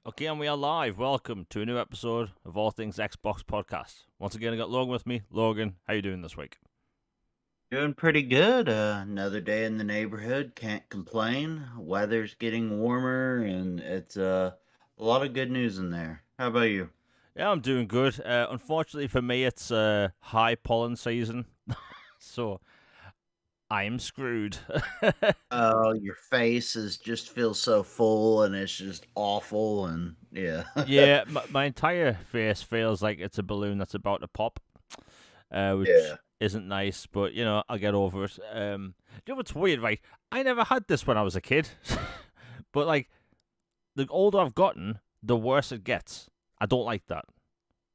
Okay, and we are live. Welcome to a new episode of All Things Xbox Podcast. Once again, I got Logan with me. Logan, how you doing this week? Doing pretty good. Another day in the neighborhood. Can't complain. Weather's getting warmer, and it's a lot of good news in there. How about you? Yeah, I'm doing good. Unfortunately for me, it's high pollen season, so I am screwed. Oh, your face is just feels so full, and it's just awful, and yeah, Yeah, my entire face feels like it's a balloon that's about to pop, which yeah. isn't nice, but I'll get over it. You know what's weird, right? I never had this when I was a kid, but like the older I've gotten, the worse it gets. I don't like that.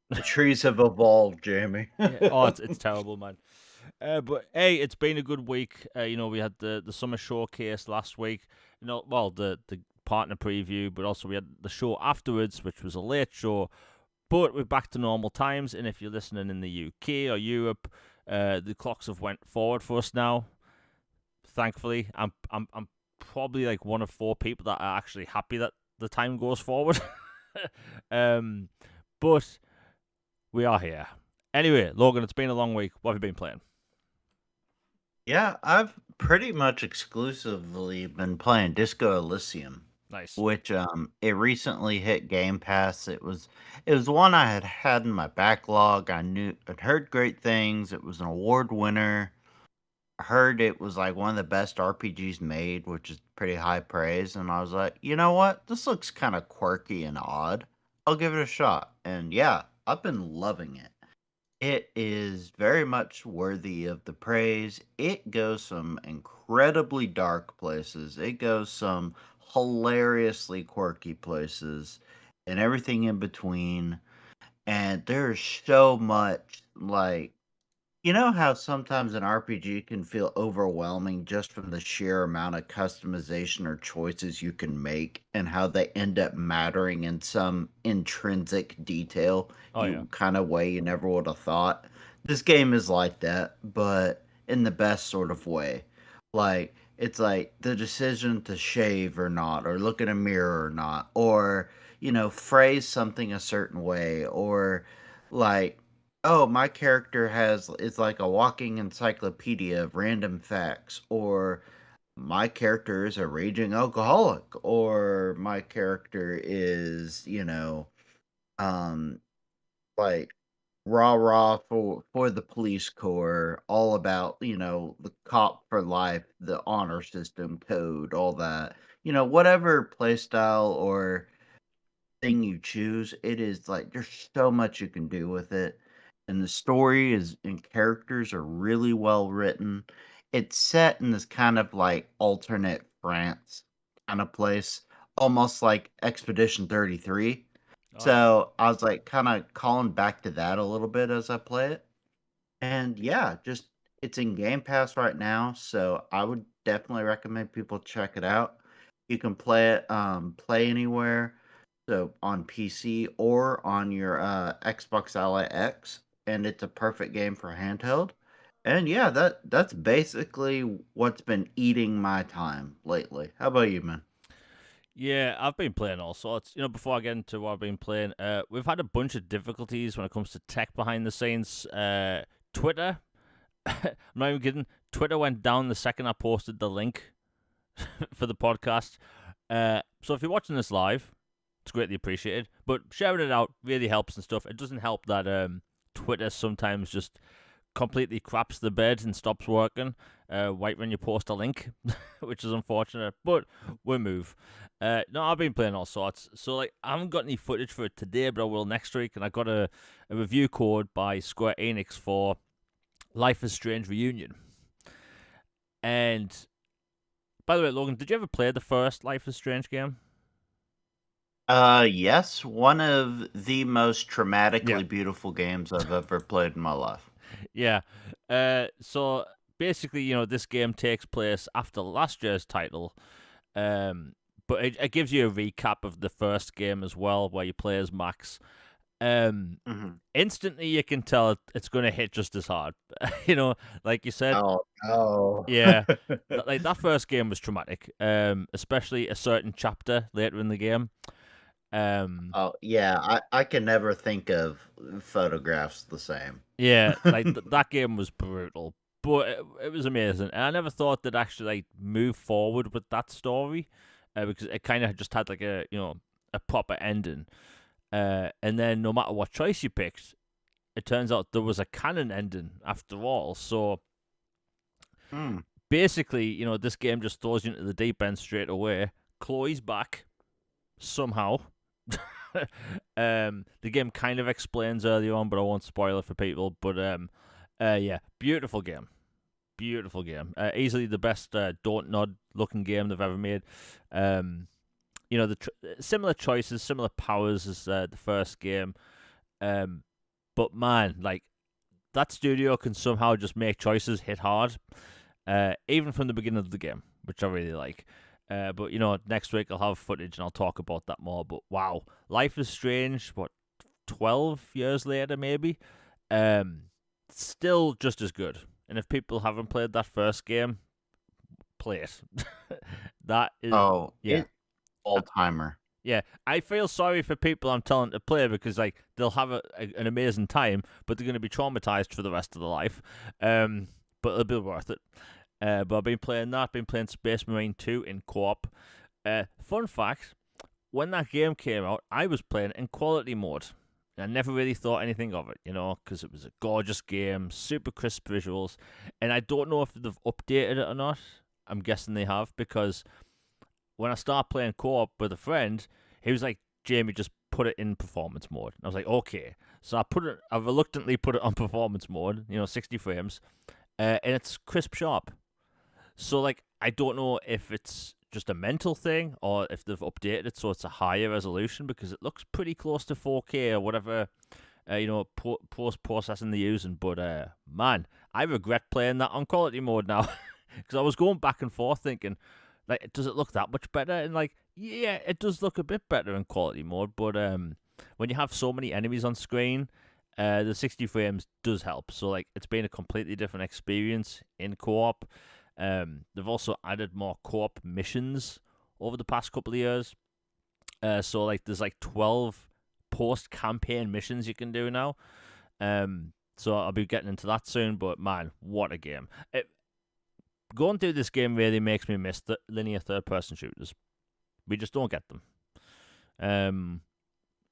The trees have evolved, Jamie. Yeah. Oh, it's terrible, man. But hey, it's been a good week. We had the summer showcase last week. Well, the partner preview, but also we had the show afterwards, which was a late show. But we're back to normal times, and if you're listening in the UK or Europe, the clocks have went forward for us now. Thankfully, I'm probably like one of four people that are actually happy that the time goes forward. um, but we are here. Anyway, Logan, it's been a long week. What have you been playing? Yeah, I've pretty much exclusively been playing Disco Elysium, Nice. which it recently hit Game Pass. It was one I had had in my backlog. I'd heard great things. It was an award winner. I heard it was like one of the best RPGs made, which is pretty high praise. And I was like, you know what? This looks kind of quirky and odd. I'll give it a shot. And yeah, I've been loving it. It is very much worthy of the praise. It goes some incredibly dark places. It goes some hilariously quirky places and everything in between. And there's so much like how sometimes an RPG can feel overwhelming just from the sheer amount of customization or choices you can make and how they end up mattering in some intrinsic detail Oh yeah. you kind of way you never would have thought. This game is like that, but in the best sort of way. Like it's like the decision to shave or not, or look in a mirror or not, or phrase something a certain way, or like oh, my character has is like a walking encyclopedia of random facts, or my character is a raging alcoholic, or my character is, um, like rah rah for the police corps, all about the cop for life, the honor system code, all that. Whatever playstyle or thing you choose, it is like there's so much you can do with it. And the story is and characters are really well written. It's set in this kind of like alternate France kind of place, almost like Expedition 33. Oh yeah. So I was like kind of calling back to that a little bit as I play it. And yeah, just it's in Game Pass right now, so I would definitely recommend people check it out. You can play anywhere, so on PC or on your Xbox Ally X, and it's a perfect game for handheld. And yeah, that's basically what's been eating my time lately. How about you, man? Yeah, I've been playing all sorts. Before I get into what I've been playing, we've had a bunch of difficulties when it comes to tech behind the scenes. Twitter, I'm not even kidding. Twitter went down the second I posted the link for the podcast. So if you're watching this live, it's greatly appreciated. But sharing it out really helps and stuff. It doesn't help that Twitter sometimes just completely craps the bed and stops working right when you post a link, which is unfortunate, but we'll move. No, I've been playing all sorts. So, like, I haven't got any footage for it today, but I will next week. And I got a review code by Square Enix for Life is Strange Reunion. And, by the way, Logan, did you ever play the first Life is Strange game? Yes, one of the most Yeah. traumatically beautiful games I've ever played in my life. Yeah. So, basically, this game takes place after last year's title. But it gives you a recap of the first game as well, where you play as Max. Mhm. Instantly you can tell it's going to hit just as hard. Like you said, Oh, no. yeah, like that first game was traumatic. Especially a certain chapter later in the game. Oh yeah, I can never think of photographs the same. Yeah, like that game was brutal, but it was amazing, and I never thought they'd actually like move forward with that story, because it kind of just had like a a proper ending, and then no matter what choice you picked, it turns out there was a canon ending after all. So Hmm. basically, this game just throws you into the deep end straight away. Chloe's back somehow. The game kind of explains earlier on, but I won't spoil it for people. But yeah, beautiful game, beautiful game. Easily the best Don't Nod looking game they've ever made. The similar choices, similar powers as the first game. But man, like that studio can somehow just make choices hit hard, even from the beginning of the game, which I really like. But next week I'll have footage and I'll talk about that more. But wow, Life is Strange. What, 12 years later, maybe? Still just as good. And if people haven't played that first game, play it. That is, Oh, yeah. it all timer. Yeah, I feel sorry for people I'm telling to play because like they'll have an amazing time, but they're going to be traumatized for the rest of their life. But it'll be worth it. But I've been playing that. Been playing Space Marine 2 in co-op. Fun fact: when that game came out, I was playing in quality mode. I never really thought anything of it, because it was a gorgeous game, super crisp visuals, and I don't know if they've updated it or not. I'm guessing they have because when I started playing co-op with a friend, he was like, "Jamie, just put it in performance mode." And I was like, "Okay." So I reluctantly put it on performance mode, 60 frames, and it's crisp sharp. So like, I don't know if it's just a mental thing or if they've updated it so it's a higher resolution because it looks pretty close to 4K or whatever, post processing they're using. But man, I regret playing that on quality mode now because I was going back and forth thinking, like, does it look that much better? And like, yeah, it does look a bit better in quality mode. But when you have so many enemies on screen, the 60 frames does help. So like, it's been a completely different experience in co-op. They've also added more co-op missions over the past couple of years. So like, there's like 12 post-campaign missions you can do now. So I'll be getting into that soon. But man, what a game! Going through this game really makes me miss the linear third-person shooters. We just don't get them.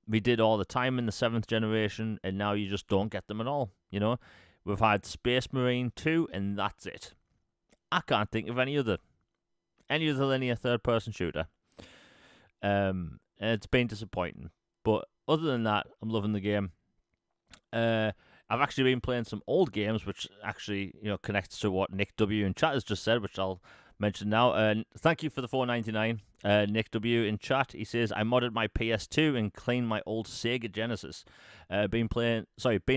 We did all the time in the 7th generation, and now you just don't get them at all. We've had Space Marine 2, and that's it. I can't think of any other linear third-person shooter. And it's been disappointing. But other than that, I'm loving the game. I've actually been playing some old games, which actually connects to what Nick W in chat has just said, which I'll mention now. Thank you for the $4.99, Nick W in chat. He says I modded my PS2 and cleaned my old Sega Genesis. Been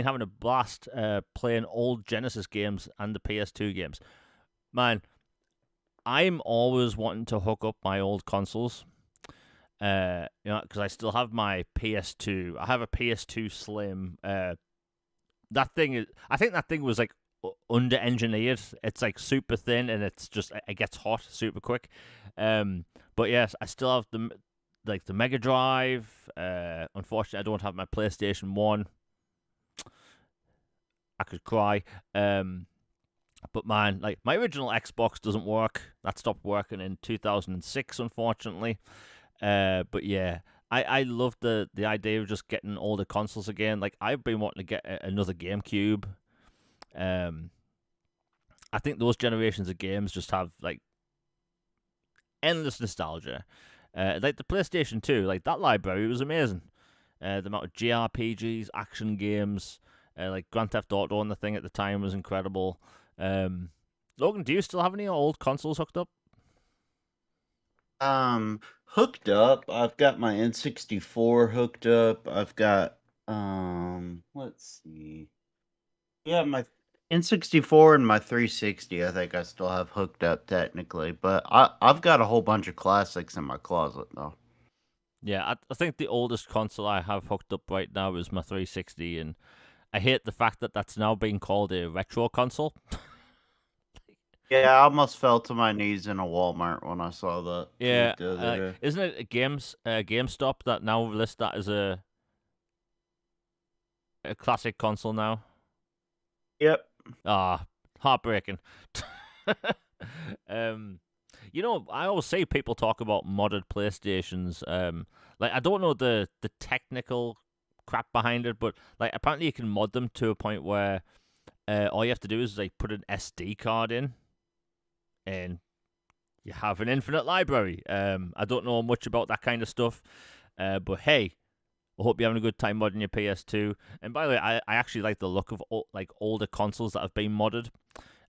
having a blast playing old Genesis games and the PS2 games. Man, I'm always wanting to hook up my old consoles. Because I still have my PS2. I have a PS2 Slim. I think that thing was like under engineered. It's like super thin and it gets hot super quick. But yes, I still have the Mega Drive. Unfortunately, I don't have my PlayStation 1. I could cry. But man, like my original Xbox doesn't work. That stopped working in 2006, unfortunately. But yeah, I love the idea of just getting all the consoles again. Like I've been wanting to get another GameCube. I think those generations of games just have like endless nostalgia. Like the PlayStation 2, like that library was amazing. The amount of JRPGs, action games, like Grand Theft Auto and the thing at the time was incredible. Logan, do you still have any old consoles hooked up? Hooked up. I've got my N64 hooked up. I've got let's see. Yeah, my N64 and my 360, I think I still have hooked up technically, but I've got a whole bunch of classics in my closet though. Yeah, I think the oldest console I have hooked up right now is my 360, and I hate the fact that that's now being called a retro console. Yeah, I almost fell to my knees in a Walmart when I saw that Yeah, tweet the other day. isn't it GameStop that now lists that as a classic console now? Yep. Ah, heartbreaking. um, I always say people talk about modded PlayStations. Like I don't know the technical crap behind it, but like apparently you can mod them to a point where all you have to do is like put an SD card in, and you have an infinite library. I don't know much about that kind of stuff, but hey, I hope you're having a good time modding your PS2. And by the way, I actually like the look of like older consoles that have been modded.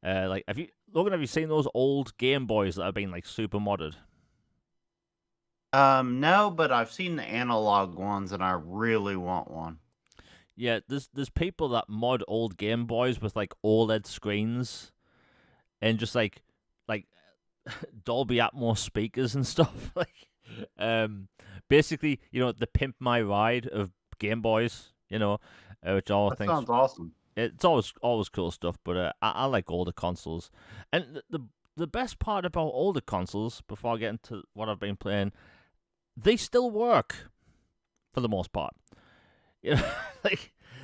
Like, have you seen those old Game Boys that have been like super modded? No, but I've seen the analog ones, and I really want one. Yeah, there's people that mod old Game Boys with like OLED screens and just like Dolby Atmos speakers and stuff. Like, basically, the pimp my ride of Game Boys. Which all That things sounds awesome. it's always cool stuff. But I like older consoles, and the best part about older consoles, before I get into what I've been playing, they still work for the most part. You know,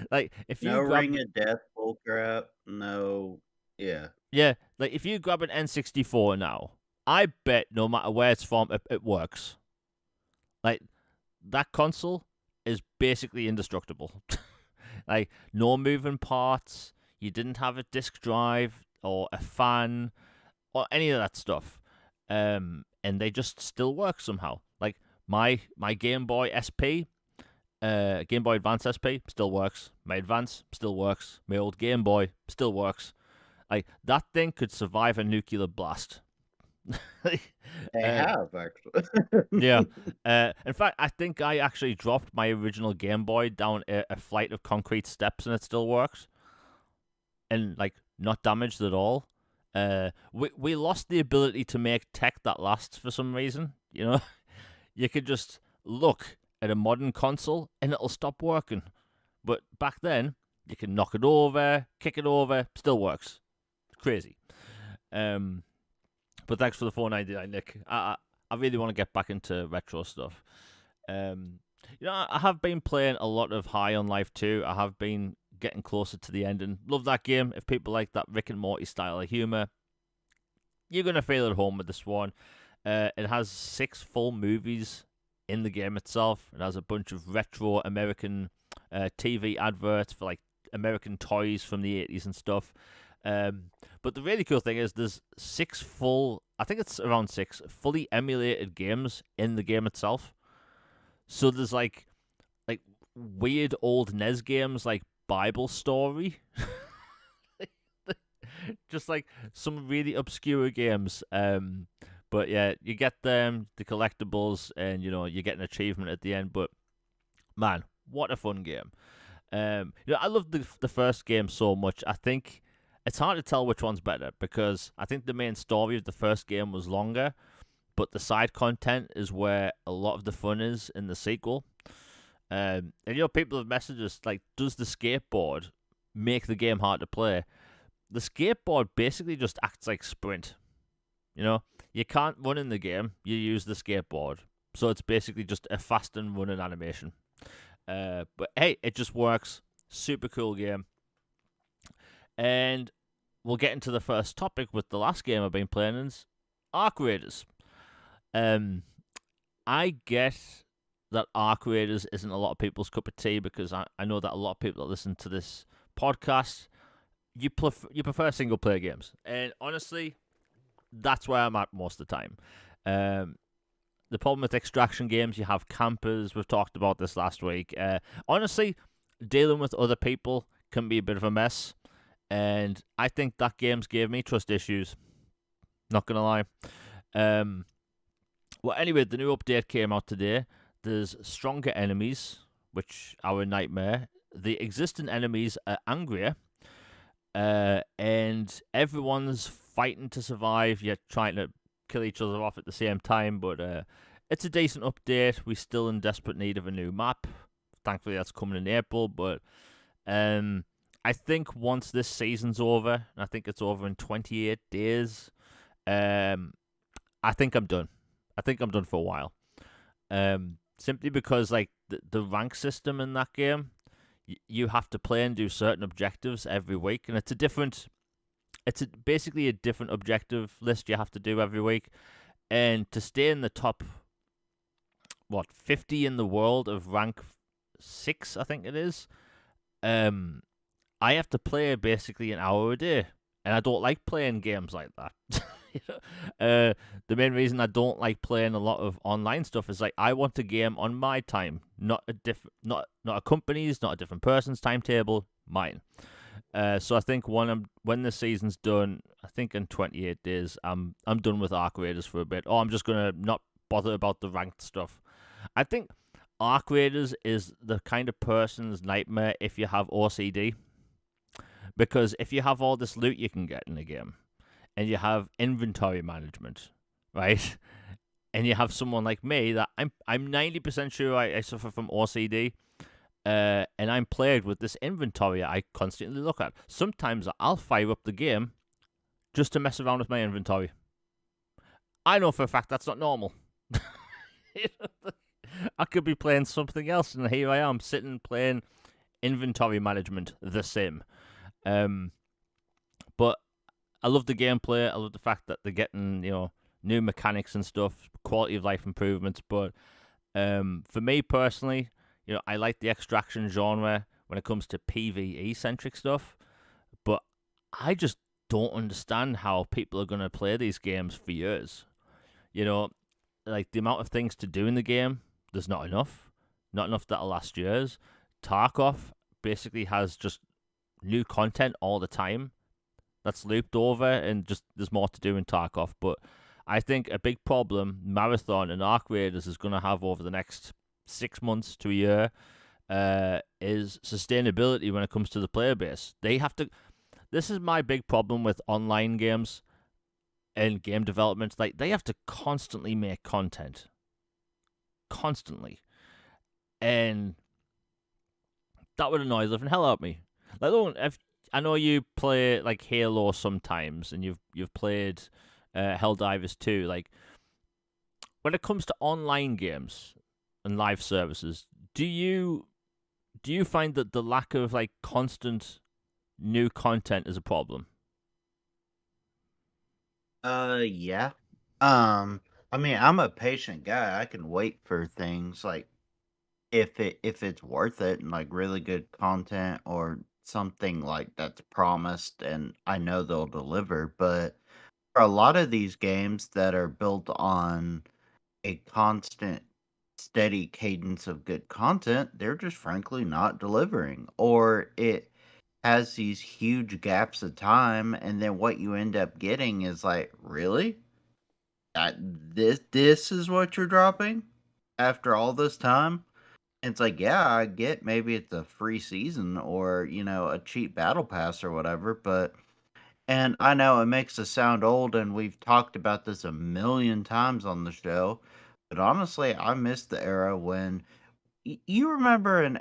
like if No you grab Ring of Death bull crap. No. Yeah. yeah, like if you grab an N64 now, I bet no matter where it's from, it works. Like that console is basically indestructible. Like no moving parts. You didn't have a disk drive or a fan or any of that stuff. And they just still work somehow. Like my Game Boy SP, Game Boy Advance SP still works. My Advance still works. My old Game Boy still works. Like that thing could survive a nuclear blast. They uh, have, actually. yeah. In fact, I think I actually dropped my original Game Boy down a flight of concrete steps, and it still works, and like not damaged at all. We lost the ability to make tech that lasts for some reason. You could just look at a modern console and it'll stop working, but back then you can knock it over, kick it over, still works. Crazy. Um, but thanks for the 499, Nick. I really want to get back into retro stuff. I have been playing a lot of High on Life 2. I have been getting closer to the end and love that game. If people like that Rick and Morty style of humor, you're gonna feel at home with this one. It has 6 full movies in the game itself. It has a bunch of retro American TV adverts for like American toys from the 80s and stuff. But the really cool thing is there's 6 full, I think it's around 6 fully emulated games in the game itself. So there's like weird old NES games like Bible Story. Just like some really obscure games. But yeah, you get them, the collectibles, and you get an achievement at the end. But man, what a fun game! I love the first game so much. I think it's hard to tell which one's better because I think the main story of the first game was longer, but the side content is where a lot of the fun is in the sequel. And people have messaged us like, does the skateboard make the game hard to play? The skateboard basically just acts like Sprint. You can't run in the game, you use the skateboard. So it's basically just a fast and running animation. But hey, it just works. Super cool game. And we'll get into the first topic with the last game I've been playing, is Arc Raiders. I get that Arc Raiders isn't a lot of people's cup of tea because I know that a lot of people that listen to this podcast, you prefer single player games. And honestly, that's where I'm at most of the time. The problem with extraction games, you have campers. We've talked about this last week. Honestly, dealing with other people can be a bit of a mess. And I think that game's gave me trust issues. Not going to lie. Well, anyway, the new update came out today. There's stronger enemies, which are a nightmare. The existing enemies are angrier. And everyone's fighting to survive, yet trying to kill each other off at the same time. But it's a decent update. We're still in desperate need of a new map. Thankfully, that's coming in April. But I think once this season's over, and I think it's over in 28 days, um, I think I'm done. I think I'm done for a while. Simply because like the rank system in that game, you have to play and do certain objectives every week, and basically a different objective list you have to do every week, and to stay in the top 50 in the world of rank 6, I think it is. Um, I have to play basically an hour a day, and I don't like playing games like that. The main reason I don't like playing a lot of online stuff is like I want a game on my time, not not a company's, not a different person's timetable, mine. So I think when the season's done, I think in 28 days, I'm done with Arc Raiders for a bit. Oh, I'm just gonna not bother about the ranked stuff. I think Arc Raiders is the kind of person's nightmare if you have OCD, because if you have all this loot you can get in the game, and you have inventory management, right? And you have someone like me that I'm 90% sure I suffer from OCD, and I'm plagued with this inventory I constantly look at. Sometimes I'll fire up the game just to mess around with my inventory. I know for a fact that's not normal. I could be playing something else, and here I am sitting playing inventory management, the sim. But I love the gameplay. I love the fact that they're getting new mechanics and stuff, quality of life improvements. But for me personally, I like the extraction genre when it comes to PvE centric stuff. But I just don't understand how people are going to play these games for years. Like the amount of things to do in the game, there's not enough. Not enough that'll last years. Tarkov basically has just new content all the time that's looped over, and just there's more to do in Tarkov. But I think a big problem Marathon and Arc Raiders is going to have over the next 6 months to a year is sustainability when it comes to the player base. They have to. This is my big problem with online games and game development. Like they have to constantly make content, constantly, and that would annoy the living hell out of me. Like, if I know you play like Halo sometimes, and you've played Helldivers 2. Like when it comes to online games and live services, do you find that the lack of like constant new content is a problem? Yeah. I mean, I'm a patient guy. I can wait for things like if it's worth it and like really good content or something like that's promised and I know they'll deliver. But for a lot of these games that are built on a constant, steady cadence of good content, they're just frankly not delivering. Or it has these huge gaps of time, and then what you end up getting is like, really? This is what you're dropping after all this time? It's like, yeah, I get maybe it's a free season or, a cheap battle pass or whatever, but and I know it makes us sound old and we've talked about this a million times on the show, but honestly, I miss the era when you remember in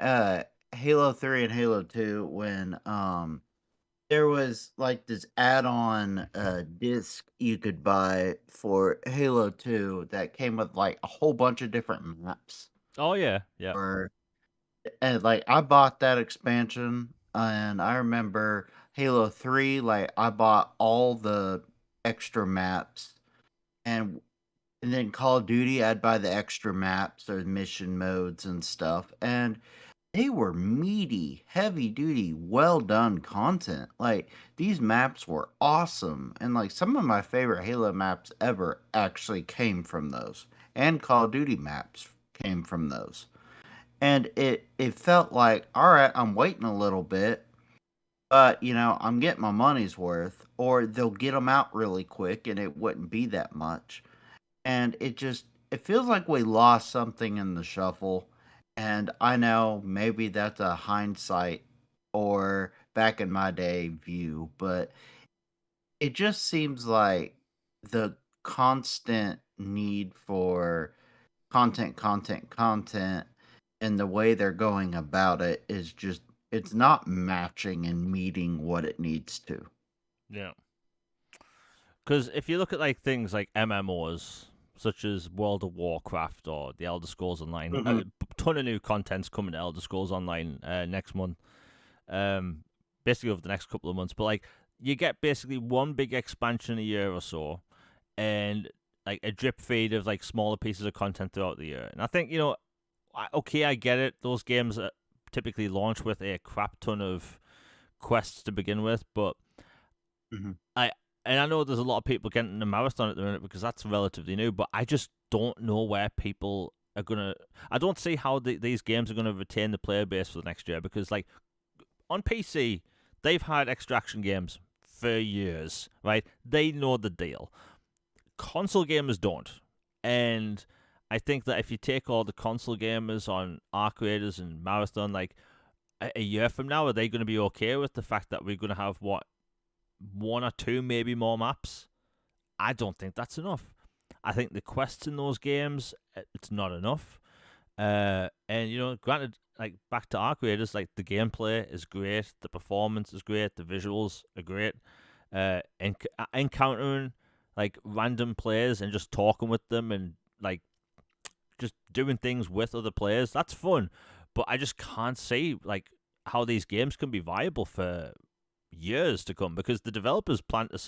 Halo 3 and Halo 2 when there was like this add-on disc you could buy for Halo 2 that came with like a whole bunch of different maps Oh yeah, yeah. or and, like, I bought that expansion, and I remember Halo 3, like, I bought all the extra maps, and and then Call of Duty, I'd buy the extra maps or mission modes and stuff, and they were meaty, heavy duty, well done content. Like, these maps were awesome, and, like, some of my favorite Halo maps ever actually came from those, and Call of Duty maps came from those. And it felt like, all right, I'm waiting a little bit, but I'm getting my money's worth, or they'll get them out really quick, and it wouldn't be that much. And it feels like we lost something in the shuffle. And I know maybe that's a hindsight or back in my day view, but it just seems like the constant need for content, and the way they're going about it is just It's not matching and meeting what it needs to. Yeah. Because if you look at like things like MMOs, such as World of Warcraft or the Elder Scrolls Online, Hmm. a ton of new content's coming to Elder Scrolls Online next month. Basically over the next couple of months. But like, you get basically one big expansion a year or so, and like a drip feed of like smaller pieces of content throughout the year. And I think okay, I get it. Those games typically launch with a crap ton of quests to begin with, but Hmm. I and I know there's a lot of people getting the marathon at the minute because that's relatively new, but I just don't know where people are gonna. I don't see how these games are gonna retain the player base for the next year because, like, on PC, they've had extraction games for years, right? They know the deal. Console gamers don't, and I think that if you take all the console gamers on Arc Raiders and Marathon, like a year from now, are they going to be okay with the fact that we're going to have what, one or two, maybe more maps? I don't think that's enough. I think the quests in those games, it's not enough. And granted, like back to Arc Raiders, like the gameplay is great, the performance is great, the visuals are great. Encountering like random players and just talking with them and like just doing things with other players, that's fun. But I just can't see like how these games can be viable for years to come because the developers plan to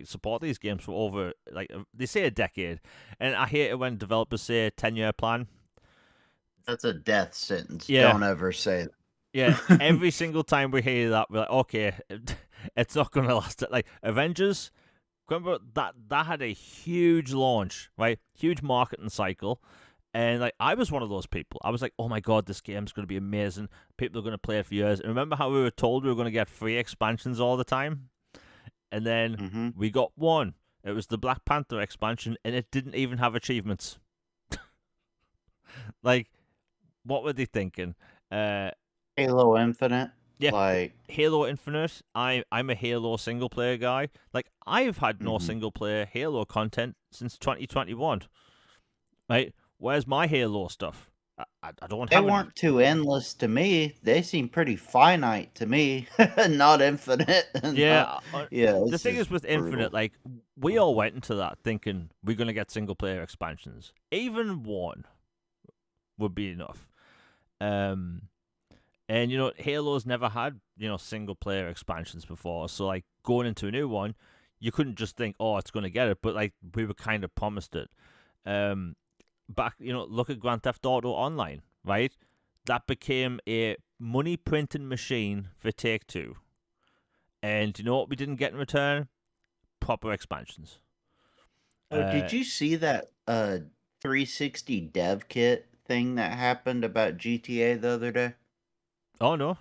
support these games for over like they say a decade, and I hate it when developers say a 10-year plan. That's a death sentence. Yeah, Don't ever say yeah. that. Every single time we hear that, we're like, okay, it's not gonna last. Like Avengers, remember that had a huge launch, right? Huge marketing cycle. And like I was one of those people. I was like, "Oh my god, this game's going to be amazing. People are going to play it for years." And remember how we were told we were going to get free expansions all the time? And then Hmm. we got one. It was the Black Panther expansion, and it didn't even have achievements. Like, what were they thinking? Uh, Halo Infinite, yeah, like, Halo Infinite. I'm a Halo single player guy. Like, I've had no mhm. single player Halo content since 2021. Right? Where's my Halo stuff? I don't They have any. weren't too endless to me. They seem pretty finite to me, not infinite, and not. Yeah, Yeah, the it's thing is just with Infinite, brutal. like we all went into that thinking we're gonna get single player expansions. Even one would be enough. Um, and Halo's never had single player expansions before, so like going into a new one, you couldn't just think, oh, it's gonna get it, but like we were kind of promised it. Um, back, look at Grand Theft Auto Online, right? That became a money printing machine for Take Two. And you know what we didn't get in return? Proper expansions. Oh, did Uh, you see that 360 dev kit thing that happened about GTA the other day? oh no.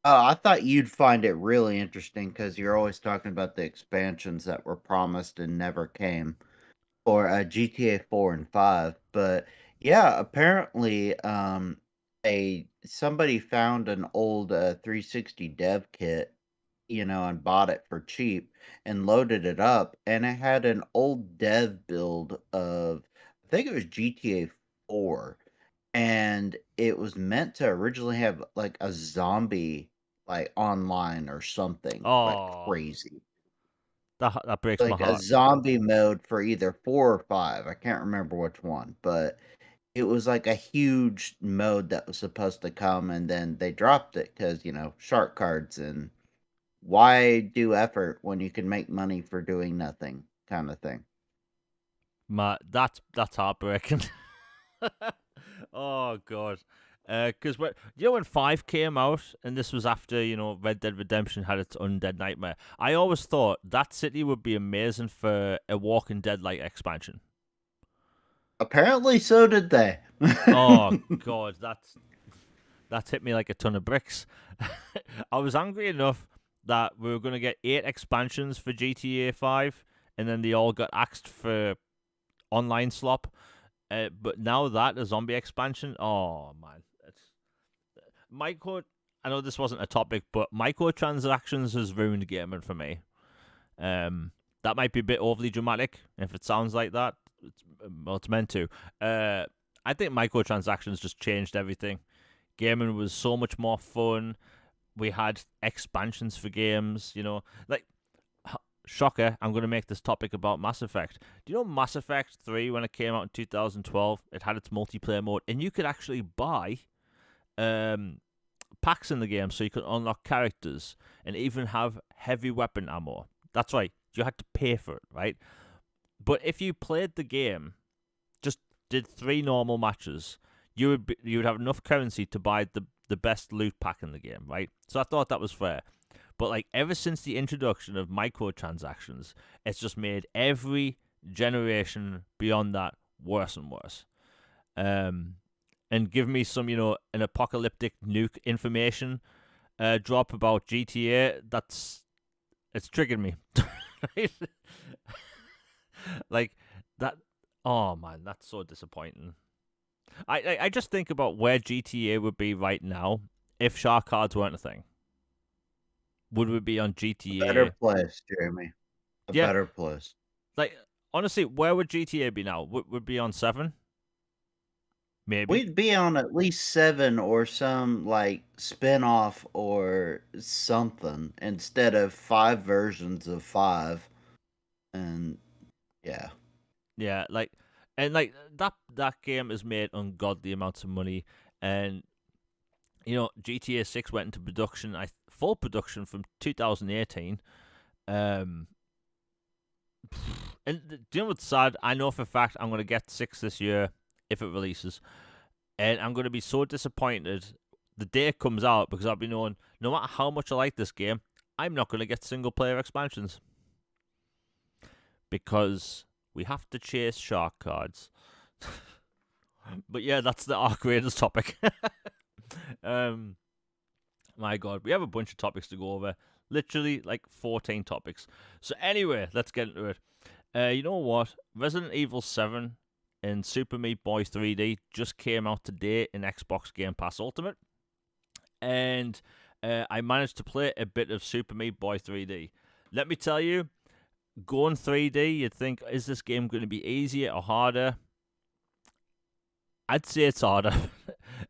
Oh, I thought you'd find it really interesting because you're always talking about the expansions that were promised and never came for GTA 4 and 5. But yeah, apparently, a somebody found an old 360 dev kit, and bought it for cheap and loaded it up, and it had an old dev build of, I think it was GTA 4, and it was meant to originally have like a zombie like online or something like Oh, crazy. that breaks my Like a heart. zombie mode for either 4 or 5. I can't remember which one, but it was like a huge mode that was supposed to come, and then they dropped it because shark cards, and why do effort when you can make money for doing nothing kind of thing. That's heartbreaking. Oh god. Because when 5 came out, and this was after Red Dead Redemption had its Undead Nightmare, I always thought that city would be amazing for a Walking Dead like expansion. Apparently, so did they. Oh god, that's hit me like a ton of bricks. I was angry enough that we were going to get 8 expansions for GTA 5, and then they all got axed for online slop. But now that a zombie expansion, oh man, it's micro. I know this wasn't a topic, but microtransactions has ruined gaming for me. That might be a bit overly dramatic if it sounds like that. Well, it's meant to. I think microtransactions just changed everything. Gaming was so much more fun. We had expansions for games, like shocker, I'm going to make this topic about Mass Effect. Do you know Mass Effect 3, when it came out in 2012, it had its multiplayer mode, and you could actually buy packs in the game so you could unlock characters and even have heavy weapon ammo. That's right, you had to pay for it, right? But if you played the game, just did 3 normal matches, you would have enough currency to buy the best loot pack in the game, right? So I thought that was fair. But like ever since the introduction of microtransactions, it's just made every generation beyond that worse and worse. And give me some, an apocalyptic nuke information drop about GTA. It's triggered me. Like that. Oh man, that's so disappointing. I just think about where GTA would be right now if shark cards weren't a thing. Would we be on GTA? A better place, Jeremy. A better place. Like, honestly, where would GTA be now? Would be on 7? Maybe. We'd be on at least 7 or some, like, spin-off or something instead of 5 versions of 5. And, yeah. Yeah, like, and, like, that game has made ungodly amounts of money. And, GTA 6 went into production, full production from 2018. And do you know what's sad? I know for a fact I'm going to get 6 this year if it releases. And I'm going to be so disappointed the day it comes out because I'll be knowing no matter how much I like this game, I'm not going to get single-player expansions. Because we have to chase shark cards. But yeah, that's the Arc Raiders topic. My God, we have a bunch of topics to go over. Literally like 14 topics. So anyway, let's get into it. You know what? Resident Evil 7 and Super Meat Boy 3D just came out today in Xbox Game Pass Ultimate. And I managed to play a bit of Super Meat Boy 3D. Let me tell you, going 3D, you'd think, is this game going to be easier or harder? I'd say it's harder.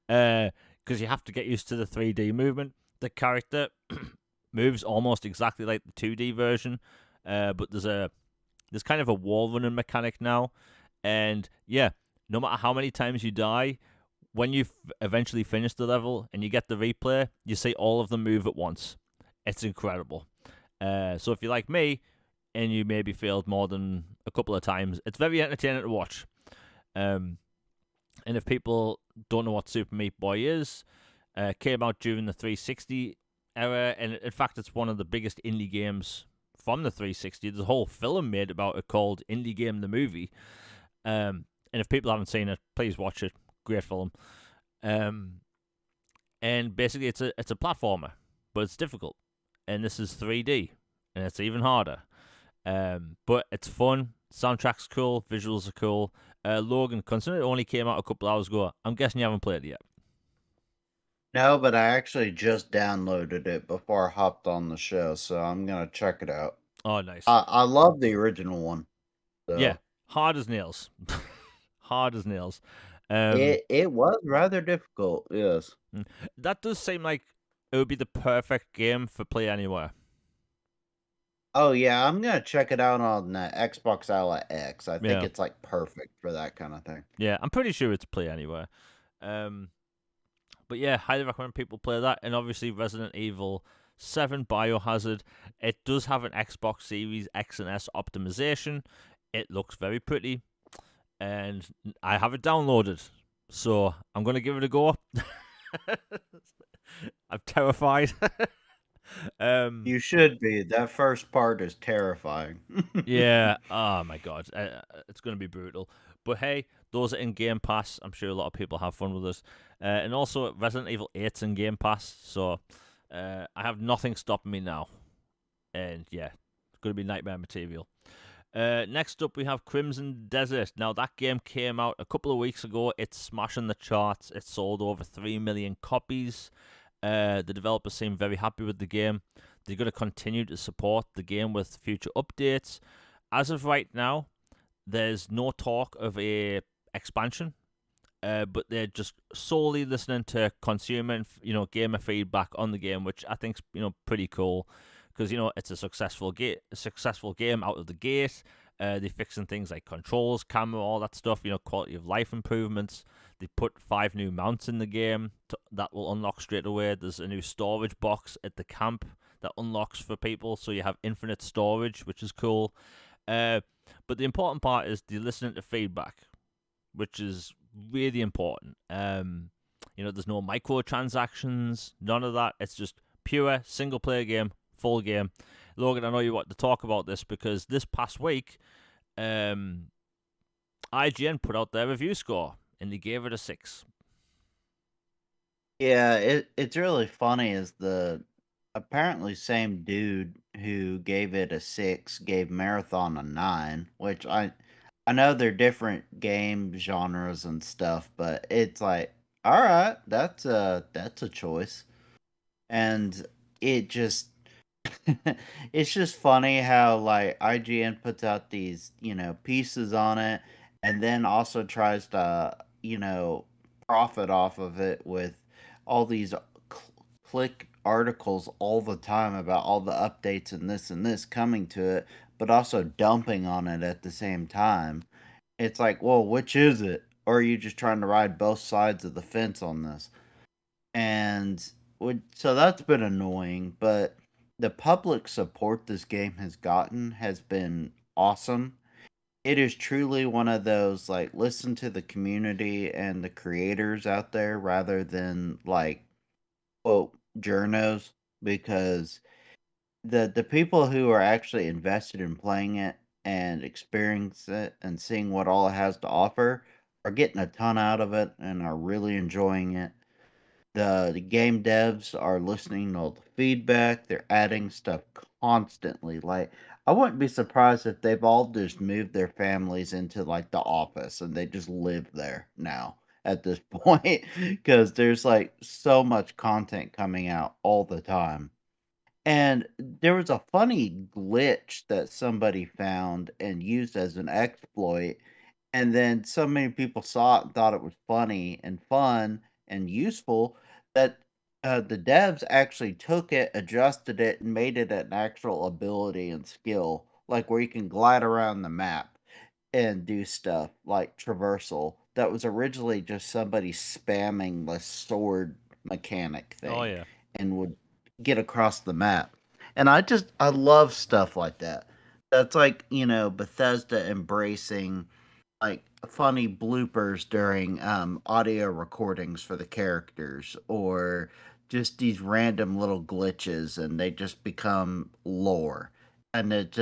Because you have to get used to the 3D movement. The character moves almost exactly like the 2D version, but there's kind of a wall running mechanic now. And yeah, no matter how many times you die, when you eventually finish the level and you get the replay, you see all of them move at once. It's incredible. So if you're like me and you maybe failed more than a couple of times, it's very entertaining to watch. And if people don't know what Super Meat Boy is, came out during the 360 era, and in fact, it's one of the biggest indie games from the 360. There's a whole film made about it called Indie Game the Movie. And if people haven't seen it, please watch it. Great film. And basically, it's a platformer, but it's difficult. And this is 3D, and it's even harder. But it's fun. Soundtrack's cool. Visuals are cool. Logan, considering it only came out a couple hours ago, I'm guessing you haven't played it yet. No, but I actually just downloaded it before I hopped on the show, so I'm gonna check it out. Oh, nice. I love the original one. So. Yeah, hard as nails. Hard as nails. It was rather difficult, yes. That does seem like it would be the perfect game for Play Anywhere. Oh yeah, I'm gonna check it out on the Xbox Ally X. I think it's like perfect for that kind of thing. Yeah, I'm pretty sure it's Play Anywhere. But yeah, highly recommend people play that. And obviously Resident Evil 7 Biohazard. It does have an Xbox Series X and S optimization. It looks very pretty. And I have it downloaded. So I'm going to give it a go. I'm terrified. You should be. That first part is terrifying. Yeah. Oh my God. It's going to be brutal. But hey, those are in Game Pass. I'm sure a lot of people have fun with us. And also, Resident Evil 8's in Game Pass. So I have nothing stopping me now. And yeah, it's going to be nightmare material. Next up, we have Crimson Desert. Now, that game came out a couple of weeks ago. It's smashing the charts. It sold over 3 million copies. The developers seem very happy with the game. They're going to continue to support the game with future updates. As of right now, there's no talk of a expansion. but they're just solely listening to consumer and gamer feedback on the game, which I think's pretty cool because it's a successful game out of the gate. They're fixing things like controls, camera, all that stuff. Quality of life improvements. They put 5 new mounts in the game that will unlock straight away. There's a new storage box at the camp that unlocks for people, so you have infinite storage, which is cool. But the important part is they're listening to feedback, which is really important. There's no microtransactions, none of that. It's just pure single player game, full game. Logan, I know you want to talk about this because this past week, IGN put out their review score and they gave it a 6. Yeah, it's really funny is the apparently same dude who gave it a 6 gave Marathon a 9, which I know they're different game genres and stuff, but it's like, all right, that's a choice. And it just it's just funny how like IGN puts out these, pieces on it and then also tries to, profit off of it with all these click articles all the time about all the updates and this coming to it, but also dumping on it at the same time. It's like, well, which is it? Or are you just trying to ride both sides of the fence on this? And so that's been annoying, but the public support this game has gotten has been awesome. It is truly one of those like listen to the community and the creators out there rather than like quote journos, because the people who are actually invested in playing it and experience it and seeing what all it has to offer are getting a ton out of it and are really enjoying it. The game devs are listening to all the feedback. They're adding stuff constantly. Like, I wouldn't be surprised if they've all just moved their families into like the office and they just live there now at this point because there's like so much content coming out all the time. And there was a funny glitch that somebody found and used as an exploit, and then so many people saw it and thought it was funny and fun and useful that the devs actually took it, adjusted it, and made it an actual ability and skill, like where you can glide around the map and do stuff like traversal. That was originally just somebody spamming the sword mechanic Oh thing yeah. and would get across the map. And I love stuff like that. That's like, Bethesda embracing like funny bloopers during audio recordings for the characters or just these random little glitches and they just become lore. And it's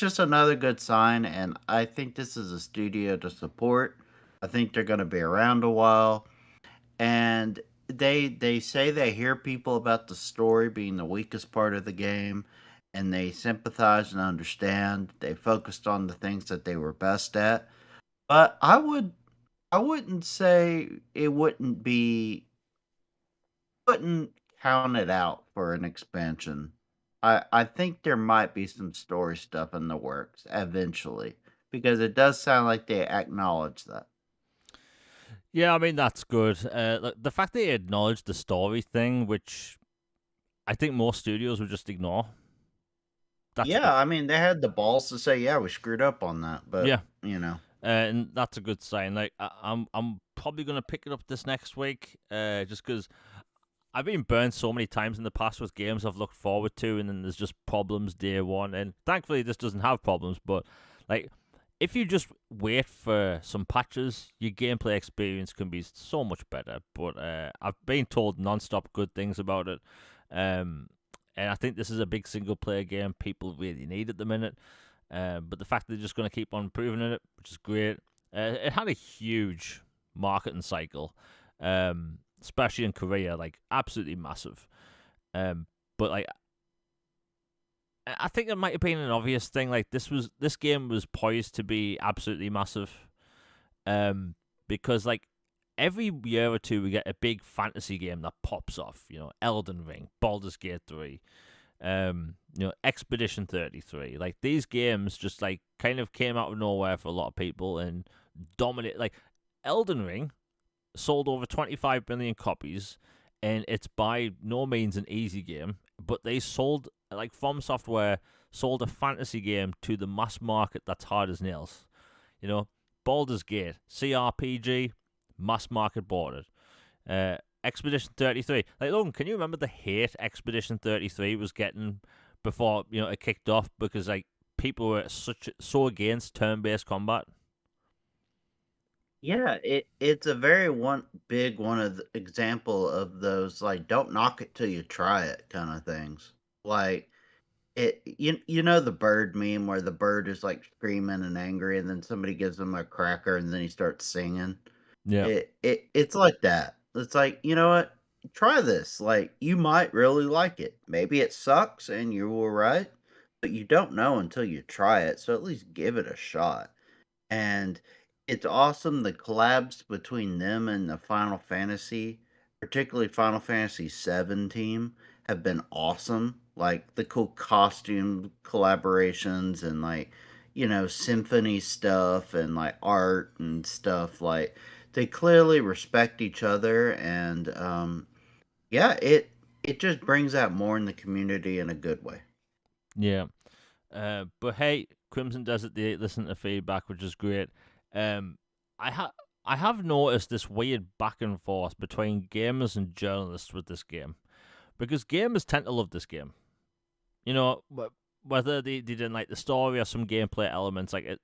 just another good sign and I think this is a studio to support. I think they're going to be around a while and they say they hear people about the story being the weakest part of the game and they sympathize and understand. They focused on the things that they were best at, but I wouldn't say it wouldn't count it out for an expansion. I think there might be some story stuff in the works eventually because it does sound like they acknowledge that. Yeah, I mean that's good. The fact they acknowledged the story thing, which I think most studios would just ignore. That's Yeah, I mean they had the balls to say, "Yeah, we screwed up on that," but yeah, you know. and that's a good sign. Like I'm probably gonna pick it up this next week, just because I've been burned so many times in the past with games I've looked forward to, and then there's just problems day one. And thankfully, this doesn't have problems. But like, if you just wait for some patches, your gameplay experience can be so much better. But I've been told non-stop good things about it, and I think this is a big single-player game people really need at the minute. But the fact that they're just going to keep on improving it, which is great. It had a huge marketing cycle. Especially in Korea, like absolutely massive. But like, I think it might have been an obvious thing. Like this game was poised to be absolutely massive. Because like every year or two we get a big fantasy game that pops off. Elden Ring, Baldur's Gate 3, Expedition 33. Like these games just like kind of came out of nowhere for a lot of people and dominate. Like Elden Ring sold over 25 million copies, and it's by no means an easy game. But they sold, like, From Software sold a fantasy game to the mass market that's hard as nails. You know, Baldur's Gate, CRPG, mass market bought it. Expedition 33. Like, Logan, can you remember the hate Expedition 33 was getting before, it kicked off? Because, like, people were so against turn-based combat. Yeah, it's a very big one of the example of those, like, don't knock it till you try it kind of things. Like, you know the bird meme where the bird is like screaming and angry, and then somebody gives him a cracker, and then he starts singing. Yeah. It's like that. It's like, you know what? Try this. Like, you might really like it. Maybe it sucks and you were right, but you don't know until you try it. So at least give it a shot. And it's awesome the collabs between them and the Final Fantasy, particularly Final Fantasy VII team, have been awesome. Like the cool costume collaborations and like, symphony stuff and like art and stuff. Like they clearly respect each other, and yeah, it just brings out more in the community in a good way. Yeah. But hey, Crimson Desert, they listen to feedback, which is great. I have noticed this weird back and forth between gamers and journalists with this game, because gamers tend to love this game. Whether they didn't like the story or some gameplay elements, like it,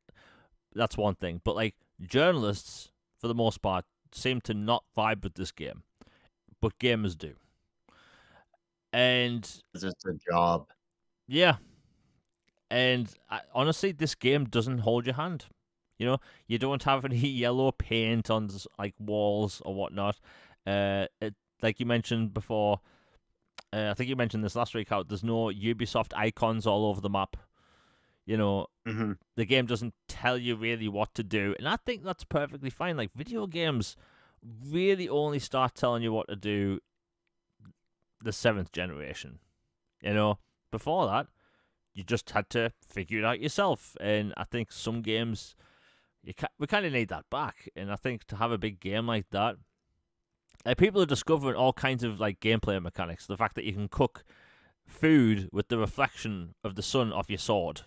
that's one thing. But like journalists, for the most part, seem to not vibe with this game, but gamers do. And It's just a job. yeah, and honestly, this game doesn't hold your hand. You don't have any yellow paint on like walls or whatnot. Like you mentioned before, I think you mentioned this last week. How there's no Ubisoft icons all over the map. Mm-hmm. The game doesn't tell you really what to do, and I think that's perfectly fine. Like video games really only start telling you what to do the 7th generation. Before that, you just had to figure it out yourself. And I think some games, we kind of need that back. And I think to have a big game like that, like people are discovering all kinds of like gameplay mechanics. The fact that you can cook food with the reflection of the sun off your sword,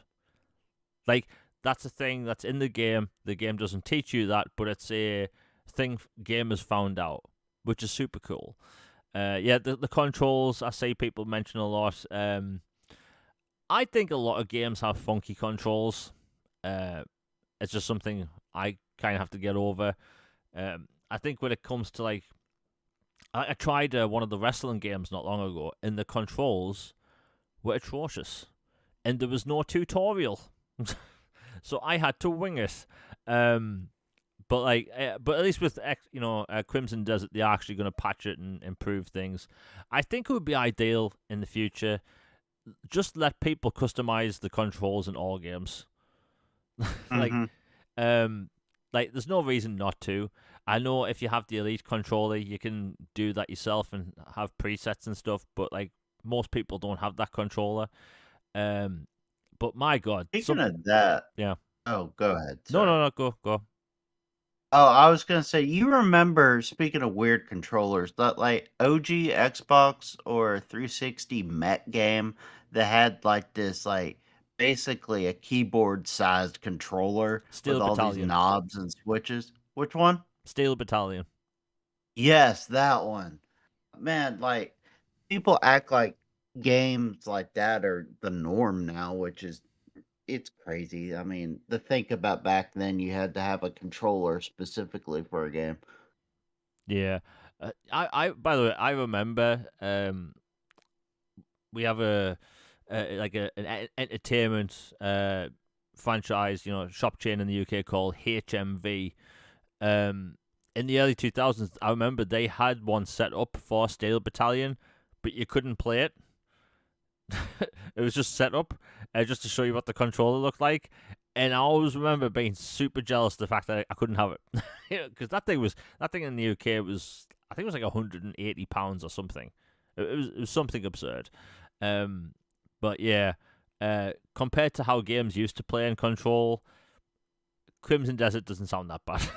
like that's a thing that's in the game. The game doesn't teach you that, but it's a thing gamers found out, which is super cool. Yeah, the controls I see people mention a lot. I think a lot of games have funky controls. It's just something I kind of have to get over. I think when it comes to like, I tried one of the wrestling games not long ago, and the controls were atrocious, and there was no tutorial, so I had to wing it. But at least with Crimson Desert, they're actually going to patch it and improve things. I think it would be ideal in the future. Just let people customize the controls in all games. like, Mm-hmm. like there's no reason not to. I know if you have the Elite controller, you can do that yourself and have presets and stuff. But like most people don't have that controller. But my God, Speaking of that, yeah. oh, go ahead. No, Sorry. go. Oh, I was gonna say, you remember, speaking of weird controllers, that like OG Xbox or 360 Met game that had like this like basically a keyboard sized controller with Steel all these Battalion. knobs and switches? Which one? Steel Battalion. Yes, that one. Man, like people act like games like that are the norm now, which is it's crazy. I mean, to think about back then, you had to have a controller specifically for a game. Yeah. By the way, I remember we have an entertainment franchise, shop chain in the UK called HMV. In the early 2000s, I remember they had one set up for Steel Battalion, but you couldn't play it. It was just set up just to show you what the controller looked like. And I always remember being super jealous of the fact that I couldn't have it, because that thing in the UK was, I think it was like £180 or something. It was something absurd. But yeah, compared to how games used to play and control, Crimson Desert doesn't sound that bad,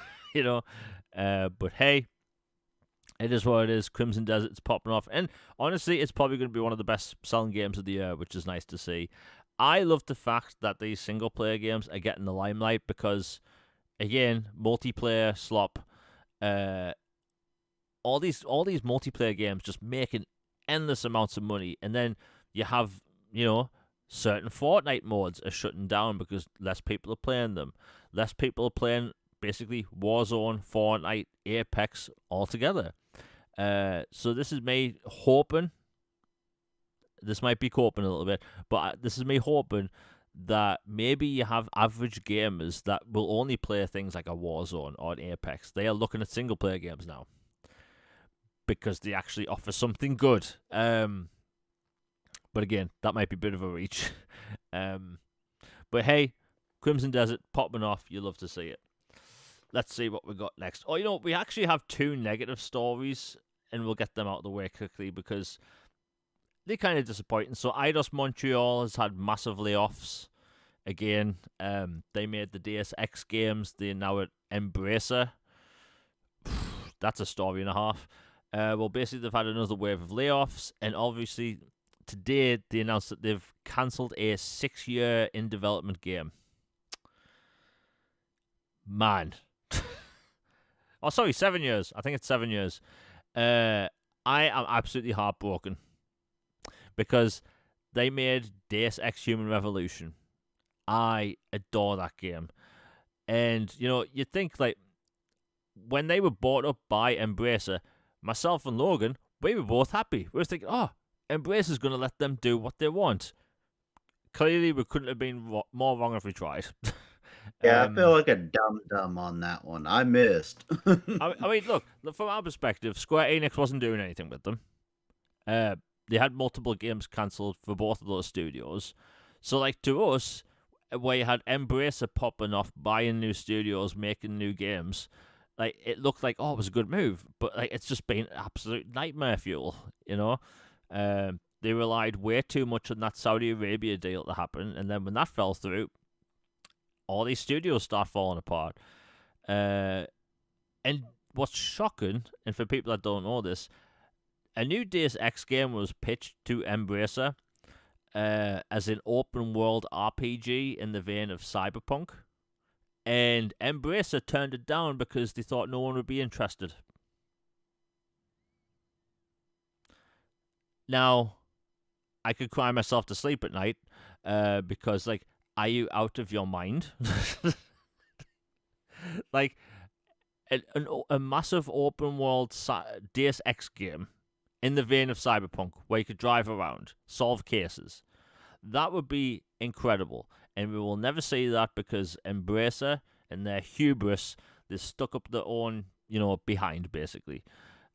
But hey, It is what it is. Crimson Desert's popping off. And honestly, it's probably going to be one of the best selling games of the year, which is nice to see. I love the fact that these single player games are getting the limelight because, again, multiplayer slop. Uh, all these multiplayer games just making endless amounts of money, and then you have certain Fortnite modes are shutting down because less people are playing them. Less people are playing basically Warzone, Fortnite, Apex all together. So this is me hoping. This might be coping a little bit, but this is me hoping that maybe you have average gamers that will only play things like a Warzone or an Apex. They are looking at single player games now because they actually offer something good. But again, that might be a bit of a reach. But hey, Crimson Desert popping off. You love to see it. Let's see what we got next. Oh, we actually have 2 negative stories, and we'll get them out of the way quickly because they're kind of disappointing. So Eidos Montreal has had massive layoffs. Again, they made the Deus Ex games. They're now at Embracer. That's a story and a half. Well, basically, they've had another wave of layoffs, and obviously, today they announced that they've cancelled a 6-year in development game. Man. Oh, sorry, 7 years. I think it's 7 years. I am absolutely heartbroken because they made Deus Ex Human Revolution. I adore that game. And, you think, like, when they were bought up by Embracer, myself and Logan, we were both happy. We were thinking, oh, Embracer's going to let them do what they want. Clearly, we couldn't have been more wrong if we tried. Yeah, I feel like a dum-dum on that one. I missed. I mean, look, from our perspective, Square Enix wasn't doing anything with them. They had multiple games cancelled for both of those studios. So, like, to us, where you had Embracer popping off, buying new studios, making new games, like, it looked like, oh, it was a good move. But, like, it's just been absolute nightmare fuel, They relied way too much on that Saudi Arabia deal to happen. And then when that fell through, all these studios start falling apart. And what's shocking, and for people that don't know this, a new Deus Ex game was pitched to Embracer as an open world RPG in the vein of Cyberpunk. And Embracer turned it down because they thought no one would be interested. Now, I could cry myself to sleep at night because, like, are you out of your mind? Like, a massive open world Deus Ex game in the vein of Cyberpunk where you could drive around, solve cases. That would be incredible. And we will never see that because Embracer and their hubris, they stuck up their own, behind, basically.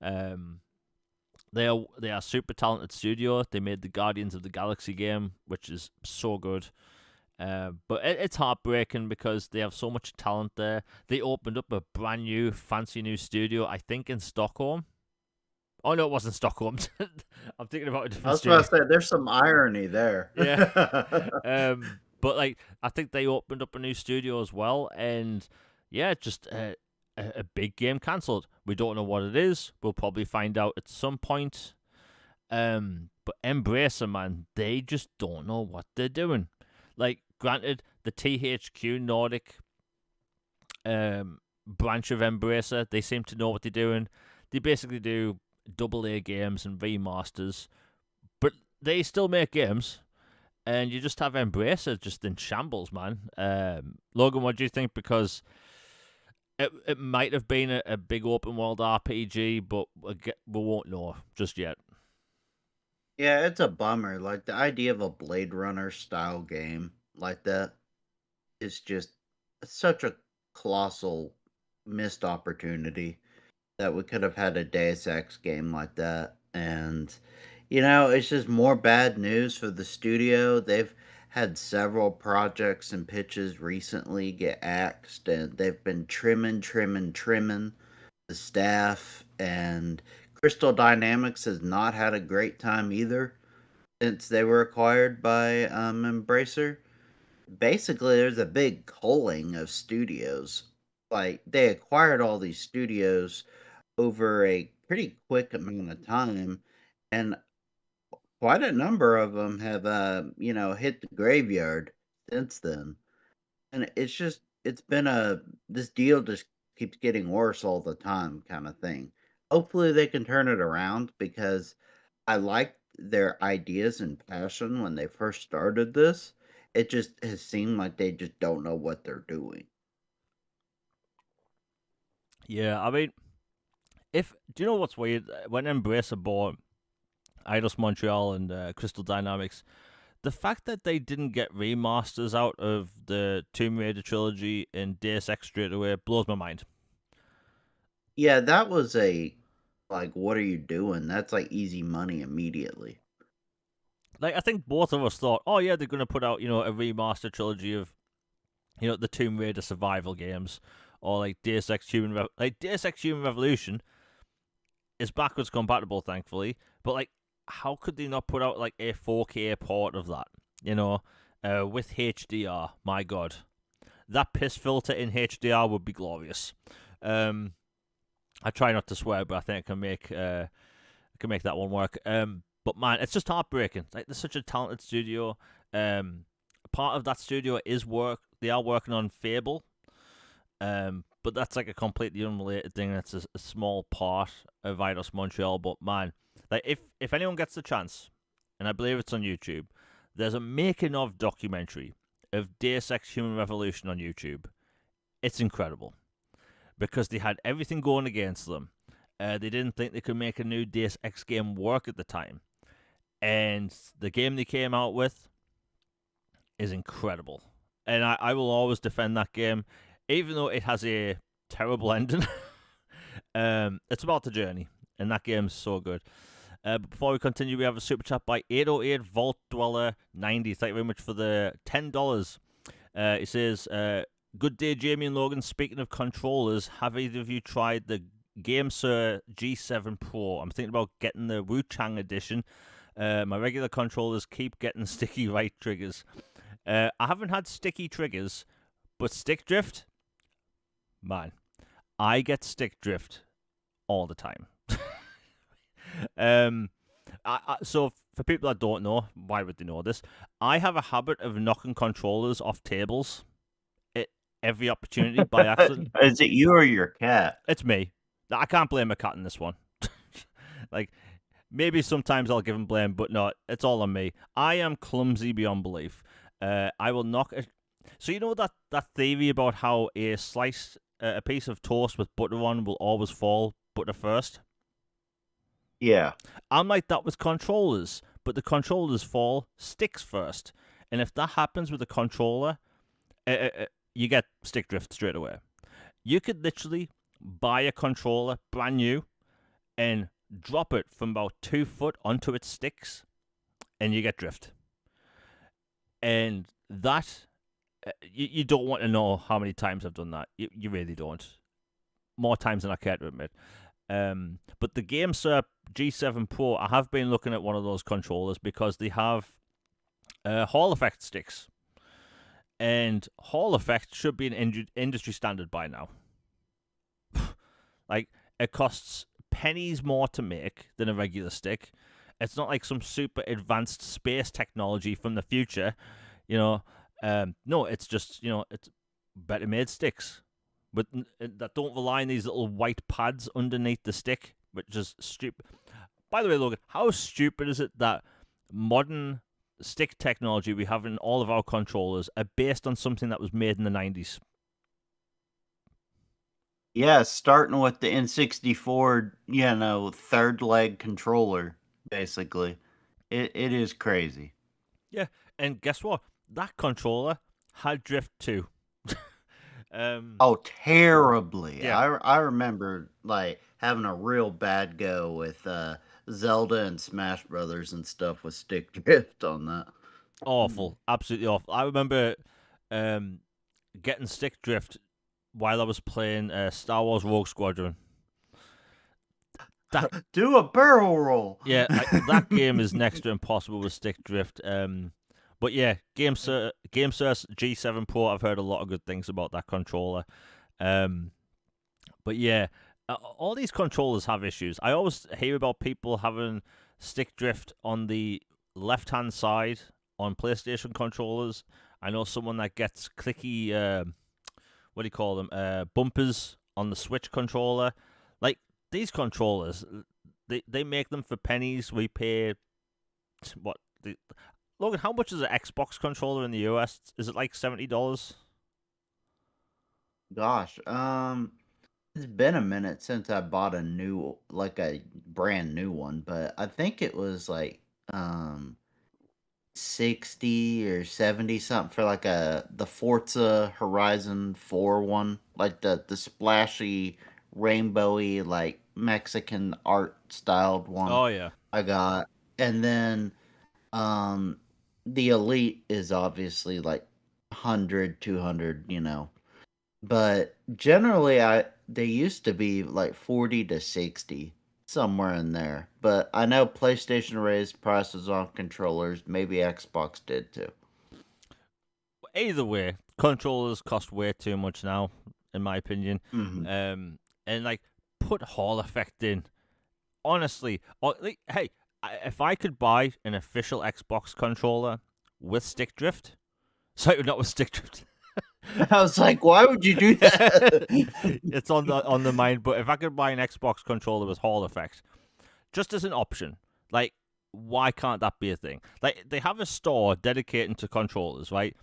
They are super talented studio. They made the Guardians of the Galaxy game, which is so good. But it's heartbreaking because they have so much talent there. They opened up a brand new, fancy new studio, I think, in Stockholm. Oh, no, it wasn't Stockholm. I'm thinking about a different I was studio. about to say, there's some irony there. Yeah. But, like, I think they opened up a new studio as well. And, yeah, just a big game cancelled. We don't know what it is. We'll probably find out at some point. But Embracer, man, they just don't know what they're doing. Like, granted, the THQ Nordic branch of Embracer, they seem to know what they're doing. They basically do AA games and remasters, but they still make games, and you just have Embracer just in shambles, man. Logan, what do you think? Because it might have been a big open world RPG, but we won't know just yet. Yeah, it's a bummer. Like, the idea of a Blade Runner style game like that is just such a colossal missed opportunity that we could have had a Deus Ex game like that. And, it's just more bad news for the studio. They've had several projects and pitches recently get axed, and they've been trimming the staff. And Crystal Dynamics has not had a great time either since they were acquired by Embracer. Basically, there's a big culling of studios. Like, they acquired all these studios over a pretty quick amount of time, and quite a number of them have, hit the graveyard since then. And it's been this deal just keeps getting worse all the time kind of thing. Hopefully they can turn it around because I liked their ideas and passion when they first started this. It just has seemed like they just don't know what they're doing. Yeah, I mean, do you know what's weird? When Embracer bought Eidos Montreal and Crystal Dynamics, the fact that they didn't get remasters out of the Tomb Raider trilogy and Deus Ex straight away blows my mind. Yeah, that was what are you doing? That's like easy money immediately. Like, I think both of us thought, oh yeah, they're going to put out, a remaster trilogy of, the Tomb Raider survival games, or like Deus Ex Human Revolution is backwards compatible, thankfully. But like, how could they not put out like a 4K port of that? With HDR. My God, that piss filter in HDR would be glorious. I try not to swear, but I think I can make that one work. But man, it's just heartbreaking. Like, there's such a talented studio. Part of that studio is work. They are working on Fable. But that's like a completely unrelated thing. That's a small part of Eidos Montreal. But man, like, if anyone gets the chance, and I believe it's on YouTube, there's a making of documentary of Deus Ex Human Revolution on YouTube. It's incredible because they had everything going against them. They didn't think they could make a new Deus Ex game work at the time, and the game they came out with is incredible. And I will always defend that game, even though it has a terrible ending. It's about the journey, and that game's so good. But before we continue, we have a super chat by 808 Vault Dweller 90. Thank you very much for the $10. He says, "Good day, Jamie and Logan. Speaking of controllers, have either of you tried the GameSir G7 Pro? I'm thinking about getting the Wu-Chang edition. My regular controllers keep getting sticky right triggers. I haven't had sticky triggers, but stick drift, man, I get stick drift all the time." So for people that don't know, why would they know this? I have a habit of knocking controllers off tables at every opportunity by accident. Is it you or your cat? It's me. I can't blame a cat in this one. Like, maybe sometimes I'll give him blame, but no, it's all on me. I am clumsy beyond belief. I will knock it. So you know that theory about how a piece of toast with butter on will always fall butter first? Yeah. I'm like that with controllers, but the controllers fall sticks first. And if that happens with a controller, you get stick drift straight away. You could literally buy a controller brand new and drop it from about 2 foot onto its sticks, and you get drift. And that, you don't want to know how many times I've done that. You really don't. More times than I care to admit. But the GameSir G7 Pro, I have been looking at one of those controllers because they have Hall effect sticks. And Hall effect should be an industry standard by now. Like, it costs pennies more to make than a regular stick. It's not like some super advanced space technology from the future, No, it's just, it's better made sticks. But that don't rely on these little white pads underneath the stick, which is stupid. By the way, Logan, how stupid is it that modern stick technology we have in all of our controllers are based on something that was made in the 90s? Yeah, starting with the N64, third leg controller, basically. It is crazy. Yeah, and guess what? That controller had drift too. Oh, terribly. Yeah. I remember like having a real bad go with Zelda and Smash Brothers and stuff with stick drift on that. Awful, absolutely awful. I remember getting stick drift while I was playing Star Wars Rogue Squadron. Do a barrel roll. Yeah, that game is next to impossible with stick drift. But yeah, GameSir G7 Pro, I've heard a lot of good things about that controller. But yeah, all these controllers have issues. I always hear about people having stick drift on the left hand side on PlayStation controllers. I know someone that gets clicky, what do you call them, bumpers on the Switch controller. Like, these controllers, they make them for pennies. We pay, what, Logan, how much is an Xbox controller in the US? Is it like $70? Gosh, it's been a minute since I bought a brand new one, but I think it was like 60 or 70 something for like the Forza Horizon 4 one, like the splashy rainbowy like Mexican art styled one Oh yeah. I got. And then um the Elite is obviously like 100, 200, but generally they used to be like 40 to 60, somewhere in there. But I know PlayStation raised prices on controllers, maybe Xbox did too. Either way, controllers cost way too much now, in my opinion. Hmm. And like, put Hall effect in. Honestly, hey, if I could buy an official Xbox controller with stick drift, sorry, not with stick drift. I was like, why would you do that? It's on the mind, but if I could buy an Xbox controller with Hall effect, just as an option, like, why can't that be a thing? Like, they have a store dedicated to controllers, right?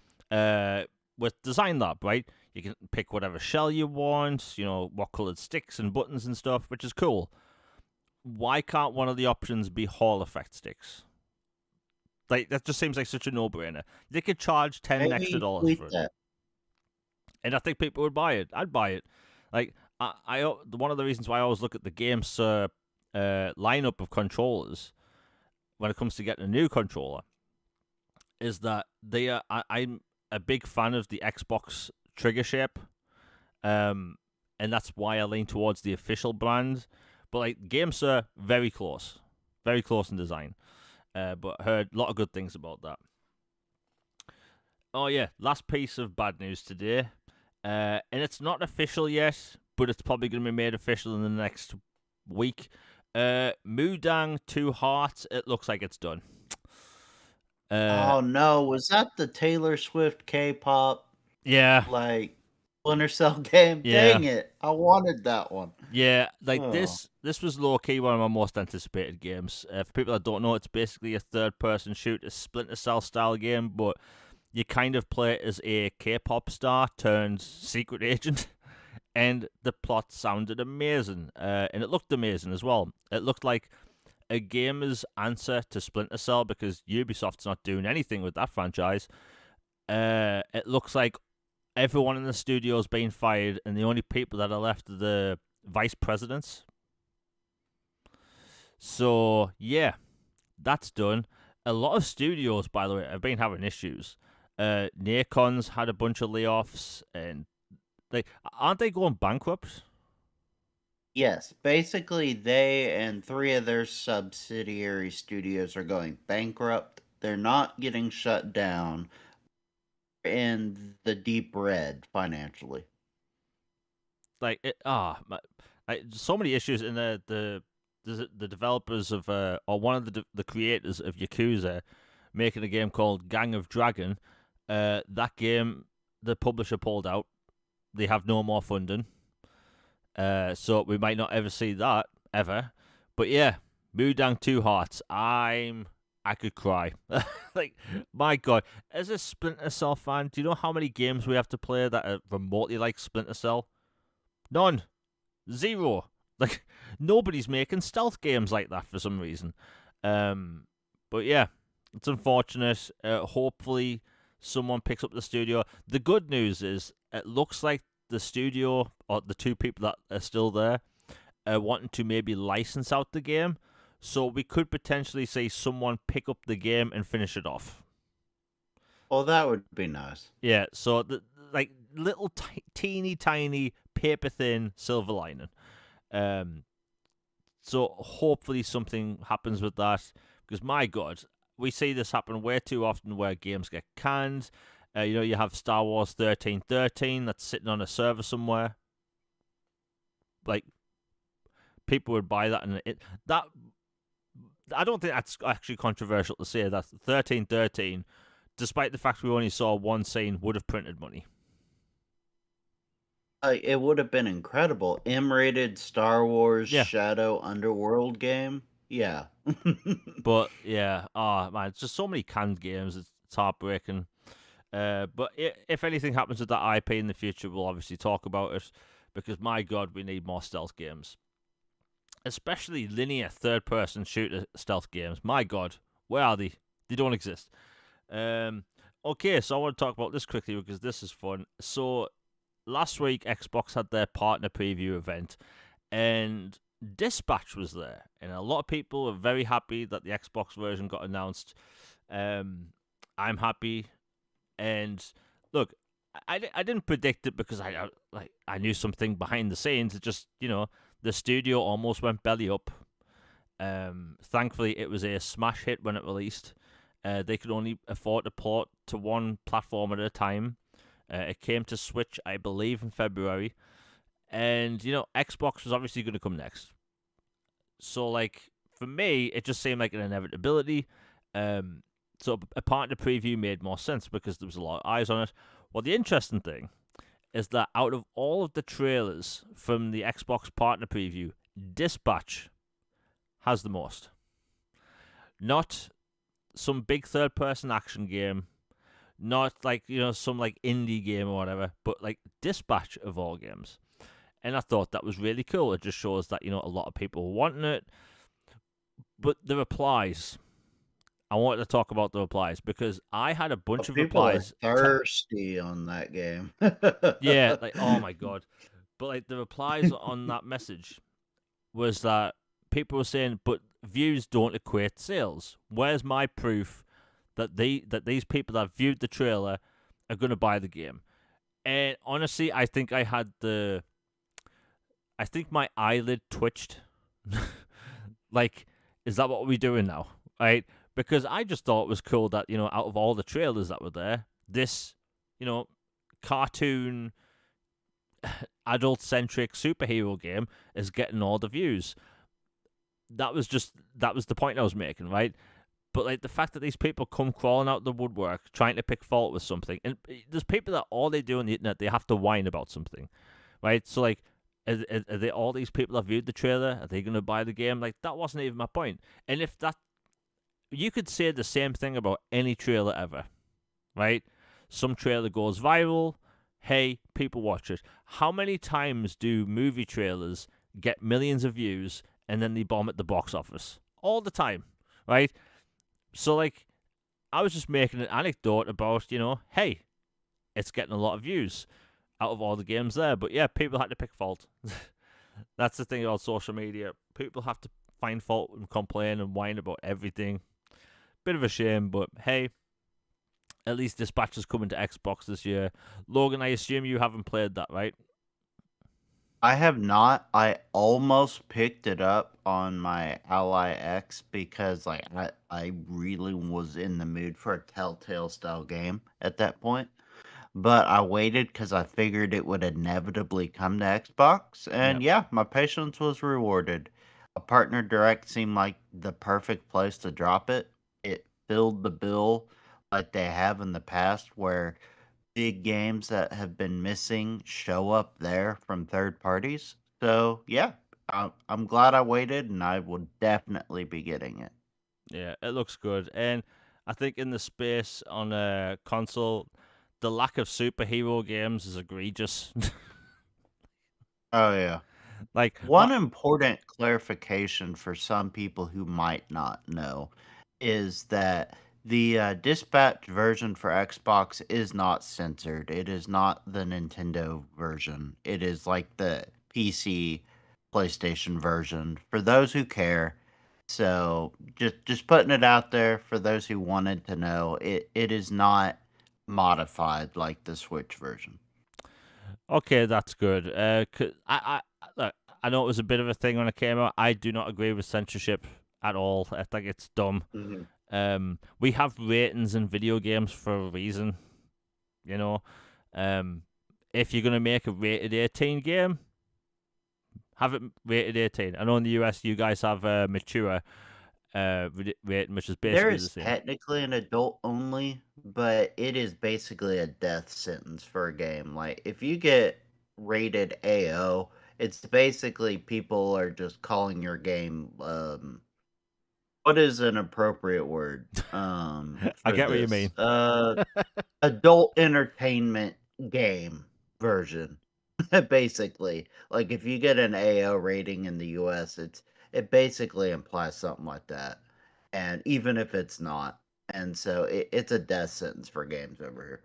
With Design Lab, right? You can pick whatever shell you want, what colored sticks and buttons and stuff, which is cool. Why can't one of the options be Hall effect sticks? Like, that just seems like such a no-brainer. They could charge $10 extra Maybe dollars tweet for it, that. and I think people would buy it. I'd buy it. Like, I one of the reasons why I always look at the game's lineup of controllers when it comes to getting a new controller is that I'm a big fan of the Xbox trigger shape, and that's why I lean towards the official brand. But like, games are very close in design. But heard a lot of good things about that. Oh yeah, last piece of bad news today, and it's not official yet, but it's probably going to be made official in the next week. Mudang Two Hearts. It looks like it's done. Oh no, was that the Taylor Swift K-pop Yeah, like Splinter Cell game? yeah, Dang it, I wanted that one. yeah. Like, Oh, this was low key one of my most anticipated games. For people that don't know, it's basically a third person shooter, Splinter Cell style game, but you kind of play it as a K-pop star turned secret agent. And the plot sounded amazing, and it looked amazing as well. It looked like a gamer's answer to Splinter Cell, because Ubisoft's not doing anything with that franchise. It looks like everyone in the studio's been fired, and the only people that are left are the vice presidents. So yeah, that's done. A lot of studios, by the way, have been having issues. Nakon's had a bunch of layoffs, and aren't they going bankrupt? yes, basically they and three of their subsidiary studios are going bankrupt. They're not getting shut down in the deep red financially. Like, so many issues in the developers of or one of the creators of Yakuza making a game called Gang of Dragon. That game, the publisher pulled out. They have no more funding. So we might not ever see that ever. But yeah, Mudang Two Hearts. I could cry. Like, my God, as a Splinter Cell fan, do you know how many games we have to play that are remotely like Splinter Cell? None. Zero. Like, nobody's making stealth games like that for some reason. But yeah, it's unfortunate. Hopefully, someone picks up the studio. The good news is, it looks like the studio, or the two people that are still there, are wanting to maybe license out the game. So we could potentially see someone pick up the game and finish it off. Well, that would be nice. Yeah, so like, little teeny tiny paper thin silver lining. So hopefully something happens with that, because my God, we see this happen way too often where games get canned. You have Star Wars 1313 that's sitting on a server somewhere, like, people would buy that, and that I don't think that's actually controversial to say that 1313, despite the fact we only saw one scene, would have printed money. It would have been incredible. M-rated Star Wars Yeah. Shadow Underworld game. Yeah. But yeah, man, it's just so many canned games. It's heartbreaking. But if anything happens with that IP in the future, we'll obviously talk about it, because my God, we need more stealth games, especially linear third-person shooter stealth games. My God, where are they? They don't exist. Okay, so I want to talk about this quickly because this is fun. So last week, Xbox had their partner preview event, and Dispatch was there, and a lot of people were very happy that the Xbox version got announced. I'm happy, and look, I didn't predict it because I knew something behind the scenes. It just, the studio almost went belly up. Thankfully, it was a smash hit when it released. They could only afford to port to one platform at a time. It came to Switch, I believe, in February. And, Xbox was obviously going to come next. So, for me, it just seemed like an inevitability. So a partner preview made more sense because there was a lot of eyes on it. Well, the interesting thing is that out of all of the trailers from the Xbox partner preview, Dispatch has the most. Not some big third-person action game, not some indie game or whatever, but Dispatch of all games. And I thought that was really cool. It just shows that, a lot of people were wanting it. But the replies, I wanted to talk about the replies because I had a bunch of People replies. are thirsty on that game. Yeah, oh my God. But the replies on that message was that people were saying, but views don't equate sales. Where's my proof that these people that viewed the trailer are going to buy the game? And honestly, I think my eyelid twitched. Is that what we're doing now? Right? Because I just thought it was cool that, out of all the trailers that were there, this, cartoon, adult-centric superhero game is getting all the views. That was the point I was making, right? But, the fact that these people come crawling out the woodwork trying to pick fault with something, and there's people that all they do on the internet, they have to whine about something, right? So, are they all these people that viewed the trailer? Are they going to buy the game? That wasn't even my point. And if that, you could say the same thing about any trailer ever, right? Some trailer goes viral. Hey, people watch it. How many times do movie trailers get millions of views and then they bomb at the box office? All the time, right? So, I was just making an anecdote about, hey, it's getting a lot of views out of all the games there. But yeah, people had to pick fault. That's the thing about social media. People have to find fault and complain and whine about everything. Bit of a shame, but hey, at least Dispatch is coming to Xbox this year. Logan, I assume you haven't played that, right? I have not. I almost picked it up on my Ally X because I really was in the mood for a Telltale style game at that point. But I waited because I figured it would inevitably come to Xbox, and yeah, my patience was rewarded. A partner direct seemed like the perfect place to drop it. It filled the bill like they have in the past, where big games that have been missing show up there from third parties. So yeah, I'm glad I waited, and I will definitely be getting it. Yeah, it looks good. And I think in the space on a console, the lack of superhero games is egregious. Oh yeah. like, One important clarification for some people who might not know is that the dispatch version for Xbox is not censored. It is not the Nintendo version. It is like the PC PlayStation version for those who care. So just putting it out there for those who wanted to know. It is not modified like the Switch version. okay, that's good. Look, I know it was a bit of a thing when it came out. I do not agree with censorship at all. I think it's dumb. We have ratings in video games for a reason. You know, if you're gonna make a rated 18 game, have it rated 18. I know in the US you guys have mature rating, which is There basically the is same. technically an adult only, but it is basically a death sentence for a game. Like if you get rated AO, it's basically people are just calling your game what is an appropriate word I for get what you this? mean. Adult entertainment game version. Basically. Like if you get an AO rating in the US, it basically implies something like that. And even if it's not. And so it's a death sentence for games over here.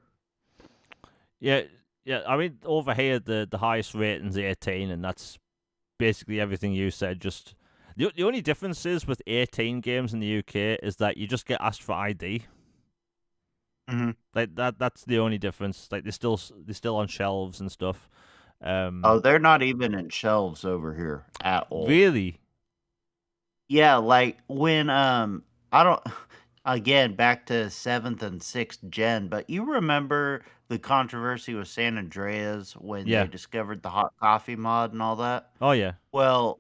Yeah, yeah. I mean, over here the highest rating's 18, and that's basically everything you said. Just the only difference is with 18 games in the UK is that you just get asked for ID. Hmm. Like that's the only difference. Like they're still on shelves and stuff. Oh, they're not even in shelves over here at all. Really? Yeah, like when I don't again back to 7th and 6th gen, but you remember the controversy with San Andreas when they Yeah. discovered the hot coffee mod and all that? Oh yeah. Well,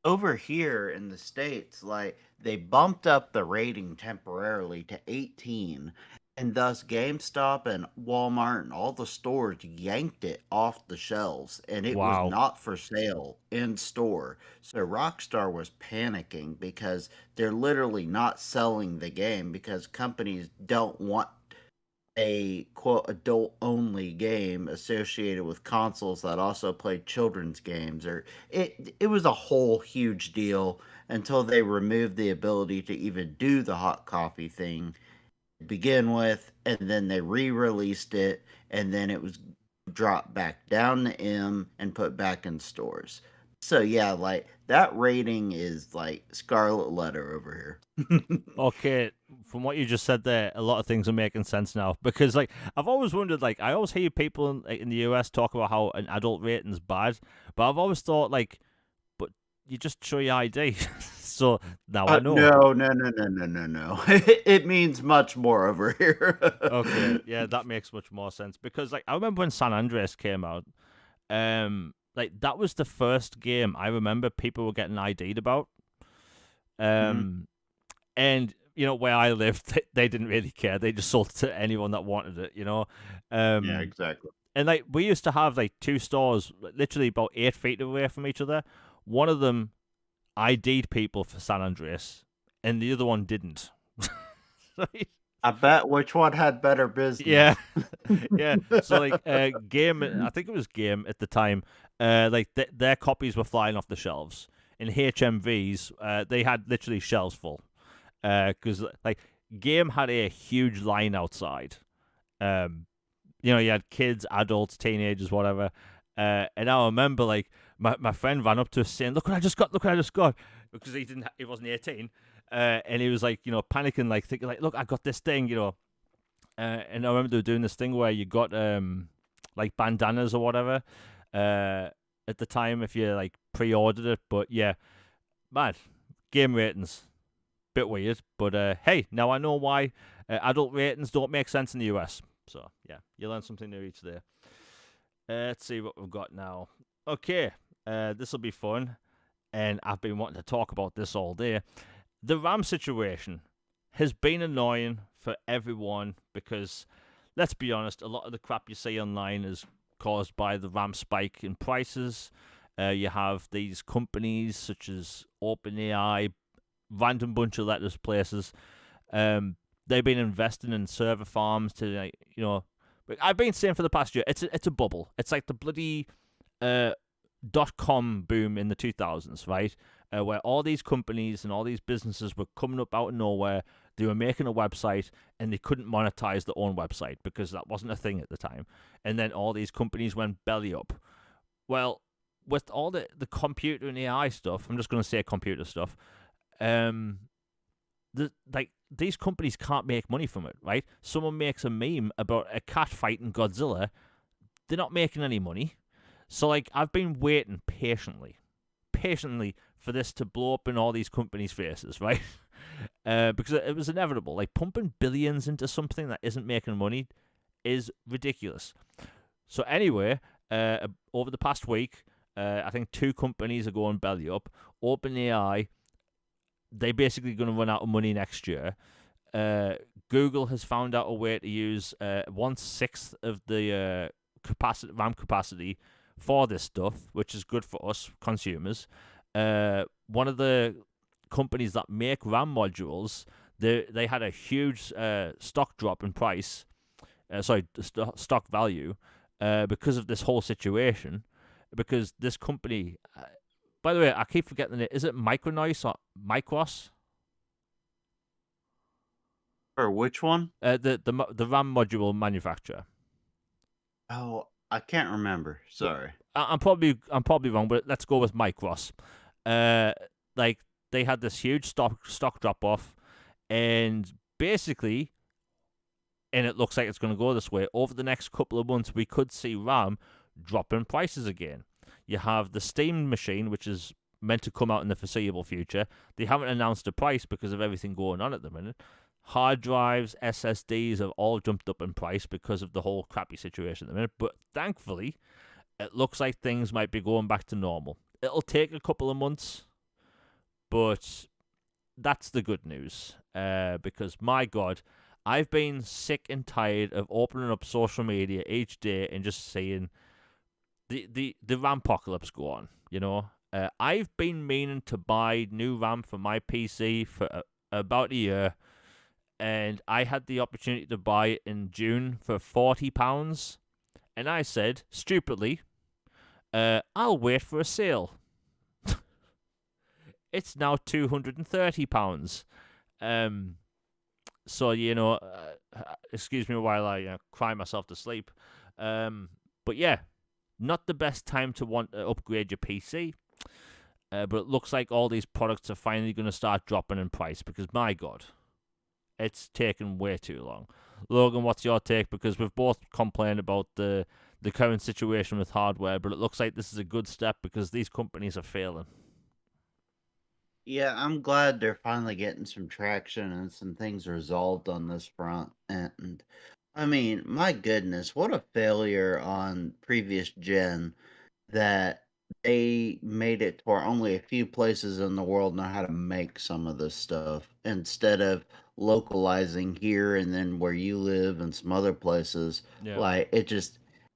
over here in the States, like they bumped up the rating temporarily to 18, and thus GameStop and Walmart and all the stores yanked it off the shelves, and it was Wow. not for sale in store. So Rockstar was panicking because they're literally not selling the game because companies don't want a quote adult only game associated with consoles that also play children's games, or it was a whole huge deal until they removed the ability to even do the hot coffee thing to begin with, and then they re-released it, and then it was dropped back down to M and put back in stores. So yeah, like that rating is like scarlet letter over here. Okay, from what you just said there, a lot of things are making sense now. Because like I've always wondered, like I always hear people in the US talk about how an adult rating's bad, but I've always thought like, but you just show your ID, so now I know. No, no, no, no, no, no, no. It means much more over here. Okay, yeah, that makes much more sense because like I remember when San Andreas came out, like that was the first game I remember people were getting ID'd about. Mhm. Um, and you know where I lived, they didn't really care. They just sold it to anyone that wanted it. Yeah, Um, exactly. and like we used to have like two stores, literally about 8 feet away from each other. One of them ID'd people for San Andreas, and the other one didn't. Right? I bet which one had better business. Yeah, yeah. So like, game. I think it was Game at the time. Like their copies were flying off the shelves. In HMVs, they had literally shelves full. Because like Game had a huge line outside. You had kids, adults, teenagers, whatever. And I remember like my friend ran up to us saying, "Look what I just got! Look what I just got!" Because he wasn't 18. And he was like, panicking, like thinking, like, "Look, I got this thing." And I remember they were doing this thing where you got like bandanas or whatever at the time if you like pre-ordered it. But yeah, man, game ratings bit weird. But hey, now I know why adult ratings don't make sense in the US. So yeah, you learn something new each day. Let's see what we've got now. Okay, this will be fun, and I've been wanting to talk about this all day. The RAM situation has been annoying for everyone because, let's be honest, a lot of the crap you see online is caused by the RAM spike in prices. You have these companies such as OpenAI, random bunch of letters places. They've been investing in server farms to, I've been saying for the past year, it's a bubble. It's like the bloody .com boom in the 2000s, right? Where all these companies and all these businesses were coming up out of nowhere. They were making a website and they couldn't monetize their own website because that wasn't a thing at the time. And then all these companies went belly up. Well, with all the computer and AI stuff, I'm just going to say computer stuff. These companies can't make money from it, right? Someone makes a meme about a cat fighting Godzilla, they're not making any money. So like I've been waiting patiently for this to blow up in all these companies' faces, right? Because it was inevitable. Like pumping billions into something that isn't making money is ridiculous. So anyway, over the past week, I think two companies are going belly up. OpenAI, they basically going to run out of money next year. Google has found out a way to use 1/6 of the RAM capacity for this stuff, which is good for us consumers. One of the companies that make RAM modules, they had a huge stock drop in price. Stock value, because of this whole situation. Because this company, by the way, I keep forgetting it. Is it Micronoise or Micros? Or which one? The RAM module manufacturer. Oh, I can't remember. Sorry. I'm probably wrong, but let's go with Micros. Like they had this huge stock drop off, and basically, and it looks like it's going to go this way over the next couple of months. We could see RAM dropping prices again. You have the Steam machine, which is meant to come out in the foreseeable future. They haven't announced a price because of everything going on at the minute. Hard drives, SSDs have all jumped up in price because of the whole crappy situation at the minute. But thankfully, it looks like things might be going back to normal. It'll take a couple of months, but that's the good news. Because, my God, I've been sick and tired of opening up social media each day and just seeing the Rampocalypse go on, you know. I've been meaning to buy new RAM for my PC for about a year, and I had the opportunity to buy it in June for £40, and I said, stupidly, I'll wait for a sale. It's now £230. So, you know, excuse me while I cry myself to sleep. But yeah, not the best time to want to upgrade your PC. But it looks like all these products are finally going to start dropping in price because, my God, it's taken way too long. Logan, what's your take? Because we've both complained about the current situation with hardware, but it looks like this is a good step because these companies are failing. Yeah, I'm glad they're finally getting some traction and some things resolved on this front. And I mean, my goodness, what a failure on previous gen that they made it to where only a few places in the world know how to make some of this stuff instead of localizing here and then where you live and some other places. Yeah. Like it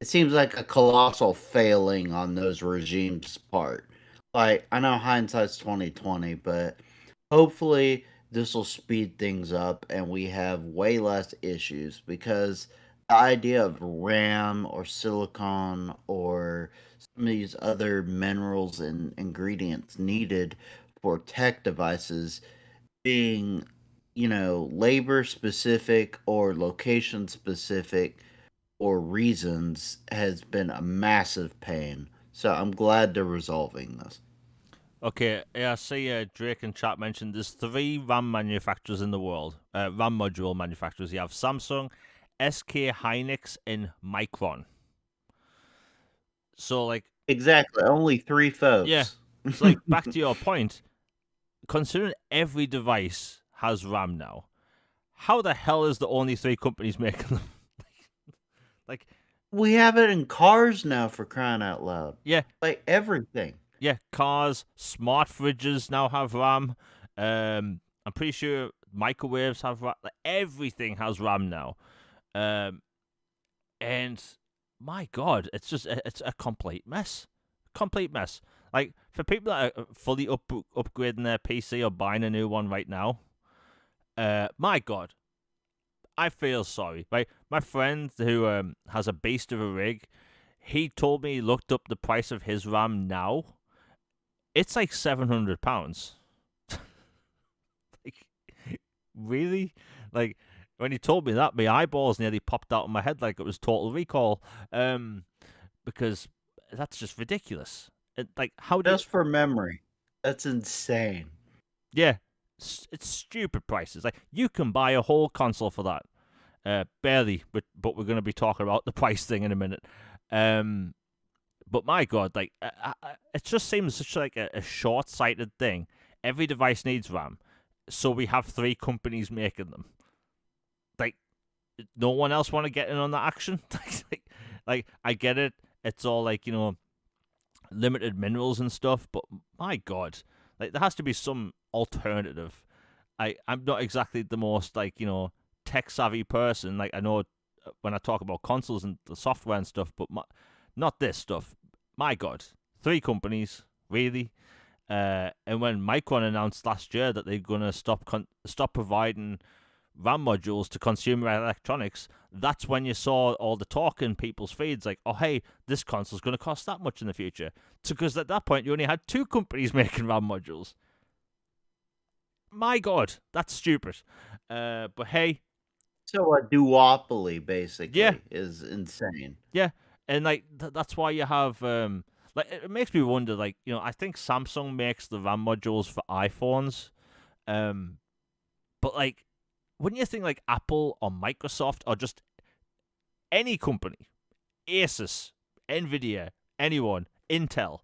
seems like a colossal failing on those regimes' part. Like I know hindsight's 2020, but hopefully this will speed things up and we have way less issues because the idea of RAM or silicon or some of these other minerals and ingredients needed for tech devices being, labor specific or location specific or reasons has been a massive pain. So I'm glad they're resolving this. Okay, yeah, I see Drake and chat mentioned there's 3 RAM manufacturers in the world. RAM module manufacturers. You have Samsung, SK Hynix, and Micron. So, like, Exactly. Only three yeah. folks. So, like, back to your point, considering every device has RAM now, how the hell is the only 3 companies making them? Like, We have it in cars now for crying out loud. yeah, Like everything. yeah, cars, smart fridges now have RAM. I'm pretty sure microwaves have RAM. Like, everything has RAM now. And my God, it's a complete mess. Complete mess. Like, for people that are fully upgrading their PC or buying a new one right now, my God, I feel sorry. Right, my friend who has a beast of a rig, he told me he looked up the price of his RAM now. It's like £700. Like, really? Like, when he told me that, my eyeballs nearly popped out of my head like it was Total Recall. Because that's just ridiculous. Like, how do you... Just for memory. That's insane. Yeah, it's stupid prices. Like, you can buy a whole console for that. Barely, but we're going to be talking about the price thing in a minute. But my God, like, it just seems such like a short-sighted thing. Every device needs RAM, so we have 3 companies making them. Like, no one else want to get in on that action? like, I get it. It's all like, limited minerals and stuff. But my God, like there has to be some alternative. I'm not exactly the most like tech savvy person. Like I know when I talk about consoles and the software and stuff, but not this stuff. My God, 3 companies really. And when Micron announced last year that they're gonna stop providing RAM modules to consumer electronics, that's when you saw all the talk in people's feeds, like, oh hey, this console's gonna cost that much in the future. Because at that point you only had 2 companies making RAM modules. My God, that's stupid. But hey, So a duopoly yeah, basically is insane. yeah, and like that's why you have like it makes me wonder. Like I think Samsung makes the RAM modules for iPhones, but like wouldn't you think like Apple or Microsoft or just any company, Asus, Nvidia, anyone, Intel,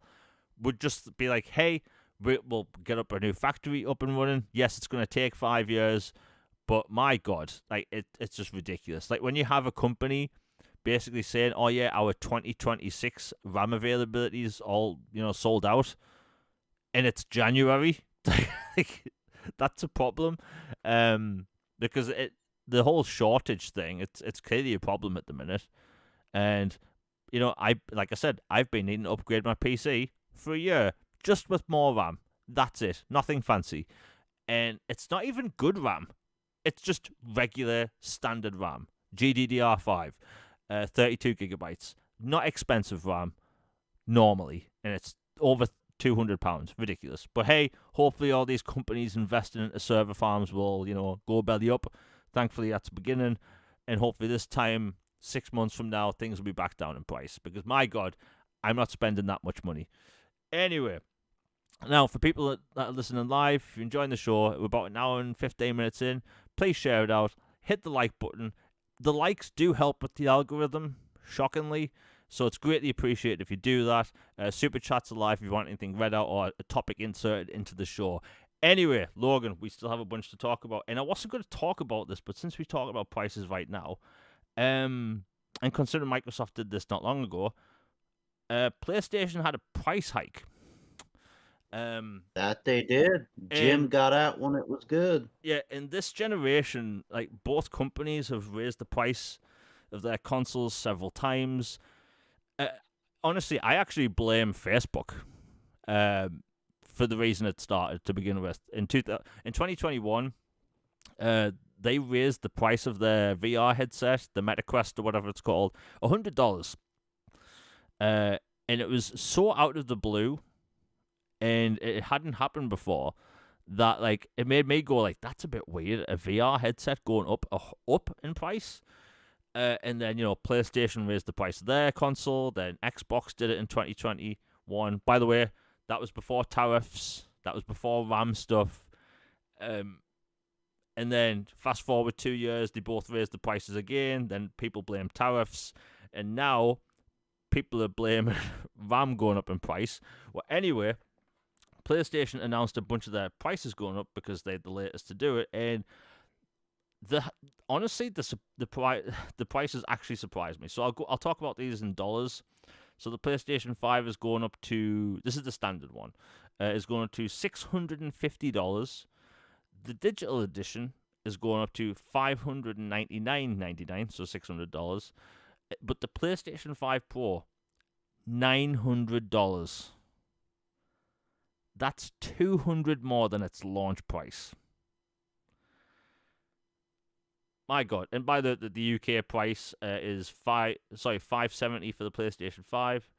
would just be like, hey, we'll get up a new factory up and running. Yes, it's going to take 5 years, but my God, like it's just ridiculous. Like when you have a company basically saying, oh yeah, our 2026 RAM availability is all sold out, and it's January, like that's a problem, because the whole shortage thing, it's clearly a problem at the minute, and like I said, I've been needing to upgrade my PC for a year just with more RAM. That's it, nothing fancy, and it's not even good RAM. It's just regular standard RAM, GDDR5, 32 gigabytes, not expensive RAM normally, and it's over £200. Ridiculous. But hey, hopefully all these companies investing into server farms will, go belly up. Thankfully, that's beginning, and hopefully this time, 6 months from now, things will be back down in price. Because my God, I'm not spending that much money. Anyway, now for people that are listening live, if you're enjoying the show, we're about an hour and 15 minutes in. Please share it out. Hit the like button. The likes do help with the algorithm, shockingly. So it's greatly appreciated if you do that. Super chats are live if you want anything read out or a topic inserted into the show. Anyway, Logan, we still have a bunch to talk about. And I wasn't going to talk about this, but since we talk about prices right now, and considering Microsoft did this not long ago, PlayStation had a price hike. That they did. Jim And got out when it was good. yeah, in this generation, like both companies have raised the price of their consoles several times. Honestly, I actually blame Facebook for the reason it started to begin with. In 2021, they raised the price of their VR headset, the MetaQuest or whatever it's called, $100. And it was so out of the blue, and it hadn't happened before, that like it made me go like, that's a bit weird. A VR headset going up in price. And then PlayStation raised the price of their console. Then Xbox did it in 2021. By the way, that was before tariffs. That was before RAM stuff. And then fast forward 2 years, they both raised the prices again. Then people blame tariffs, and now people are blaming RAM going up in price. Well, anyway, PlayStation announced a bunch of their prices going up because they're the latest to do it, and honestly, the prices actually surprised me. So I'll talk about these in dollars. So the PlayStation 5 is going up to, this is the standard one, is going up to $650. The digital edition is going up to $599.99, so $600. But the PlayStation 5 Pro, $900. That's $200 more than its launch price. My God! And by the UK price is $570 for the PlayStation 5,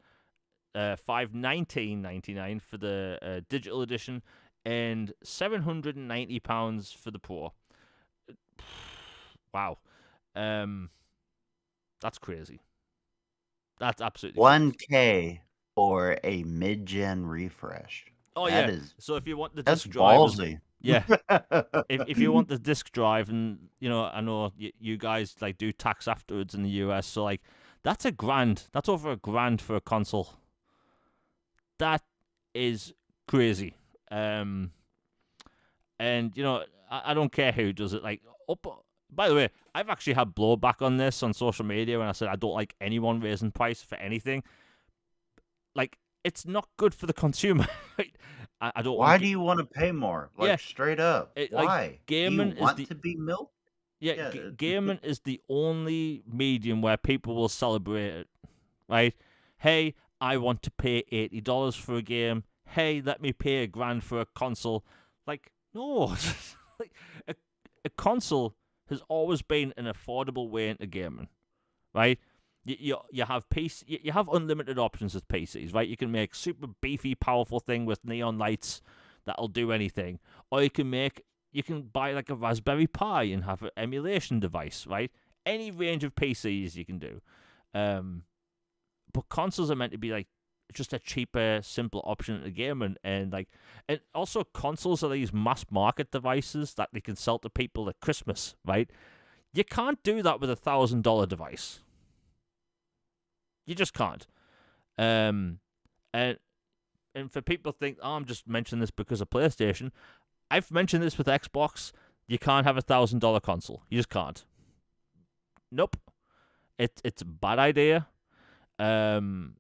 $519.99 for the digital edition, and £790 for the Pro. Wow, that's crazy. That's absolutely crazy. 1K for a mid-gen refresh. Oh That yeah. is So if you want the that's disc drive, ballsy. yeah. If you want the disc drive, and I know you guys like do tax afterwards in the US, so like that's $1,000. That's over $1,000 for a console. That is crazy. And I don't care who does it. Like by the way, I've actually had blowback on this on social media when I said I don't like anyone raising price for anything. Like it's not good for the consumer. Right? I don't want Why to. do you want to pay more? Yeah, Like straight up. like Why? Do you gaming is want the to be milked? yeah Yeah. gaming is the only medium where people will celebrate it. Right? Hey, I want to pay $80 for a game. Hey, let me pay $1,000 for a console. Like no, like a, a console has always been an affordable way into gaming. Right? You have PC, you have unlimited options with PCs, right? You can make super beefy, powerful thing with neon lights that'll do anything, or you can buy like a Raspberry Pi and have an emulation device, right? Any range of PCs you can do, um, but consoles are meant to be like just a cheaper, simpler option in the game, and also consoles are these mass market devices that they can sell to people at Christmas, right? You can't do that with $1,000 device. You just can't. Um, and and for people to think, oh, I'm just mentioning this because of PlayStation. I've mentioned this with Xbox. You can't have $1,000 console. You just can't. Nope. It's a bad idea. And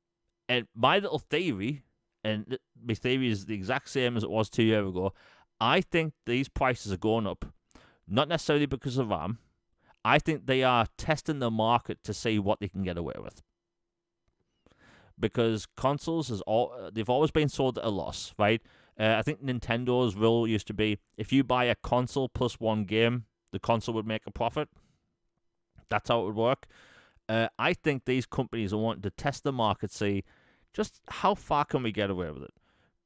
my little theory, and my theory is the exact same as it was 2 years ago. I think these prices are going up, not necessarily because of RAM. I think they are testing the market to see what they can get away with. Because consoles they've always been sold at a loss, right? I think Nintendo's rule used to be if you buy a console plus one game, the console would make a profit. That's how it would work. I think these companies are wanting to test the market, see just how far can we get away with it.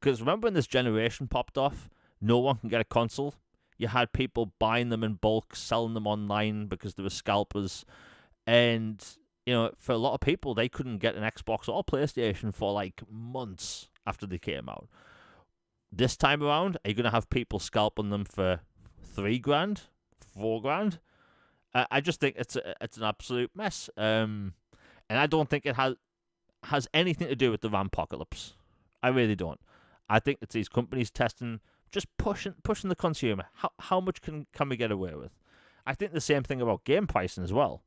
Because remember when this generation popped off, no one can get a console. You had people buying them in bulk, selling them online because they were scalpers, and for a lot of people, they couldn't get an Xbox or PlayStation for like months after they came out. This time around, are you going to have people scalping them for $3,000, $4,000? I just think it's an absolute mess. And I don't think it has anything to do with the Rampocalypse. I really don't. I think it's these companies testing, just pushing the consumer. How much can we get away with? I think the same thing about game pricing as well.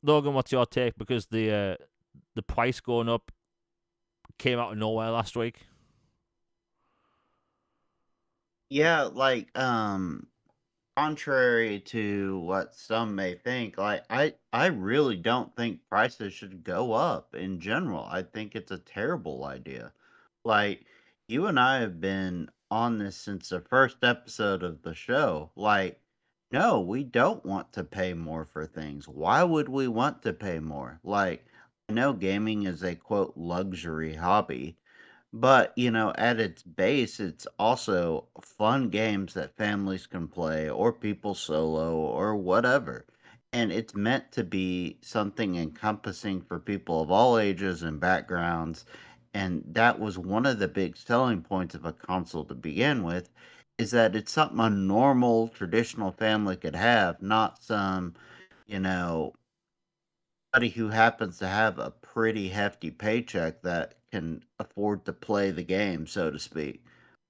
Logan, what's your take? Because the price going up came out of nowhere last week. Yeah, like contrary to what some may think, like I really don't think prices should go up in general. I think it's a terrible idea. Like you and I have been on this since the first episode of the show. Like no, we don't want to pay more for things. Why would we want to pay more? Like I know gaming is a quote luxury hobby, but, at its base, it's also fun games that families can play or people solo or whatever. And it's meant to be something encompassing for people of all ages and backgrounds. And that was one of the big selling points of a console to begin with, is that it's something a normal traditional family could have, not some, you know, somebody who happens to have a pretty hefty paycheck that can afford to play the game, so to speak.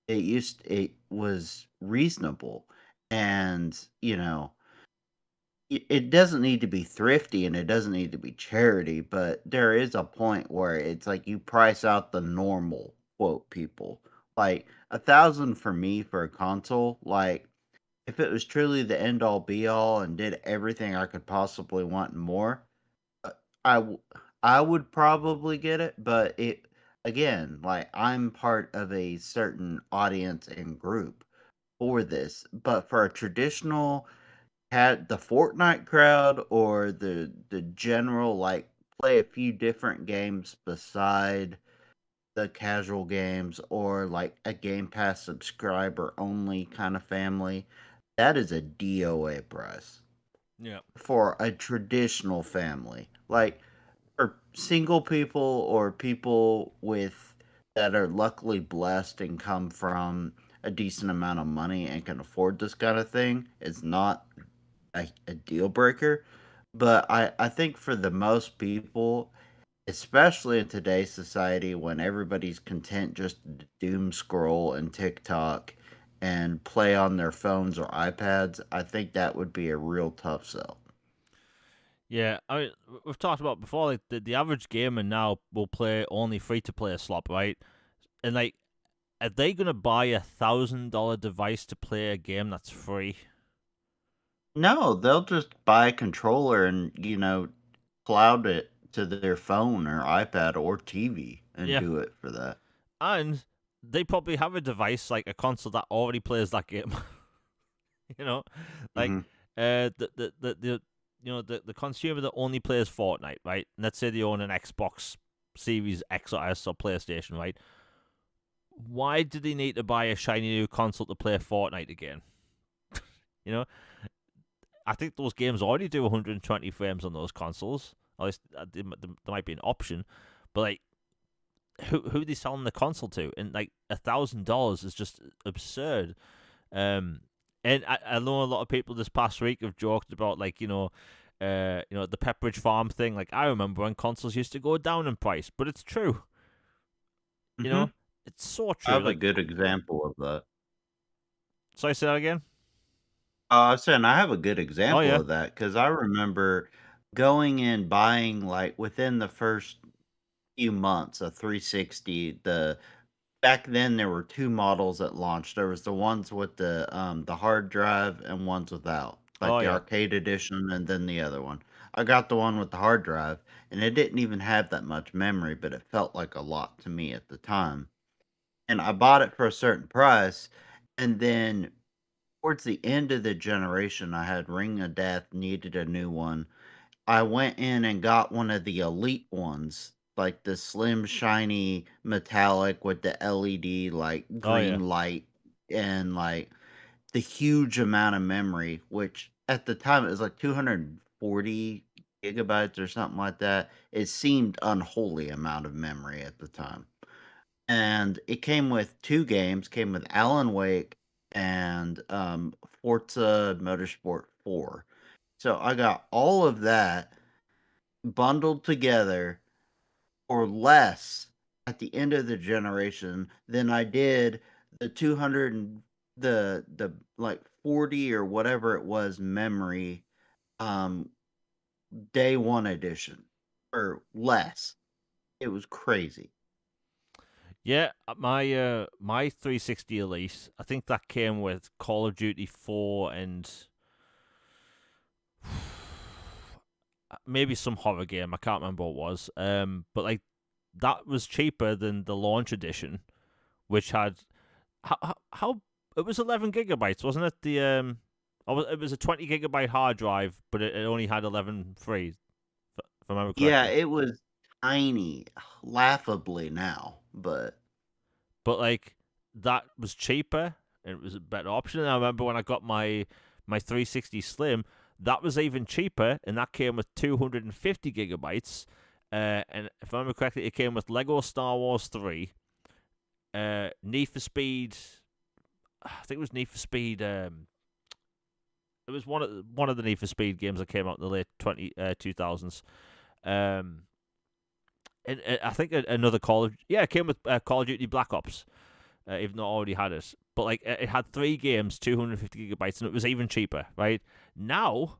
It was reasonable, and it doesn't need to be thrifty and it doesn't need to be charity, but there is a point where it's like you price out the normal quote people. Like 1,000 for me for a console, like if it was truly the end all be all and did everything I could possibly want and more, uh, I w- I would probably get it, but it again, like I'm part of a certain audience and group for this. But for a traditional had the Fortnite crowd or the general like play a few different games beside the casual games or like a Game Pass subscriber only kind of family, that is a DOA price Yeah. for a traditional family. Like for single people or people with that are luckily blessed and come from a decent amount of money and can afford this kind of thing, it's not a deal breaker. But I think for the most people, especially in today's society when everybody's content just to doom scroll and TikTok and play on their phones or iPads, I think that would be a real tough sell. Yeah, I mean, we've talked about before, like the average gamer now will play only free to play slop, right? And like, are they gonna buy $1,000 device to play a game that's free? No, they'll just buy a controller and, cloud it to their phone or iPad or TV and Yeah, do it for that. and they probably have a device like a console that already plays that game. you know, like Hmm. the the consumer that only plays Fortnite, right? And let's say they own an Xbox Series X or S or PlayStation, right? Why do they need to buy a shiny new console to play Fortnite again? You know, I think those games already do 120 frames on those consoles. At least there might be an option, but like, who are they selling the console to? And like $1,000 is just absurd. Um, and I know a lot of people this past week have joked about like the Pepperidge Farm thing. Like I remember when consoles used to go down in price, but it's true. You Hmm. know, it's so I true. have a Like, good example of that. so I say that again. I was saying I have a good Oh example yeah, of that because I remember going and buying, like, within the first few months, a 360. Back then, there were 2 models that launched. There was the ones with the hard drive and ones without, like oh the yeah. arcade edition and then the other one. I got the one with the hard drive, and it didn't even have that much memory, but it felt like a lot to me at the time. And I bought it for a certain price, and then towards the end of the generation, I had Ring of Death, needed a new one. I went in and got one of the elite ones, like the slim, shiny, metallic with the LED, like, Oh yeah. green light and, like, the huge amount of memory, which at the time it was like 240 gigabytes or something like that. It seemed unholy amount of memory at the time. And it came with 2 games, came with Alan Wake and, Forza Motorsport 4. So I got all of that bundled together for less at the end of the generation than I did the 200 and like 40 or whatever it was memory um day 1 edition or less. It was crazy. Yeah, my 360 Elite, I think that came with Call of Duty 4 and maybe some horror game. I can't remember what it was. But like that was cheaper than the launch edition, which had how it was 11 gigabytes, wasn't it? It was a 20 gigabyte hard drive, but it only had 11 free, if I remember Yeah, correctly. it was tiny, laughably now, but But like that was cheaper and it was a better option. And I remember when I got my 360 Slim, that was even cheaper, and that came with 250 gigabytes. And if I remember correctly, it came with Lego Star Wars 3, Need for Speed. I think it was Need for Speed. It was one of the Need for Speed games that came out in the late 2000s. Um, and I think another it came with Call of Duty Black Ops, even though I already had it. But like it had 3 games, 250 gigabytes, and it was even cheaper. Right now,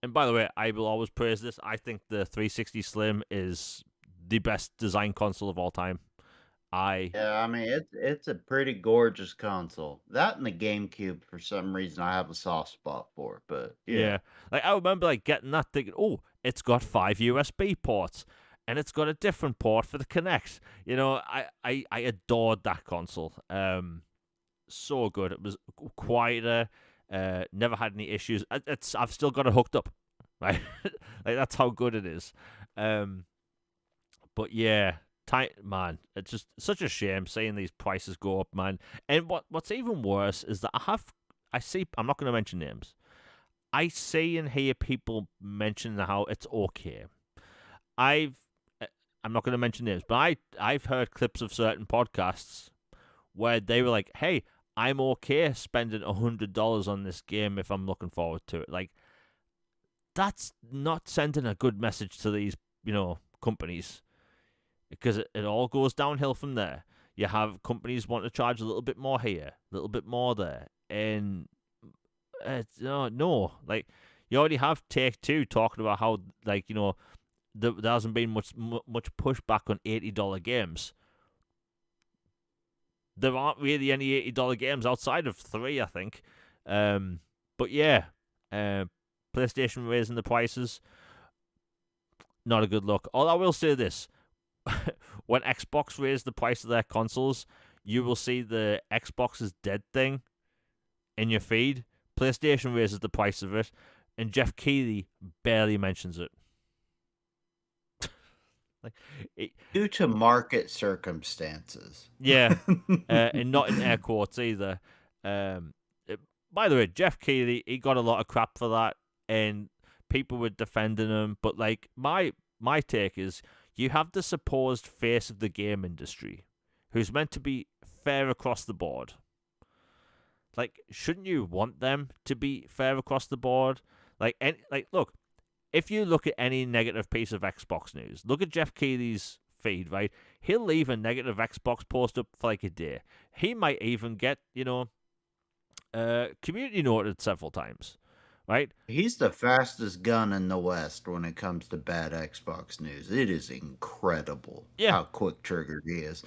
and by the way, I will always praise this. I think the 360 Slim is the best design console of all time. I yeah, I mean it's a pretty gorgeous console. That and the GameCube for some reason I have a soft spot for, but yeah. Yeah, like I remember like getting that thinking, oh, it's got 5 USB ports, and it's got a different port for the Connect. I adored that console. So good. It was quieter. Never had any issues. I've still got it hooked up, right? Like that's how good it is. Um, but yeah, tight man. It's just such a shame seeing these prices go up, man. And what's even worse is that I see. I'm not going to mention names. I see and hear people mention how it's okay. I've uh, I'm not going to mention names, but I've heard clips of certain podcasts where they were like, "Hey, I'm okay spending $100 on this game if I'm looking forward to it." Like that's not sending a good message to these companies, because it all goes downhill from there. You have companies want to charge a little bit more here, a little bit more there, and no, like You already have Take-Two talking about how, like, there hasn't been much pushback on $80 games. There aren't really any $80 games outside of 3, I think. But yeah, PlayStation raising the prices, not a good look. All I will say this: when Xbox raised the price of their consoles, you will see the Xbox is dead thing in your feed. PlayStation raises the price of it, and Jeff Keighley barely mentions it. Due to market circumstances. Yeah, and not in air quotes either. By the way, Jeff Keighley, he got a lot of crap for that, and people were defending him. But like my take is, you have the supposed face of the game industry, who's meant to be fair across the board. Like, shouldn't you want them to be fair across the board? Look, if you look at any negative piece of Xbox news, look at Jeff Keighley's feed, right? He'll leave a negative Xbox post up for like a day. He might even get, community noted several times, right? He's the fastest gun in the West when it comes to bad Xbox news. It is incredible how quick triggered he is.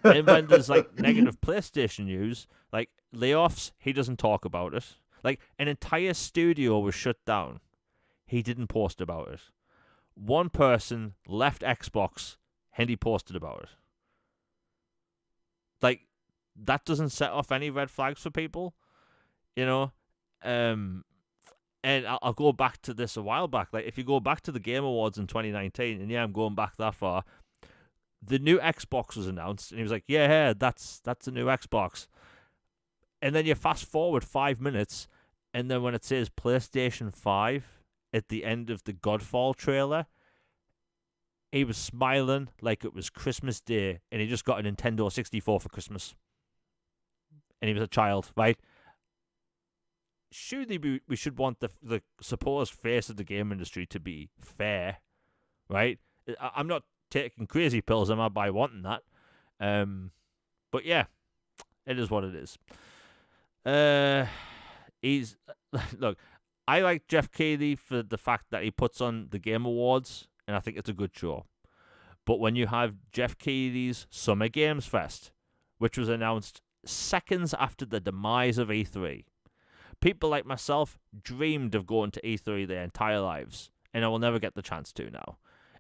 And when there's like negative PlayStation news, like layoffs, he doesn't talk about it. Like an entire studio was shut down. He didn't post about it. One person left Xbox and he posted about it. Like, that doesn't set off any red flags for people, And I'll go back to this a while back. Like, if you go back to the Game Awards in 2019, and yeah, I'm going back that far, the new Xbox was announced, and he was like, yeah, that's a new Xbox. And then you fast forward 5 minutes, and then when it says PlayStation 5 at the end of the Godfall trailer, he was smiling like it was Christmas Day, and he just got a Nintendo 64 for Christmas. And he was a child, right? Surely we should want the supposed face of the game industry to be fair, right? I'm not taking crazy pills, am I, by wanting that? But yeah, it is what it is. Look, I like Jeff Keighley for the fact that he puts on the Game Awards, and I think it's a good show. But when you have Jeff Keighley's Summer Games Fest, which was announced seconds after the demise of E3, people like myself dreamed of going to E3 their entire lives, and I will never get the chance to now.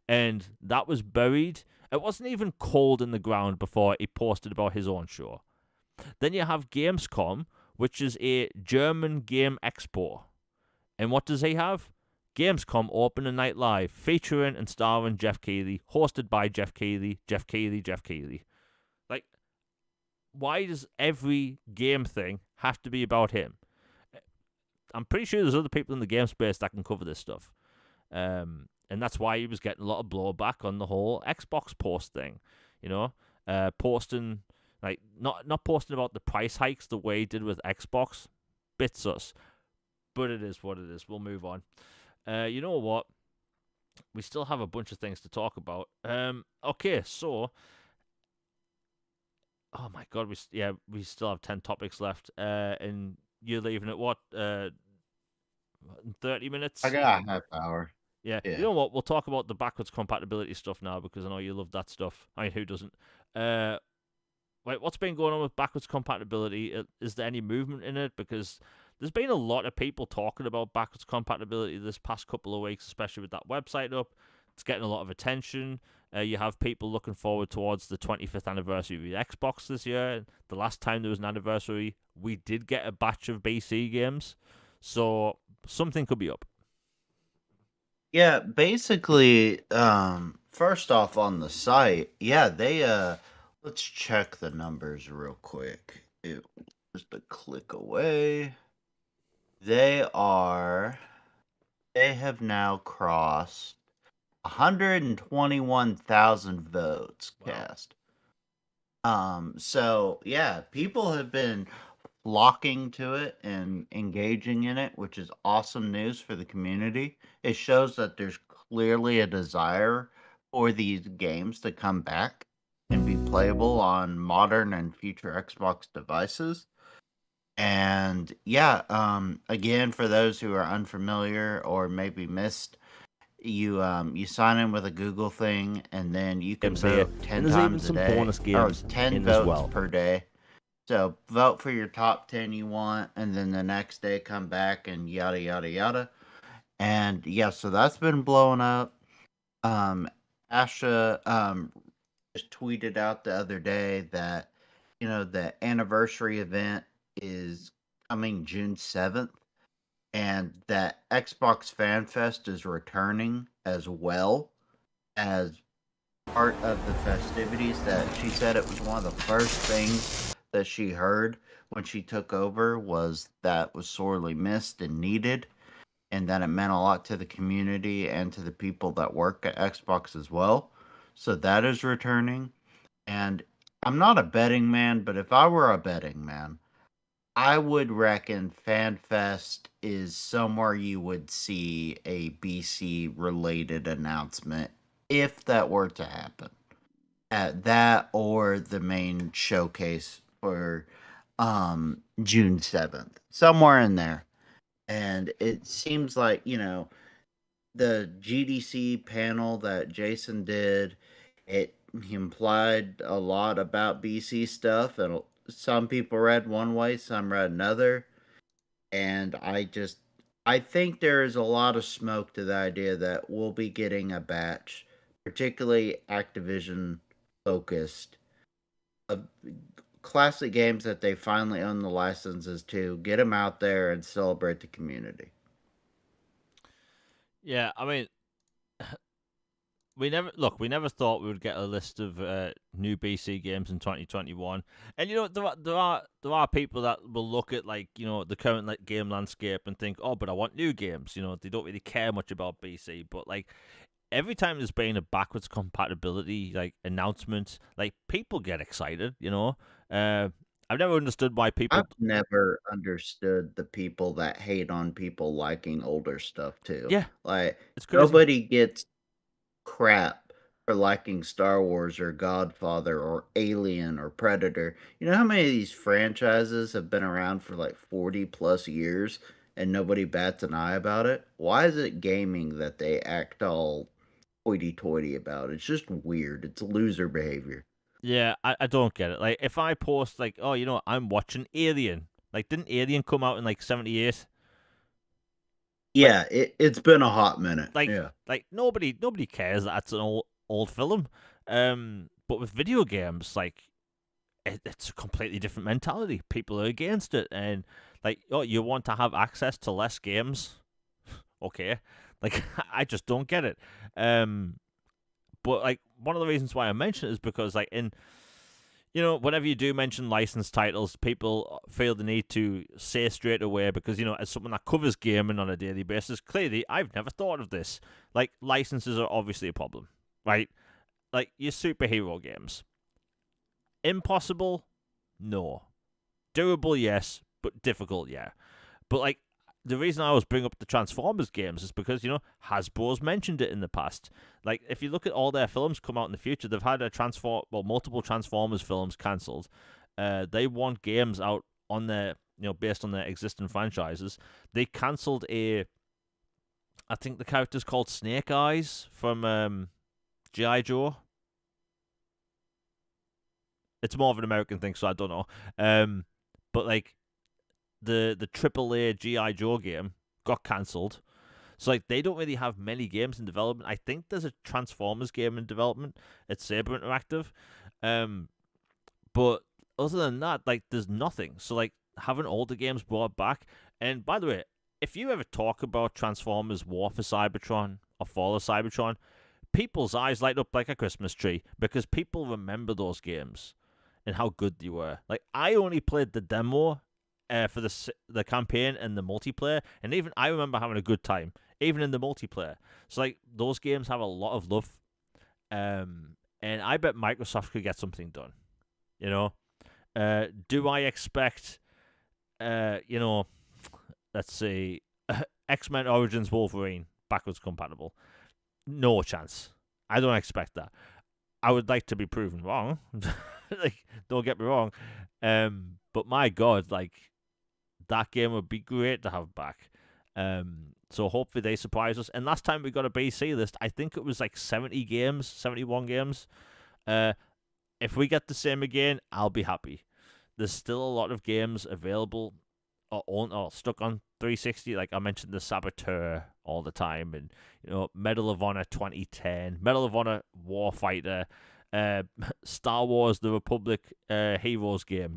And that was buried. It wasn't even cold in the ground before he posted about his own show. Then you have Gamescom, which is a German game expo. And what does he have? Gamescom Open Night Live, featuring and starring Jeff Keighley, hosted by Jeff Keighley. Like, why does every game thing have to be about him? I'm pretty sure there's other people in the game space that can cover this stuff. And that's why he was getting a lot of blowback on the whole Xbox post thing. Posting, like, not posting about the price hikes the way he did with Xbox. Bits us. But it is what it is. We'll move on. You know what? We still have a bunch of things to talk about. Okay, so... Oh my god, we still have 10 topics left. And you're leaving at what? 30 minutes? I got a half hour. Yeah. You know what? We'll talk about the backwards compatibility stuff now, because I know you love that stuff. I mean, who doesn't? Wait, what's been going on with backwards compatibility? Is there any movement in it? Because there's been a lot of people talking about backwards compatibility this past couple of weeks, especially with that website up. It's getting a lot of attention. You have people looking forward towards the 25th anniversary of the Xbox this year. The last time there was an anniversary, we did get a batch of BC games. So something could be up. Yeah, basically, first off on the site, they let's check the numbers real quick. It was just a click away. They have now crossed 121,000 votes cast. So yeah, people have been flocking to it and engaging in it, which is awesome news for the community. It shows that there's clearly a desire for these games to come back and be playable on modern and future Xbox devices. And yeah, again, for those who are unfamiliar or maybe missed, you sign in with a Google thing, and then you can Games here, vote and 10 there's even times a some day, bonus or games 10 in as votes well. per day. So vote for your top 10 you want, and then the next day come back and yada yada yada. And yeah, so that's been blowing up. Um, Asha just tweeted out the other day that the anniversary event is coming June 7th, and that Xbox Fan Fest is returning as well as part of the festivities. That she said it was one of the first things that she heard when she took over, was that was sorely missed and needed, and that it meant a lot to the community and to the people that work at Xbox as well. So that is returning. And I'm not a betting man, but if I were a betting man, I would reckon FanFest is somewhere you would see a BC related announcement if that were to happen. At that or the main showcase for June 7th. Somewhere in there. And it seems like, the GDC panel that Jason did, it implied a lot about BC stuff, and some people read one way, some read another, and I think there is a lot of smoke to the idea that we'll be getting a batch, particularly Activision focused, of classic games that they finally own the licenses to, get them out there and celebrate the community. Yeah, I mean, we never thought we would get a list of new BC games in 2021. And there are people that will look at the current game landscape and think, oh, but I want new games. They don't really care much about BC, but every time there's been a backwards compatibility announcement, people get excited. I've never understood why people. I've never understood the people that hate on people liking older stuff too. Yeah, Like, it's crazy. nobody gets crap for liking Star Wars or Godfather or Alien or Predator. You know how many of these franchises have been around for like 40 plus years and nobody bats an eye about it? Why is it gaming that they act all hoity toity about? It's just weird. It's loser behavior. Yeah, I don't get it. If I post oh, I'm watching Alien. Didn't Alien come out in 78? Like, Yeah, it's been a hot minute. like, Yeah. nobody cares that it's an old film. But with video games, it's a completely different mentality. People are against it, and oh, you want to have access to less games? Okay, I just don't get it. But one of the reasons why I mention it is because in whenever you do mention licensed titles, people feel the need to say straight away because, as someone that covers gaming on a daily basis, clearly I've never thought of this. Licenses are obviously a problem, right? Your superhero games. Impossible? No. Doable? Yes. But difficult? Yeah. But, the reason I always bring up the Transformers games is because, Hasbro's mentioned it in the past. If you look at all their films come out in the future, they've had multiple Transformers films cancelled. They want games out on their, based on their existing franchises. They cancelled I think the character's called Snake Eyes from G.I. Joe. It's more of an American thing, so I don't know. But the AAA G.I. Joe game got cancelled. So they don't really have many games in development. I think there's a Transformers game in development. It's Saber Interactive. But other than that, there's nothing. So having older games brought back. And by the way, if you ever talk about Transformers War for Cybertron or Fall of Cybertron, people's eyes light up like a Christmas tree because people remember those games and how good they were. I only played the demo for the campaign and the multiplayer, and even I remember having a good time, even in the multiplayer. So those games have a lot of love, and I bet Microsoft could get something done. Do I expect, let's see, X-Men Origins Wolverine backwards compatible? No chance. I don't expect that. I would like to be proven wrong. Don't get me wrong. But my God, that game would be great to have back. So hopefully they surprise us. And last time we got a BC list, I think it was like 70 games, 71 games. If we get the same again, I'll be happy. There's still a lot of games available or stuck on 360. Like I mentioned, the Saboteur all the time, and Medal of Honor 2010, Medal of Honor Warfighter, Star Wars: The Republic Heroes game,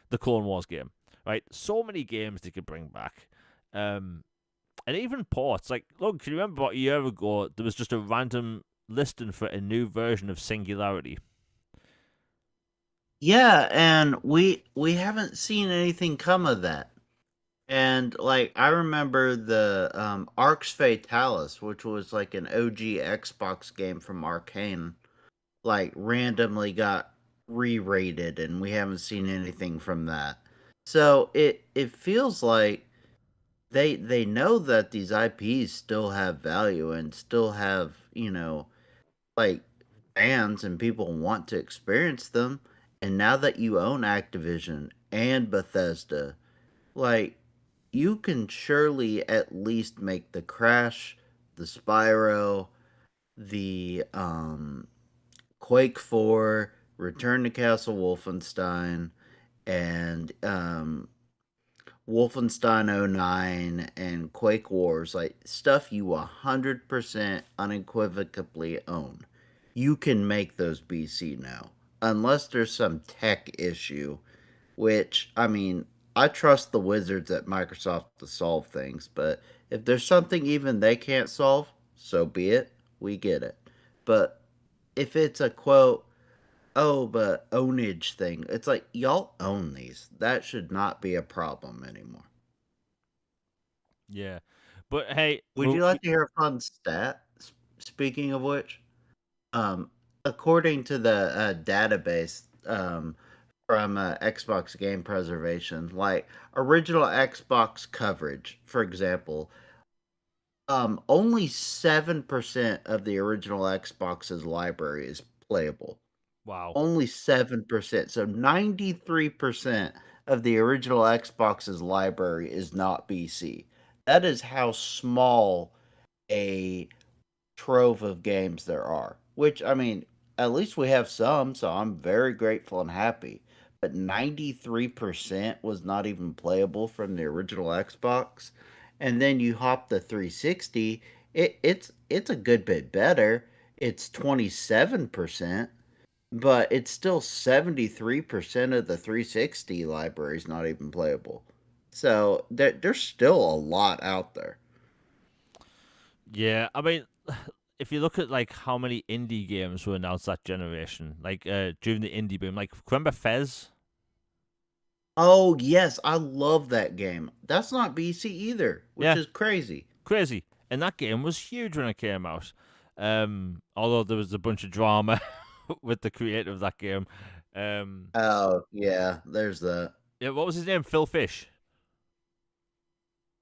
the Clone Wars game. Right, so many games they could bring back. And even ports. Like, look, can you remember about a year ago, there was just a random listing for a new version of Singularity? Yeah, and we haven't seen anything come of that. And like I remember the Arx Fatalis, which was like an OG Xbox game from Arcane, like randomly got re-rated, and we haven't seen anything from that. So it feels like they know that these IPs still have value and still have, like fans and people want to experience them. And now that you own Activision and Bethesda, like you can surely at least make the Crash, the Spyro, the Quake 4, Return to Castle Wolfenstein, and Wolfenstein '09 and Quake Wars, like stuff you 100% unequivocally own. You can make those BC now. Unless there's some tech issue, which, I mean, I trust the wizards at Microsoft to solve things, but if there's something even they can't solve, so be it. We get it. But if it's a quote, oh, but ownage thing, it's like, y'all own these. That should not be a problem anymore. Yeah. But hey, Would you like to hear a fun stat? Speaking of which, um, according to the database from Xbox Game Preservation, like original Xbox coverage, for example, only 7% of the original Xbox's library is playable. wow. Only 7%. So 93% of the original Xbox's library is not BC. That is how small a trove of games there are. Which, I mean, at least we have some, so I'm very grateful and happy. But 93% was not even playable from the original Xbox. And then you hop the 360, it's a good bit better. It's 27%, but it's still 73% of the 360 library is not even playable. So there's still a lot out there. Yeah, I mean, if you look at like how many indie games were announced that generation, like during the indie boom, like remember Fez? Oh, yes, I love that game. That's not BC either, which Yeah, is crazy. crazy. And that game was huge when it came out. Although there was a bunch of drama with the creator of that game. Um, Oh, yeah, there's that. yeah, what was his name? Phil Fish.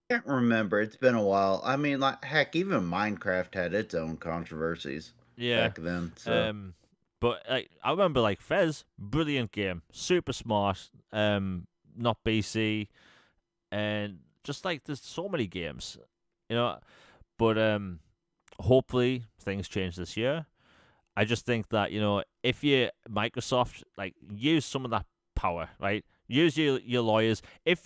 Can't remember. It's been a while. I mean, like, heck, even Minecraft had its own controversies Yeah. back then. So, Um, but like I remember like Fez, brilliant game, super smart. Not BC, and just like there's so many games, you know. But hopefully things change this year. I just think that if you Microsoft like use some of that power, right? Use your lawyers. If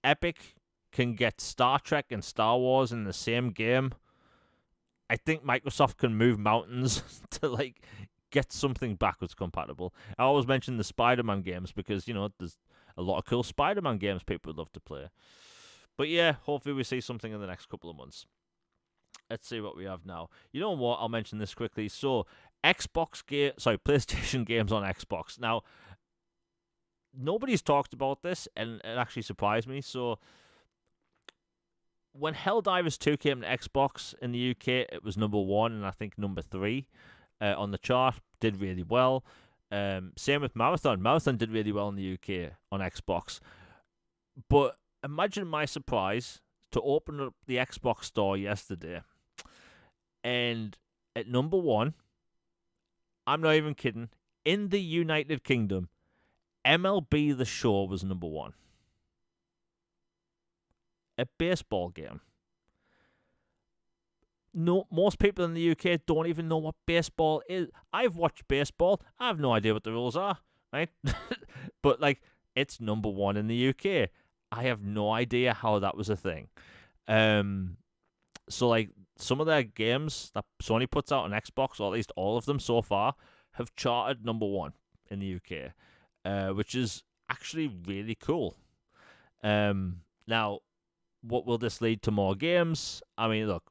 Epic can get Star Trek and Star Wars in the same game, I think Microsoft can move mountains to like get something backwards compatible. I always mention the Spider-Man games because there's a lot of cool Spider-Man games people would love to play. But yeah, hopefully we see something in the next couple of months. Let's see what we have now. You know what? I'll mention this quickly. So, PlayStation games on Xbox. Now, nobody's talked about this, and it actually surprised me. So, when Helldivers 2 came to Xbox in the UK, it was number 1 and I think number 3 on the chart. Did really well. Same with Marathon. Marathon did really well in the UK on Xbox. But imagine my surprise to open up the Xbox store yesterday, and at number 1, I'm not even kidding, in the United Kingdom, MLB The Show was number 1. a baseball game. No, most people in the UK don't even know what baseball is. I've watched baseball. I have no idea what the rules are, right? But like, it's number one in the UK. I have no idea how that was a thing. So like, some of their games that Sony puts out on Xbox, or at least all of them so far, have charted number one in the UK, which is actually really cool. Now, what will this lead to? More games? I mean, look,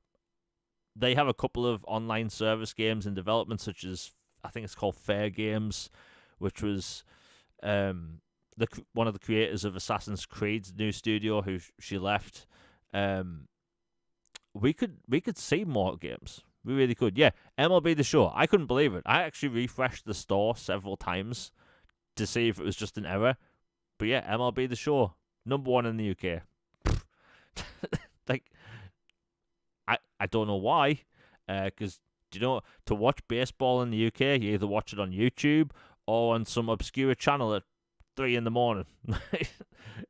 they have a couple of online service games in development, such as, I think it's called Fair Games, which was one of the creators of Assassin's Creed's new studio, who she left. We could see more games. We really could. Yeah, MLB The Show. I couldn't believe it. I actually refreshed the store several times to see if it was just an error. But yeah, MLB The Show, number one in the UK. Like, I don't know why, because to watch baseball in the UK, you either watch it on YouTube or on some obscure channel at 3 a.m.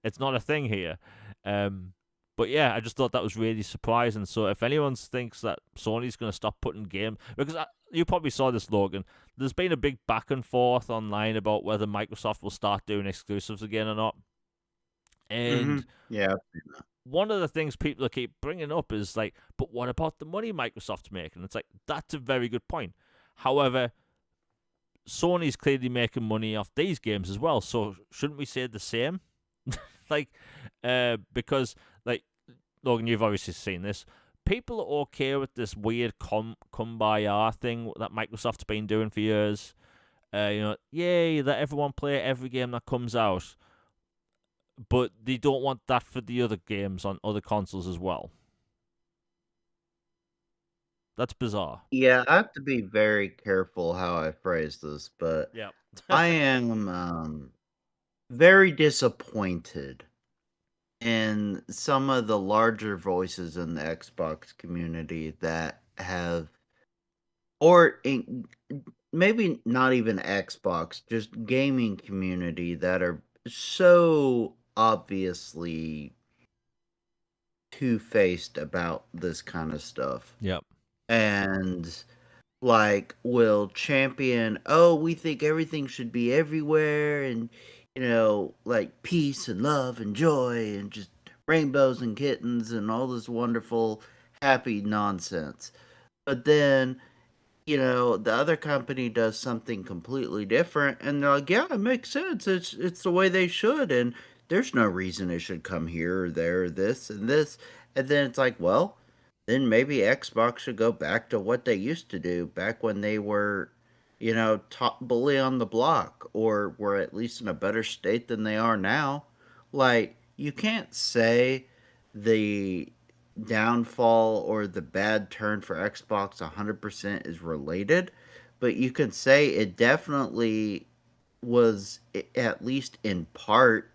It's not a thing here. But yeah, I just thought that was really surprising. So if anyone thinks that Sony's going to stop putting games, because you probably saw this, Logan, there's been a big back and forth online about whether Microsoft will start doing exclusives again or not. And yeah, one of the things people keep bringing up is like, but what about the money Microsoft's making? It's like, that's a very good point. However, Sony's clearly making money off these games as well, so shouldn't we say the same? Like, because, like, Logan, you've obviously seen this. People are okay with this weird kumbaya thing that Microsoft's been doing for years. Yay, let everyone play every game that comes out. But they don't want that for the other games on other consoles as well. That's bizarre. Yeah, I have to be very careful how I phrase this, but Yeah. I am very disappointed in some of the larger voices in the Xbox community that have, or maybe not even Xbox, just gaming community that are so obviously two-faced about this kind of stuff. Yep. And like will champion, we think everything should be everywhere, and like peace and love and joy and just rainbows and kittens and all this wonderful happy nonsense. But then the other company does something completely different, and they're like, yeah, it makes sense, it's the way they should, and there's no reason it should come here or there or this and this. And then it's like, well, then maybe Xbox should go back to what they used to do back when they were, top bully on the block, or were at least in a better state than they are now. Like, you can't say the downfall or the bad turn for Xbox 100% is related, but you could say it definitely was, at least in part,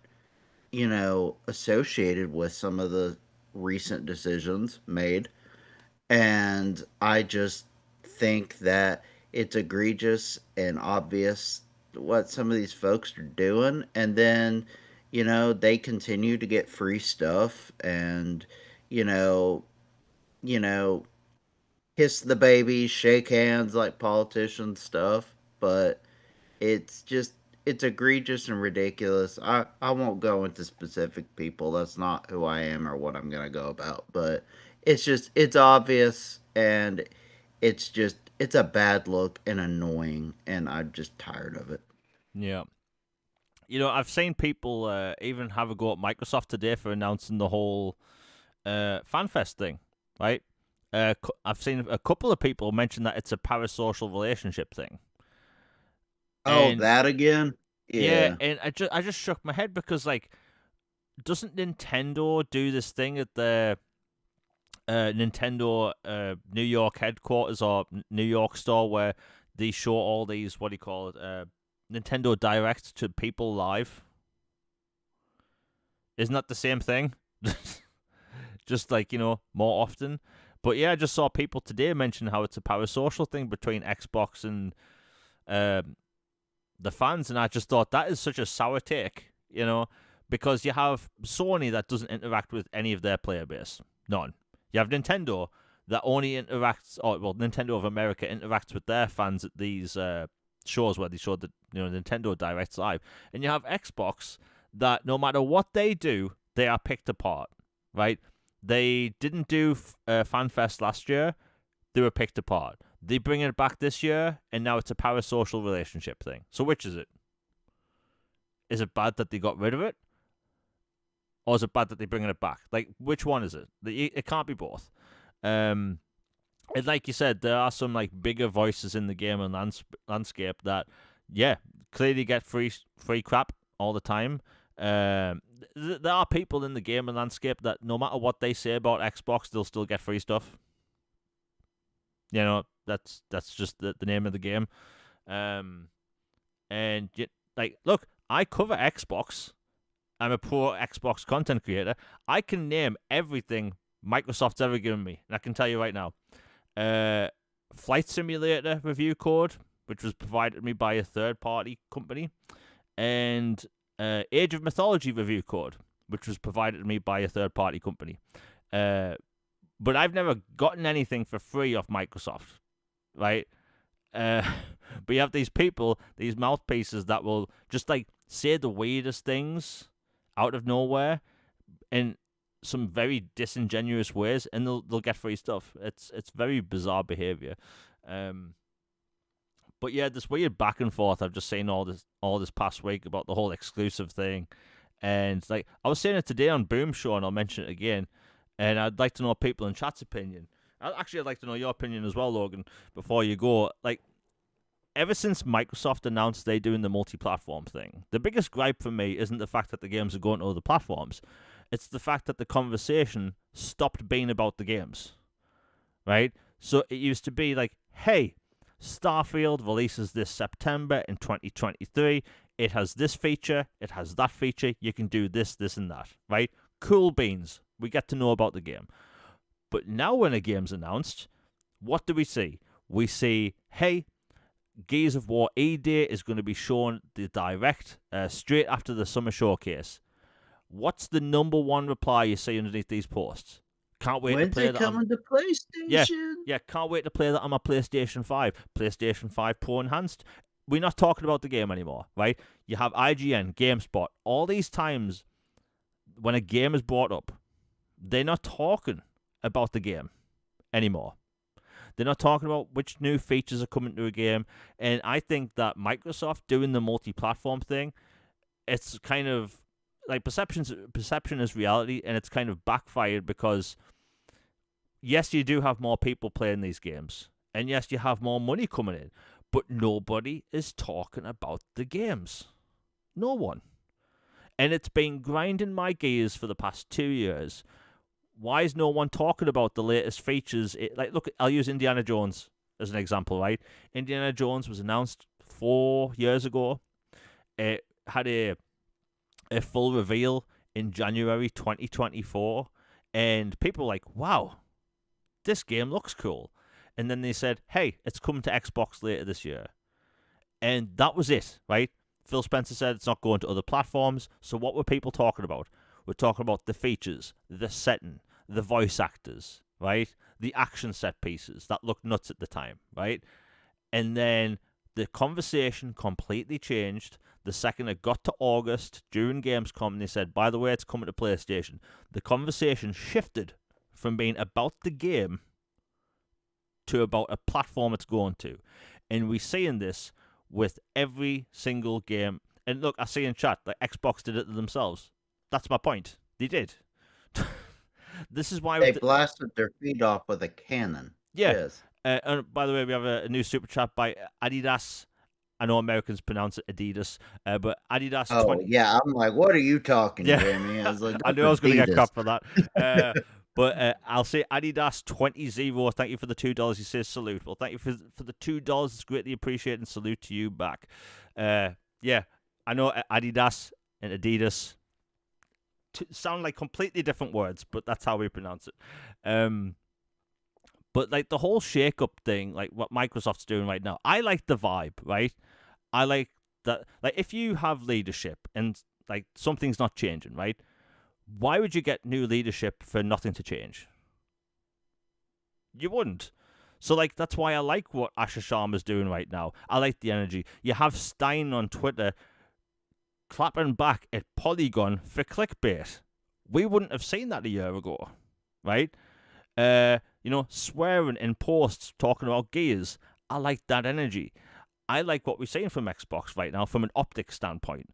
associated with some of the recent decisions made. And I just think that it's egregious and obvious what some of these folks are doing. And then, they continue to get free stuff and, you know, you know, kiss the baby, shake hands like politician stuff. But it's egregious and ridiculous. I won't go into specific people. That's not who I am or what I'm gonna go about. But it's obvious, and it's a bad look and annoying, and I'm just tired of it. Yeah. I've seen people even have a go at Microsoft today for announcing the whole FanFest thing, right? I've seen a couple of people mention that it's a parasocial relationship thing. Oh, And that again? yeah, Yeah. and I just shook my head because, like, doesn't Nintendo do this thing at the Nintendo New York headquarters or New York store where they show all these, what do you call it, Nintendo Direct to people live? Isn't that the same thing? Just like, more often. But yeah, I just saw people today mention how it's a parasocial thing between Xbox and the fans, and I just thought that is such a sour take, because you have Sony that doesn't interact with any of their player base. None. You have Nintendo that only interacts, Nintendo of America interacts with their fans at these shows where they show the Nintendo Directs live. And you have Xbox that no matter what they do, they are picked apart, right? They didn't do FanFest last year. They were picked apart. They bring it back this year, and now it's a parasocial relationship thing. So which is it? Is it bad that they got rid of it? Or is it bad that they're bringing it back? Like, which one is it? It can't be both. And like you said, there are some like bigger voices in the gaming landscape that, yeah, clearly get free crap all the time. There are people in the gaming landscape that no matter what they say about Xbox, they'll still get free stuff. You know, that's just the name of the game. And look, I cover Xbox. I'm a pro Xbox content creator. I can name everything Microsoft's ever given me, and I can tell you right now. Flight Simulator review code, which was provided to me by a third-party company, and Age of Mythology review code, which was provided to me by a third-party company. But I've never gotten anything for free off Microsoft, right? But you have these people, these mouthpieces that will just like say the weirdest things out of nowhere in some very disingenuous ways, and they'll get free stuff. It's very bizarre behavior. But yeah, this weird back and forth I've just seen all this past week about the whole exclusive thing, and like I was saying it today on Boom Show, and I'll mention it again. And I'd like to know people in chat's opinion. I'd like to know your opinion as well, Logan, before you go. Like, ever since Microsoft announced they're doing the multi-platform thing, the biggest gripe for me isn't the fact that the games are going to other platforms. It's the fact that the conversation stopped being about the games, right? So it used to be like, hey, Starfield releases this September in 2023. It has this feature. It has that feature. You can do this, this, and that, right? Cool beans. We get to know about the game. But now when a game's announced, what do we see? We see, hey, Gears of War E-Day is going to be shown the direct straight after the summer showcase. What's the number one reply you see underneath these posts? Can't wait to play that. When's it coming to PlayStation? Yeah, can't wait to play that on my PlayStation 5. PlayStation 5 Pro Enhanced. We're not talking about the game anymore, right? You have IGN, GameSpot, all these times when a game is brought up, they're not talking about the game anymore. They're not talking about which new features are coming to a game. And I think that Microsoft doing the multi-platform thing, it's kind of like perception is reality, and it's kind of backfired because, yes, you do have more people playing these games. And yes, you have more money coming in. But nobody is talking about the games. No one. And it's been grinding my gears for the past 2 years. Why is no one talking about the latest features? Look, I'll use Indiana Jones as an example, right? Indiana Jones was announced 4 years ago. It had a full reveal in January 2024. And people were like, wow, this game looks cool. And then they said, hey, it's coming to Xbox later this year. And that was it, right? Phil Spencer said it's not going to other platforms. So what were people talking about? We're talking about the features, the setting, the voice actors, right? The action set pieces that looked nuts at the time, right? And then the conversation completely changed the second it got to August during Gamescom, and they said, by the way, it's coming to PlayStation. The conversation shifted from being about the game to about a platform it's going to. And we're seeing this with every single game. And look, I see in chat that Xbox did it themselves. That's my point. They did. This is why they blasted their feet off with a cannon. Yeah. Yes. And by the way, we have a new super chat by Eidos. I know Americans pronounce it Adidas, but Adidas. Oh, 20... yeah. I'm like, what are you talking, Jamie? I was like, I knew I was going to get crap for that. But I'll say Adidas 20. Thank you for the $2. He says salute. Well, thank you for the $2. It's greatly appreciated, and salute to you back. Yeah, I know Adidas and Adidas sound like completely different words, but that's how we pronounce it. But like the whole shake-up thing, like what Microsoft's doing right now, I like the vibe, right? I like that. Like if you have leadership, and like something's not changing, right? Why would you get new leadership for nothing to change? You wouldn't. So like that's why I like what Asher Sharma's doing right now. I like the energy. You have Stein on Twitter clapping back at Polygon for clickbait. We wouldn't have seen that a year ago, right? Swearing in posts talking about gears. I like that energy. I like what we're seeing from Xbox right now from an optics standpoint.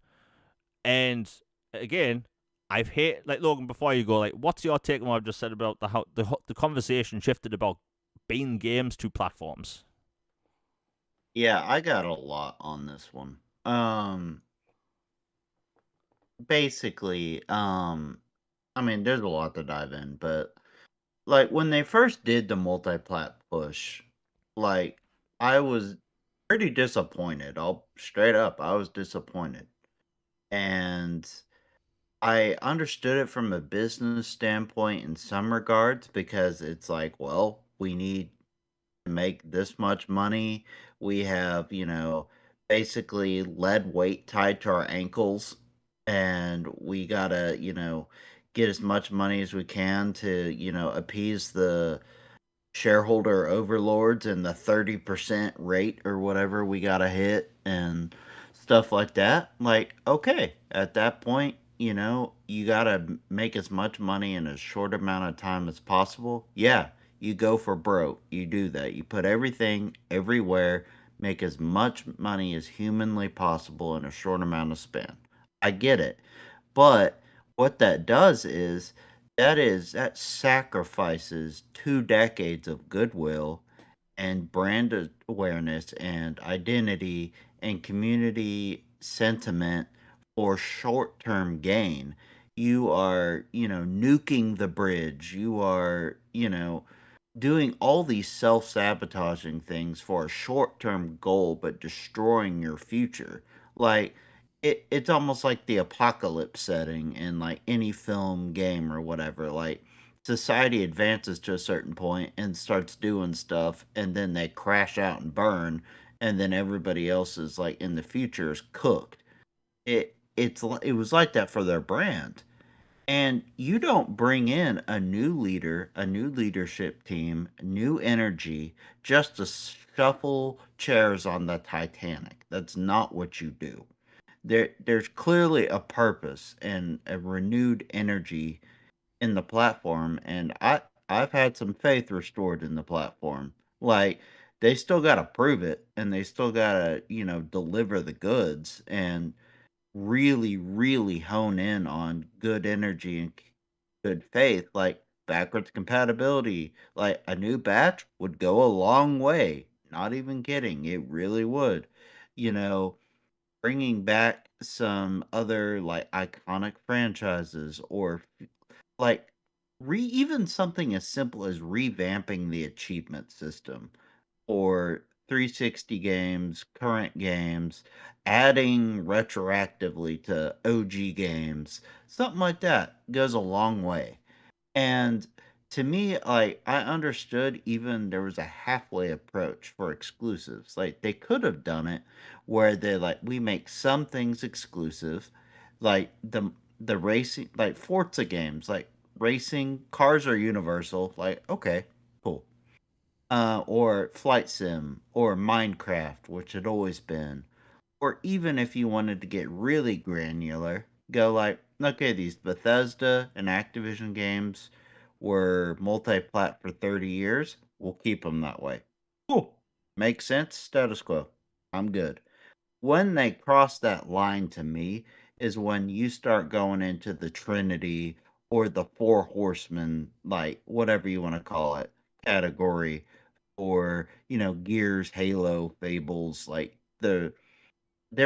And again, I've hate like Logan. Before you go, like, what's your take on what I've just said about how the conversation shifted about being games to platforms? Yeah, I got a lot on this one. Basically, I mean, there's a lot to dive in, but like when they first did the multi-plat push, like I was pretty disappointed. I'll straight up, I was disappointed. And I understood it from a business standpoint in some regards because it's like, well, we need to make this much money. We have, basically lead weight tied to our ankles, and we gotta, get as much money as we can to, appease the shareholder overlords and the 30% rate or whatever we got to hit and stuff like that. Like, okay, at that point, you got to make as much money in as short amount of time as possible. Yeah, you go for broke. You do that. You put everything everywhere, make as much money as humanly possible in a short amount of span. I get it. But what that does is that sacrifices 2 decades of goodwill and brand awareness and identity and community sentiment for short-term gain. You are, nuking the bridge. You are, doing all these self-sabotaging things for a short-term goal but destroying your future. Like it's almost like the apocalypse setting in like any film, game or whatever. Like society advances to a certain point and starts doing stuff and then they crash out and burn and then everybody else is like in the future is cooked. It was like that for their brand. And you don't bring in a new leader, a new leadership team, new energy just to shuffle chairs on the Titanic. That's not what you do. There's clearly a purpose and a renewed energy in the platform, and I've had some faith restored in the platform. Like they still got to prove it and they still got to, deliver the goods and really, really hone in on good energy and good faith, like backwards compatibility. Like a new batch would go a long way. Not even kidding. It really would. You know, bringing back some other like iconic franchises or like even something as simple as revamping the achievement system or 360 games, current games, adding retroactively to OG games, something like that goes a long way. And to me, like I understood even there was a halfway approach for exclusives. Like they could have done it where they like we make some things exclusive, like the racing like Forza games, like racing cars are universal. Like okay, cool or Flight Sim, or Minecraft, which had always been, or even if you wanted to get really granular, go like, okay, these Bethesda and Activision games were multi-plat for 30 years. We'll keep them that way. Cool. Makes sense. Status quo. I'm good. When they cross that line to me is when you start going into the Trinity or the Four Horsemen, like whatever you want to call it, category or Gears, Halo, Fables, like there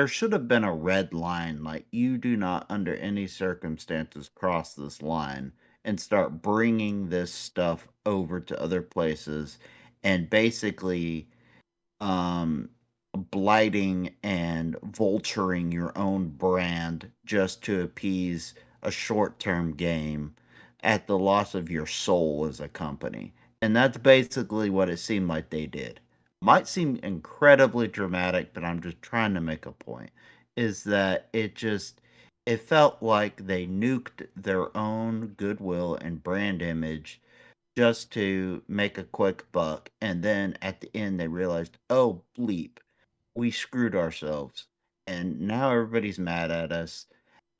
should have been a red line. Like you do not, under any circumstances, cross this line and start bringing this stuff over to other places, and basically um blighting and vulturing your own brand just to appease a short-term game at the loss of your soul as a company. And that's basically what it seemed like they did. Might seem incredibly dramatic, but I'm just trying to make a point. Is that It felt like they nuked their own goodwill and brand image just to make a quick buck. And then at the end, they realized, oh, bleep, we screwed ourselves. And now everybody's mad at us.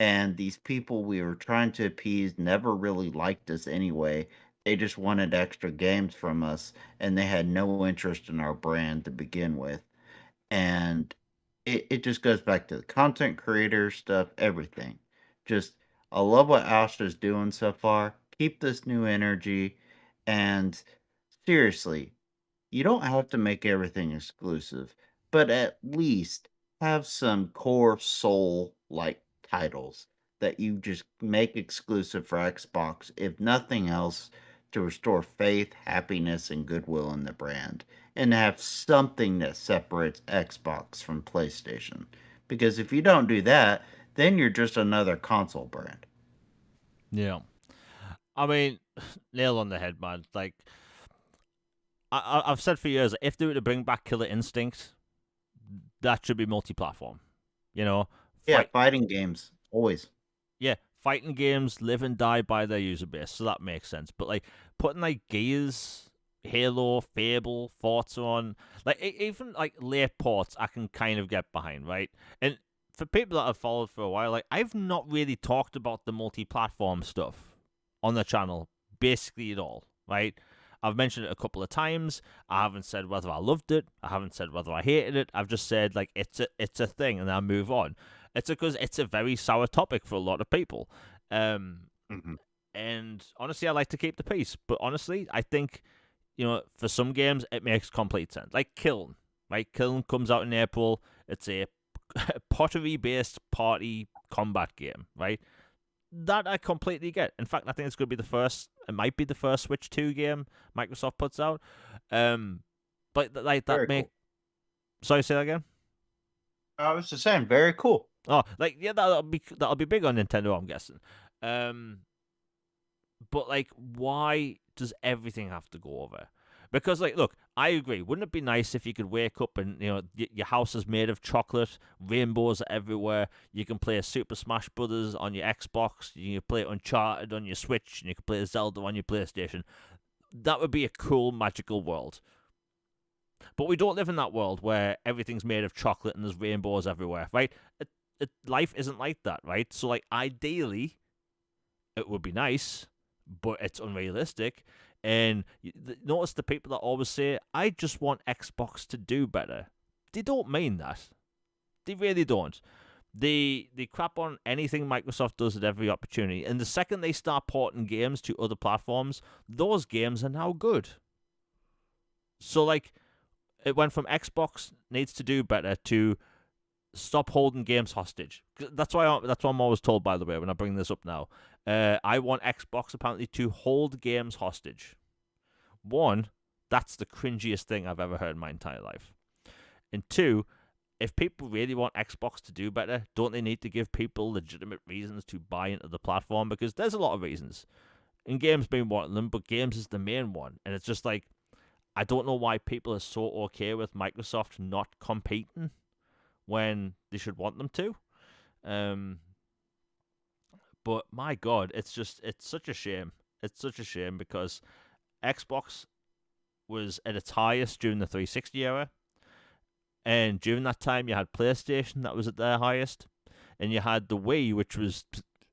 And these people we were trying to appease never really liked us anyway. They just wanted extra games from us, and they had no interest in our brand to begin with. And it just goes back to the content creator stuff, everything. Just I love what Astra's doing so far. Keep this new energy, and seriously, you don't have to make everything exclusive, but at least have some core soul like titles that you just make exclusive for Xbox, if nothing else, to restore faith, happiness, and goodwill in the brand, and have something that separates Xbox from PlayStation. Because if you don't do that, then you're just another console brand. Yeah. I mean, nail on the head, man. Like, I've said for years, if they were to bring back Killer Instinct, that should be multi-platform. You know, Yeah, fight. fighting games, always. Yeah, fighting games live and die by their user base, so that makes sense. But like putting like Gears, Halo, Fable, Forza on, like even like late ports, I can kind of get behind, right? And for people that have followed for a while, like I've not really talked about the multi-platform stuff on the channel basically at all, right? I've mentioned it a couple of times. I haven't said whether I loved it. I haven't said whether I hated it. I've just said like it's a thing, and I move on. It's because it's a very sour topic for a lot of people. Um, Mhm. and honestly, I like to keep the peace. But honestly, I think, for some games, it makes complete sense. Like Kiln, right? Kiln comes out in April. It's a pottery-based party combat game, right? That I completely get. In fact, I think it's going to be the first. It might be the first Switch 2 game Microsoft puts out. Um, but like that Very make. cool. Sorry, say that again. I was just saying, very cool. Oh, like yeah, that'll be big on Nintendo, I'm guessing. Um, but like, why does everything have to go over? Because like, look, I agree. Wouldn't it be nice if you could wake up and your house is made of chocolate, rainbows are everywhere. You can play Super Smash Brothers on your Xbox. You can play Uncharted on your Switch, and you can play Zelda on your PlayStation. That would be a cool, magical world. But we don't live in that world where everything's made of chocolate and there's rainbows everywhere, right? Life isn't like that, right? So, like, ideally, it would be nice, but it's unrealistic. And notice the people that always say, I just want Xbox to do better. They don't mean that. They really don't. They crap on anything Microsoft does at every opportunity. And the second they start porting games to other platforms, those games are now good. So, like, it went from Xbox needs to do better to stop holding games hostage. That's what I'm always told, by the way, when I bring this up now. I want Xbox apparently to hold games hostage. One, that's the cringiest thing I've ever heard in my entire life. And two, if people really want Xbox to do better, don't they need to give people legitimate reasons to buy into the platform? Because there's a lot of reasons. And games being one of them, but games is the main one. And it's just like, I don't know why people are so okay with Microsoft not competing when they should want them to. Um, but my God, it's such a shame. It's such a shame because Xbox was at its highest during the 360 era, and during that time you had PlayStation that was at their highest, and you had the Wii, which was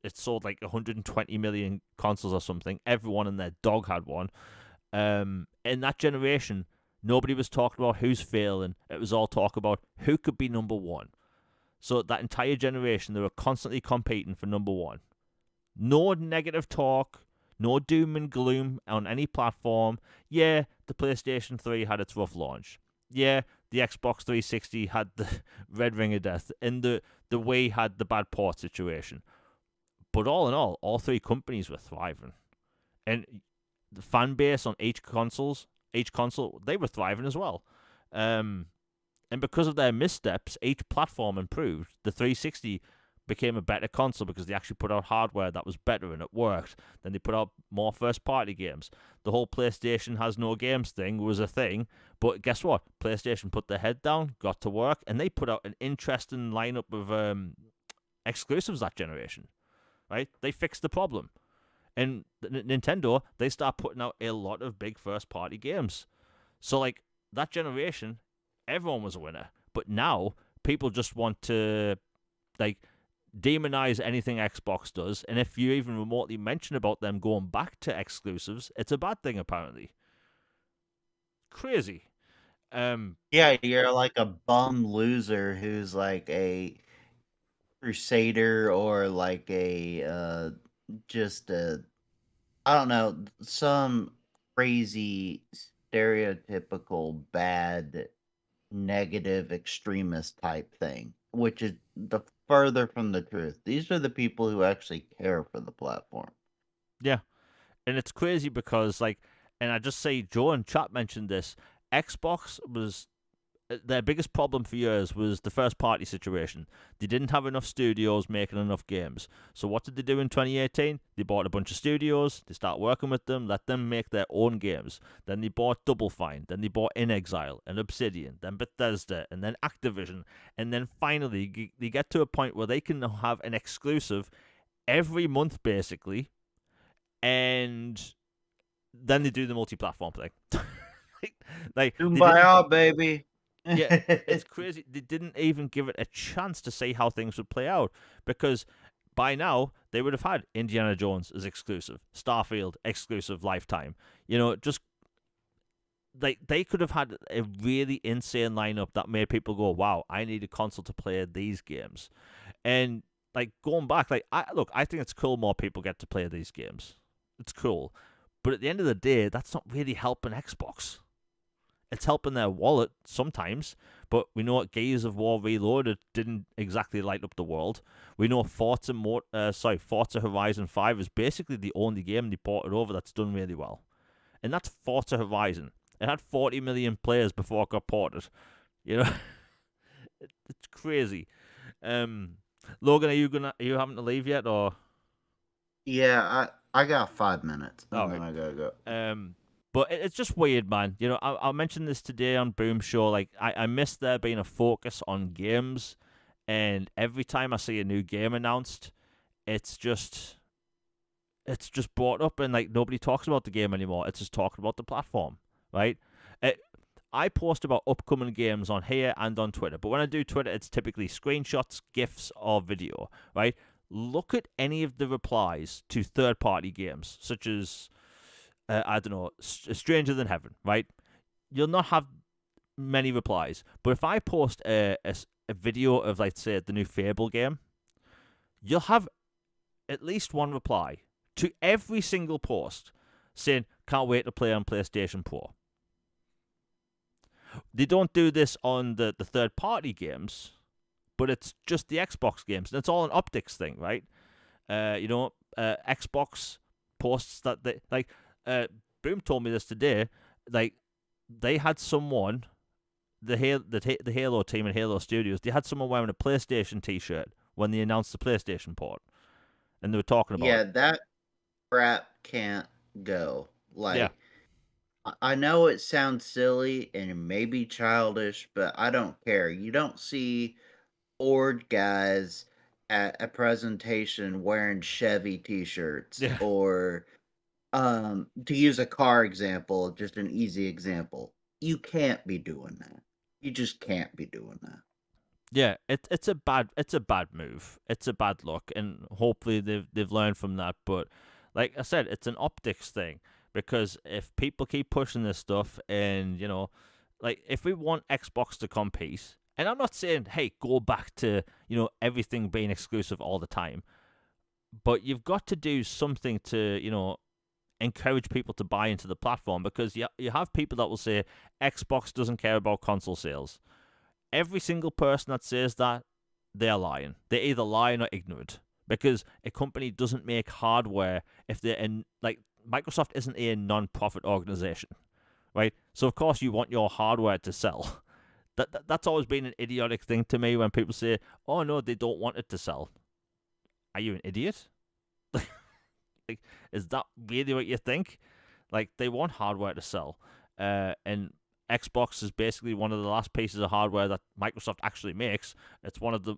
it sold like 120 million consoles or something. Everyone and their dog had one. In that generation, nobody was talking about who's failing. It was all talk about who could be number one. So that entire generation, they were constantly competing for number one. No negative talk, no doom and gloom on any platform. Yeah, the PlayStation 3 had its rough launch. Yeah, the Xbox 360 had the red ring of death, and the Wii had the bad port situation. But all in all three companies were thriving. And the fan base on each console, they were thriving as well. And because of their missteps, each platform improved. The 360 became a better console because they actually put out hardware that was better and it worked. Then they put out more first-party games. The whole PlayStation has no games thing was a thing, but guess what? PlayStation put their head down, got to work, and they put out an interesting lineup of exclusives that generation, right? They fixed the problem. And Nintendo, they start putting out a lot of big first-party games. So, like, that generation, everyone was a winner. But now, people just want to, like, demonize anything Xbox does. And if you even remotely mention about them going back to exclusives, it's a bad thing, apparently. Crazy. Yeah, you're like a bum loser who's like a crusader or like a just a I don't know, some crazy stereotypical bad negative extremist type thing, which is the further from the truth. These are the people who actually care for the platform. Yeah. And it's crazy because, like, and I just say, Joe and chat mentioned this, Xbox was their biggest problem for years was the first party situation. They didn't have enough studios making enough games. So what did they do in 2018? They bought a bunch of studios, they start working with them, let them make their own games. Then they bought Double Fine, then they bought In Exile and Obsidian, then Bethesda, and then Activision. And then finally, they get to a point where they can have an exclusive every month, basically, and then they do the multi-platform thing. like they didn't Kumbaya, baby. yeah, it's crazy. They didn't even give it a chance to see how things would play out because by now they would have had Indiana Jones as exclusive, Starfield exclusive lifetime. You know, just like they could have had a really insane lineup that made people go, "Wow, I need a console to play these games." And like going back, like I think it's cool more people get to play these games. It's cool, but at the end of the day, that's not really helping Xbox. It's helping their wallet sometimes, but we know what Gears of War Reloaded didn't exactly light up the world. We know Forza Horizon 5 is basically the only game they ported over that's done really well. And that's Forza Horizon. It had 40 million players before it got ported. You know, it's crazy. Logan, are you having to leave yet, or? Yeah, I got 5 minutes and Oh, then I gotta go. But it's just weird, man. You know, I mentioned this today on Boom Show. Like, I miss there being a focus on games, and every time I see a new game announced, it's just brought up, and like nobody talks about the game anymore. It's just talking about the platform, right? I post about upcoming games on here and on Twitter, but when I do Twitter, it's typically screenshots, GIFs, or video, right? Look at any of the replies to third-party games, such as I don't know, Stranger Than Heaven, right? You'll not have many replies. But if I post a video of, like, say, the new Fable game, you'll have at least one reply to every single post saying, can't wait to play on PlayStation Pro. They don't do this on the third-party games, but it's just the Xbox games. And it's all an optics thing, right? Xbox posts that they, like, Boom told me this today. Like, they had someone, the Halo team and Halo Studios, they had someone wearing a PlayStation T-shirt when they announced the PlayStation port, and they were talking about it. That crap can't go. Yeah. Like, I know it sounds silly and maybe childish, but I don't care. You don't see old guys at a presentation wearing Chevy T-shirts Yeah. or to use a car example, just an easy example. You can't be doing that. You just can't be doing that. Yeah, it's a bad move. It's a bad look, and hopefully they've learned from that. But like I said, it's an optics thing because if people keep pushing this stuff, and you know, like if we want Xbox to compete, and I'm not saying hey go back to everything being exclusive all the time, but you've got to do something to encourage people to buy into the platform because you have people that will say Xbox doesn't care about console sales. Every single person that says that, they're lying. They're either lying or ignorant because a company doesn't make hardware if they're in, like, Microsoft isn't a non-profit organization, right? So of course you want your hardware to sell. That's always been an idiotic thing to me when people say, "Oh no, they don't want it to sell." Are you an idiot? Like, is that really what you think? Like, they want hardware to sell, and Xbox is basically one of the last pieces of hardware that Microsoft actually makes. It's one of the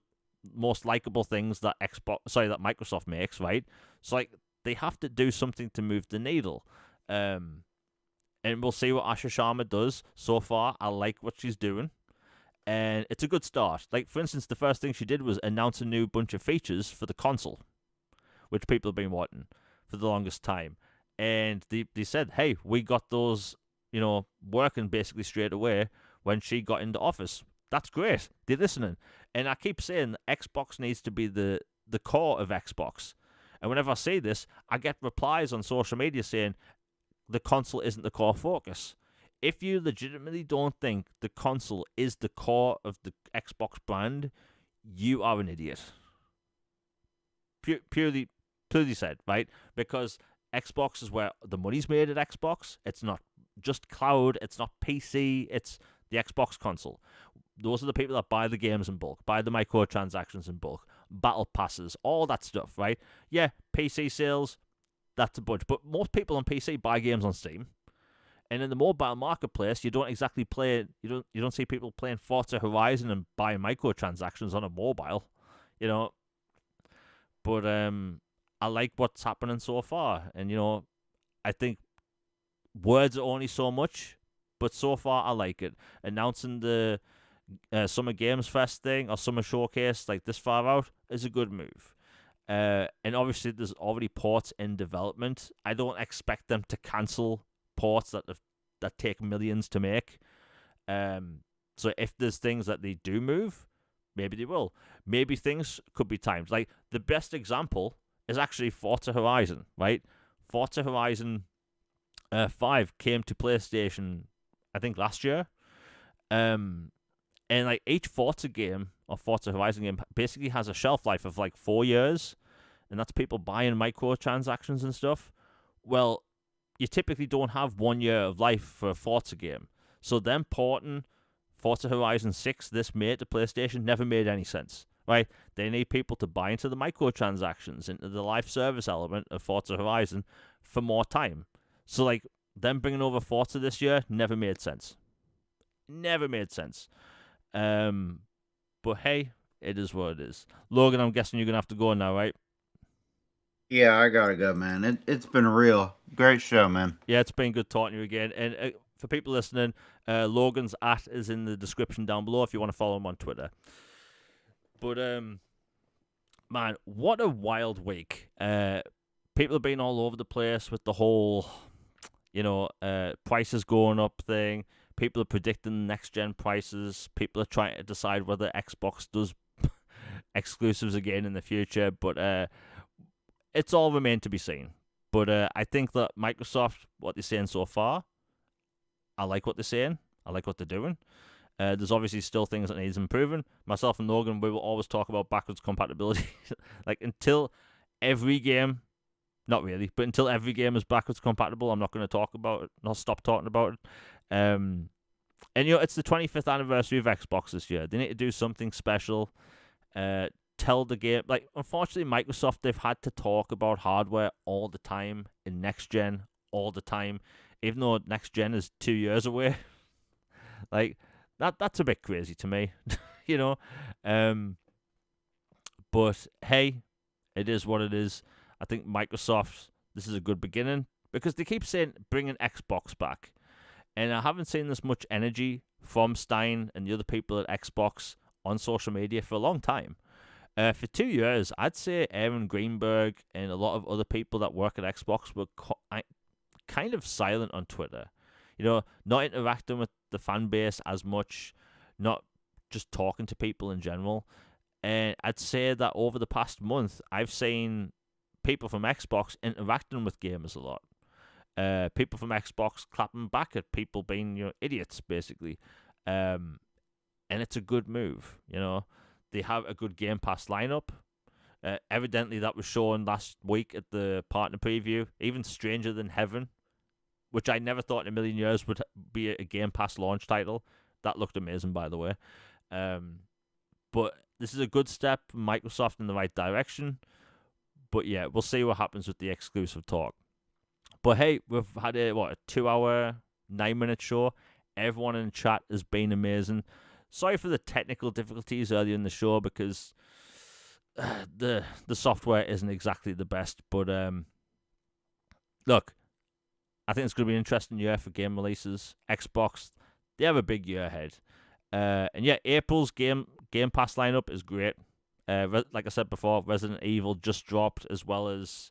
most likable things that Microsoft makes, right? So like they have to do something to move the needle. And we'll see what Asha Sharma does. So far, I like what she's doing, and it's a good start. Like, for instance, the first thing she did was announce a new bunch of features for the console, which people have been wanting for the longest time. And they said, hey, we got those, working basically straight away when she got into office. That's great. They're listening. And I keep saying that Xbox needs to be the core of Xbox. And whenever I say this, I get replies on social media saying the console isn't the core focus. If you legitimately don't think the console is the core of the Xbox brand, you are an idiot. Purely said, right? Because Xbox is where the money's made at Xbox. It's not just cloud. It's not PC. It's the Xbox console. Those are the people that buy the games in bulk, buy the microtransactions in bulk, battle passes, all that stuff, right? Yeah, PC sales, that's a bunch. But most people on PC buy games on Steam. And in the mobile marketplace, you don't exactly play. You don't see people playing Forza Horizon and buying microtransactions on a mobile, But I like what's happening so far, and I think words are only so much, but so far I like it. Announcing the Summer Games Fest thing or Summer Showcase like this far out is a good move. And obviously, there's already ports in development. I don't expect them to cancel ports that take millions to make. So if there's things that they do move, maybe they will. Maybe things could be timed. Like the best example is actually Forza Horizon, right? Forza Horizon 5 came to PlayStation, I think, last year. And like each Forza game or Forza Horizon game basically has a shelf life of like 4 years, and that's people buying microtransactions and stuff. Well, you typically don't have 1 year of life for a Forza game. So them porting Forza Horizon 6 this May to PlayStation never made any sense, right? They need people to buy into the microtransactions, into the live service element of Forza Horizon for more time. So like them bringing over Forza this year never made sense. Never made sense. But hey, it is what it is. Logan, I'm guessing you're going to have to go now, right? Yeah, I gotta go, man. It's been real. Great show, man. Yeah, it's been good talking to you again. And for people listening, Logan's @ is in the description down below if you want to follow him on Twitter. But, man, what a wild week. People have been all over the place with the whole, prices going up thing. People are predicting next-gen prices. People are trying to decide whether Xbox does exclusives again in the future. But it's all remained to be seen. But I think that Microsoft, what they're saying so far, I like what they're saying. I like what they're doing. There's obviously still things that needs improving. Myself and Logan, we will always talk about backwards compatibility. Like, until every game, not really, but until every game is backwards compatible, I'm not going to talk about it. Not stop talking about it. And, it's the 25th anniversary of Xbox this year. They need to do something special. Tell the game, like, unfortunately, Microsoft, they've had to talk about hardware all the time in next gen all the time, even though next gen is 2 years away. Like, that's a bit crazy to me, But hey, it is what it is. I think Microsoft, this is a good beginning because they keep saying bringing Xbox back, and I haven't seen this much energy from Stein and the other people at Xbox on social media for a long time. For 2 years, I'd say Aaron Greenberg and a lot of other people that work at Xbox were kind of silent on Twitter. Not interacting with the fan base as much, not just talking to people in general. And I'd say that over the past month, I've seen people from Xbox interacting with gamers a lot. People from Xbox clapping back at people being, idiots, basically. And it's a good move, They have a good Game Pass lineup. Evidently, that was shown last week at the partner preview. Even Stranger Than Heaven, which I never thought in a million years would be a Game Pass launch title. That looked amazing, by the way. But this is a good step from Microsoft in the right direction. But yeah, we'll see what happens with the exclusive talk. But hey, we've had a 2-hour, 9-minute show. Everyone in the chat has been amazing. Sorry for the technical difficulties earlier in the show because the software isn't exactly the best, but look, I think it's going to be an interesting year for game releases. Xbox, they have a big year ahead. And yeah, April's Game Pass lineup is great. Like I said before, Resident Evil just dropped, as well as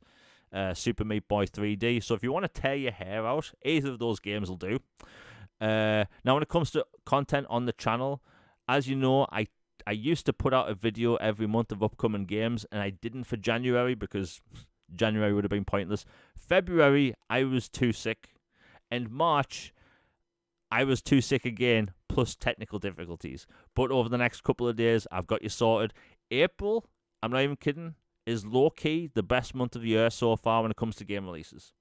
Super Meat Boy 3D. So if you want to tear your hair out, either of those games will do. Now, when it comes to content on the channel, as you know, I used to put out a video every month of upcoming games, and I didn't for January because January would have been pointless. February, I was too sick. And March, I was too sick again, plus technical difficulties. But over the next couple of days, I've got you sorted. April, I'm not even kidding, is low-key the best month of the year so far when it comes to game releases.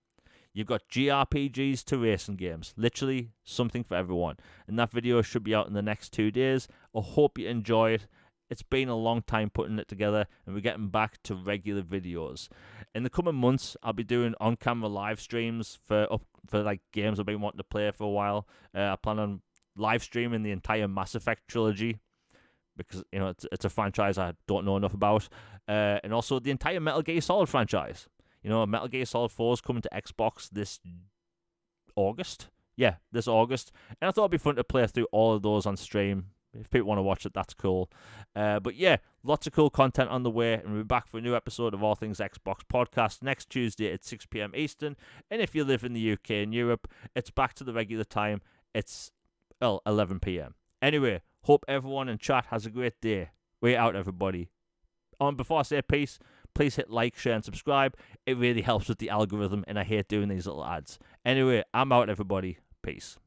You've got JRPGs to racing games. Literally something for everyone. And that video should be out in the next 2 days. I hope you enjoy it. It's been a long time putting it together, and we're getting back to regular videos. In the coming months, I'll be doing on-camera live streams for like games I've been wanting to play for a while. I plan on live streaming the entire Mass Effect trilogy, because it's a franchise I don't know enough about, and also the entire Metal Gear Solid franchise. Metal Gear Solid 4 is coming to Xbox this August. Yeah, this August, and I thought it'd be fun to play through all of those on stream. If people want to watch it, that's cool. But yeah, lots of cool content on the way, and we'll be back for a new episode of All Things Xbox podcast next Tuesday at 6 p.m. Eastern. And if you live in the UK and Europe, it's back to the regular time. It's 11 p.m. Anyway, hope everyone in chat has a great day. Way out, everybody. Before I say peace, please hit like, share, and subscribe. It really helps with the algorithm, and I hate doing these little ads. Anyway, I'm out, everybody. Peace.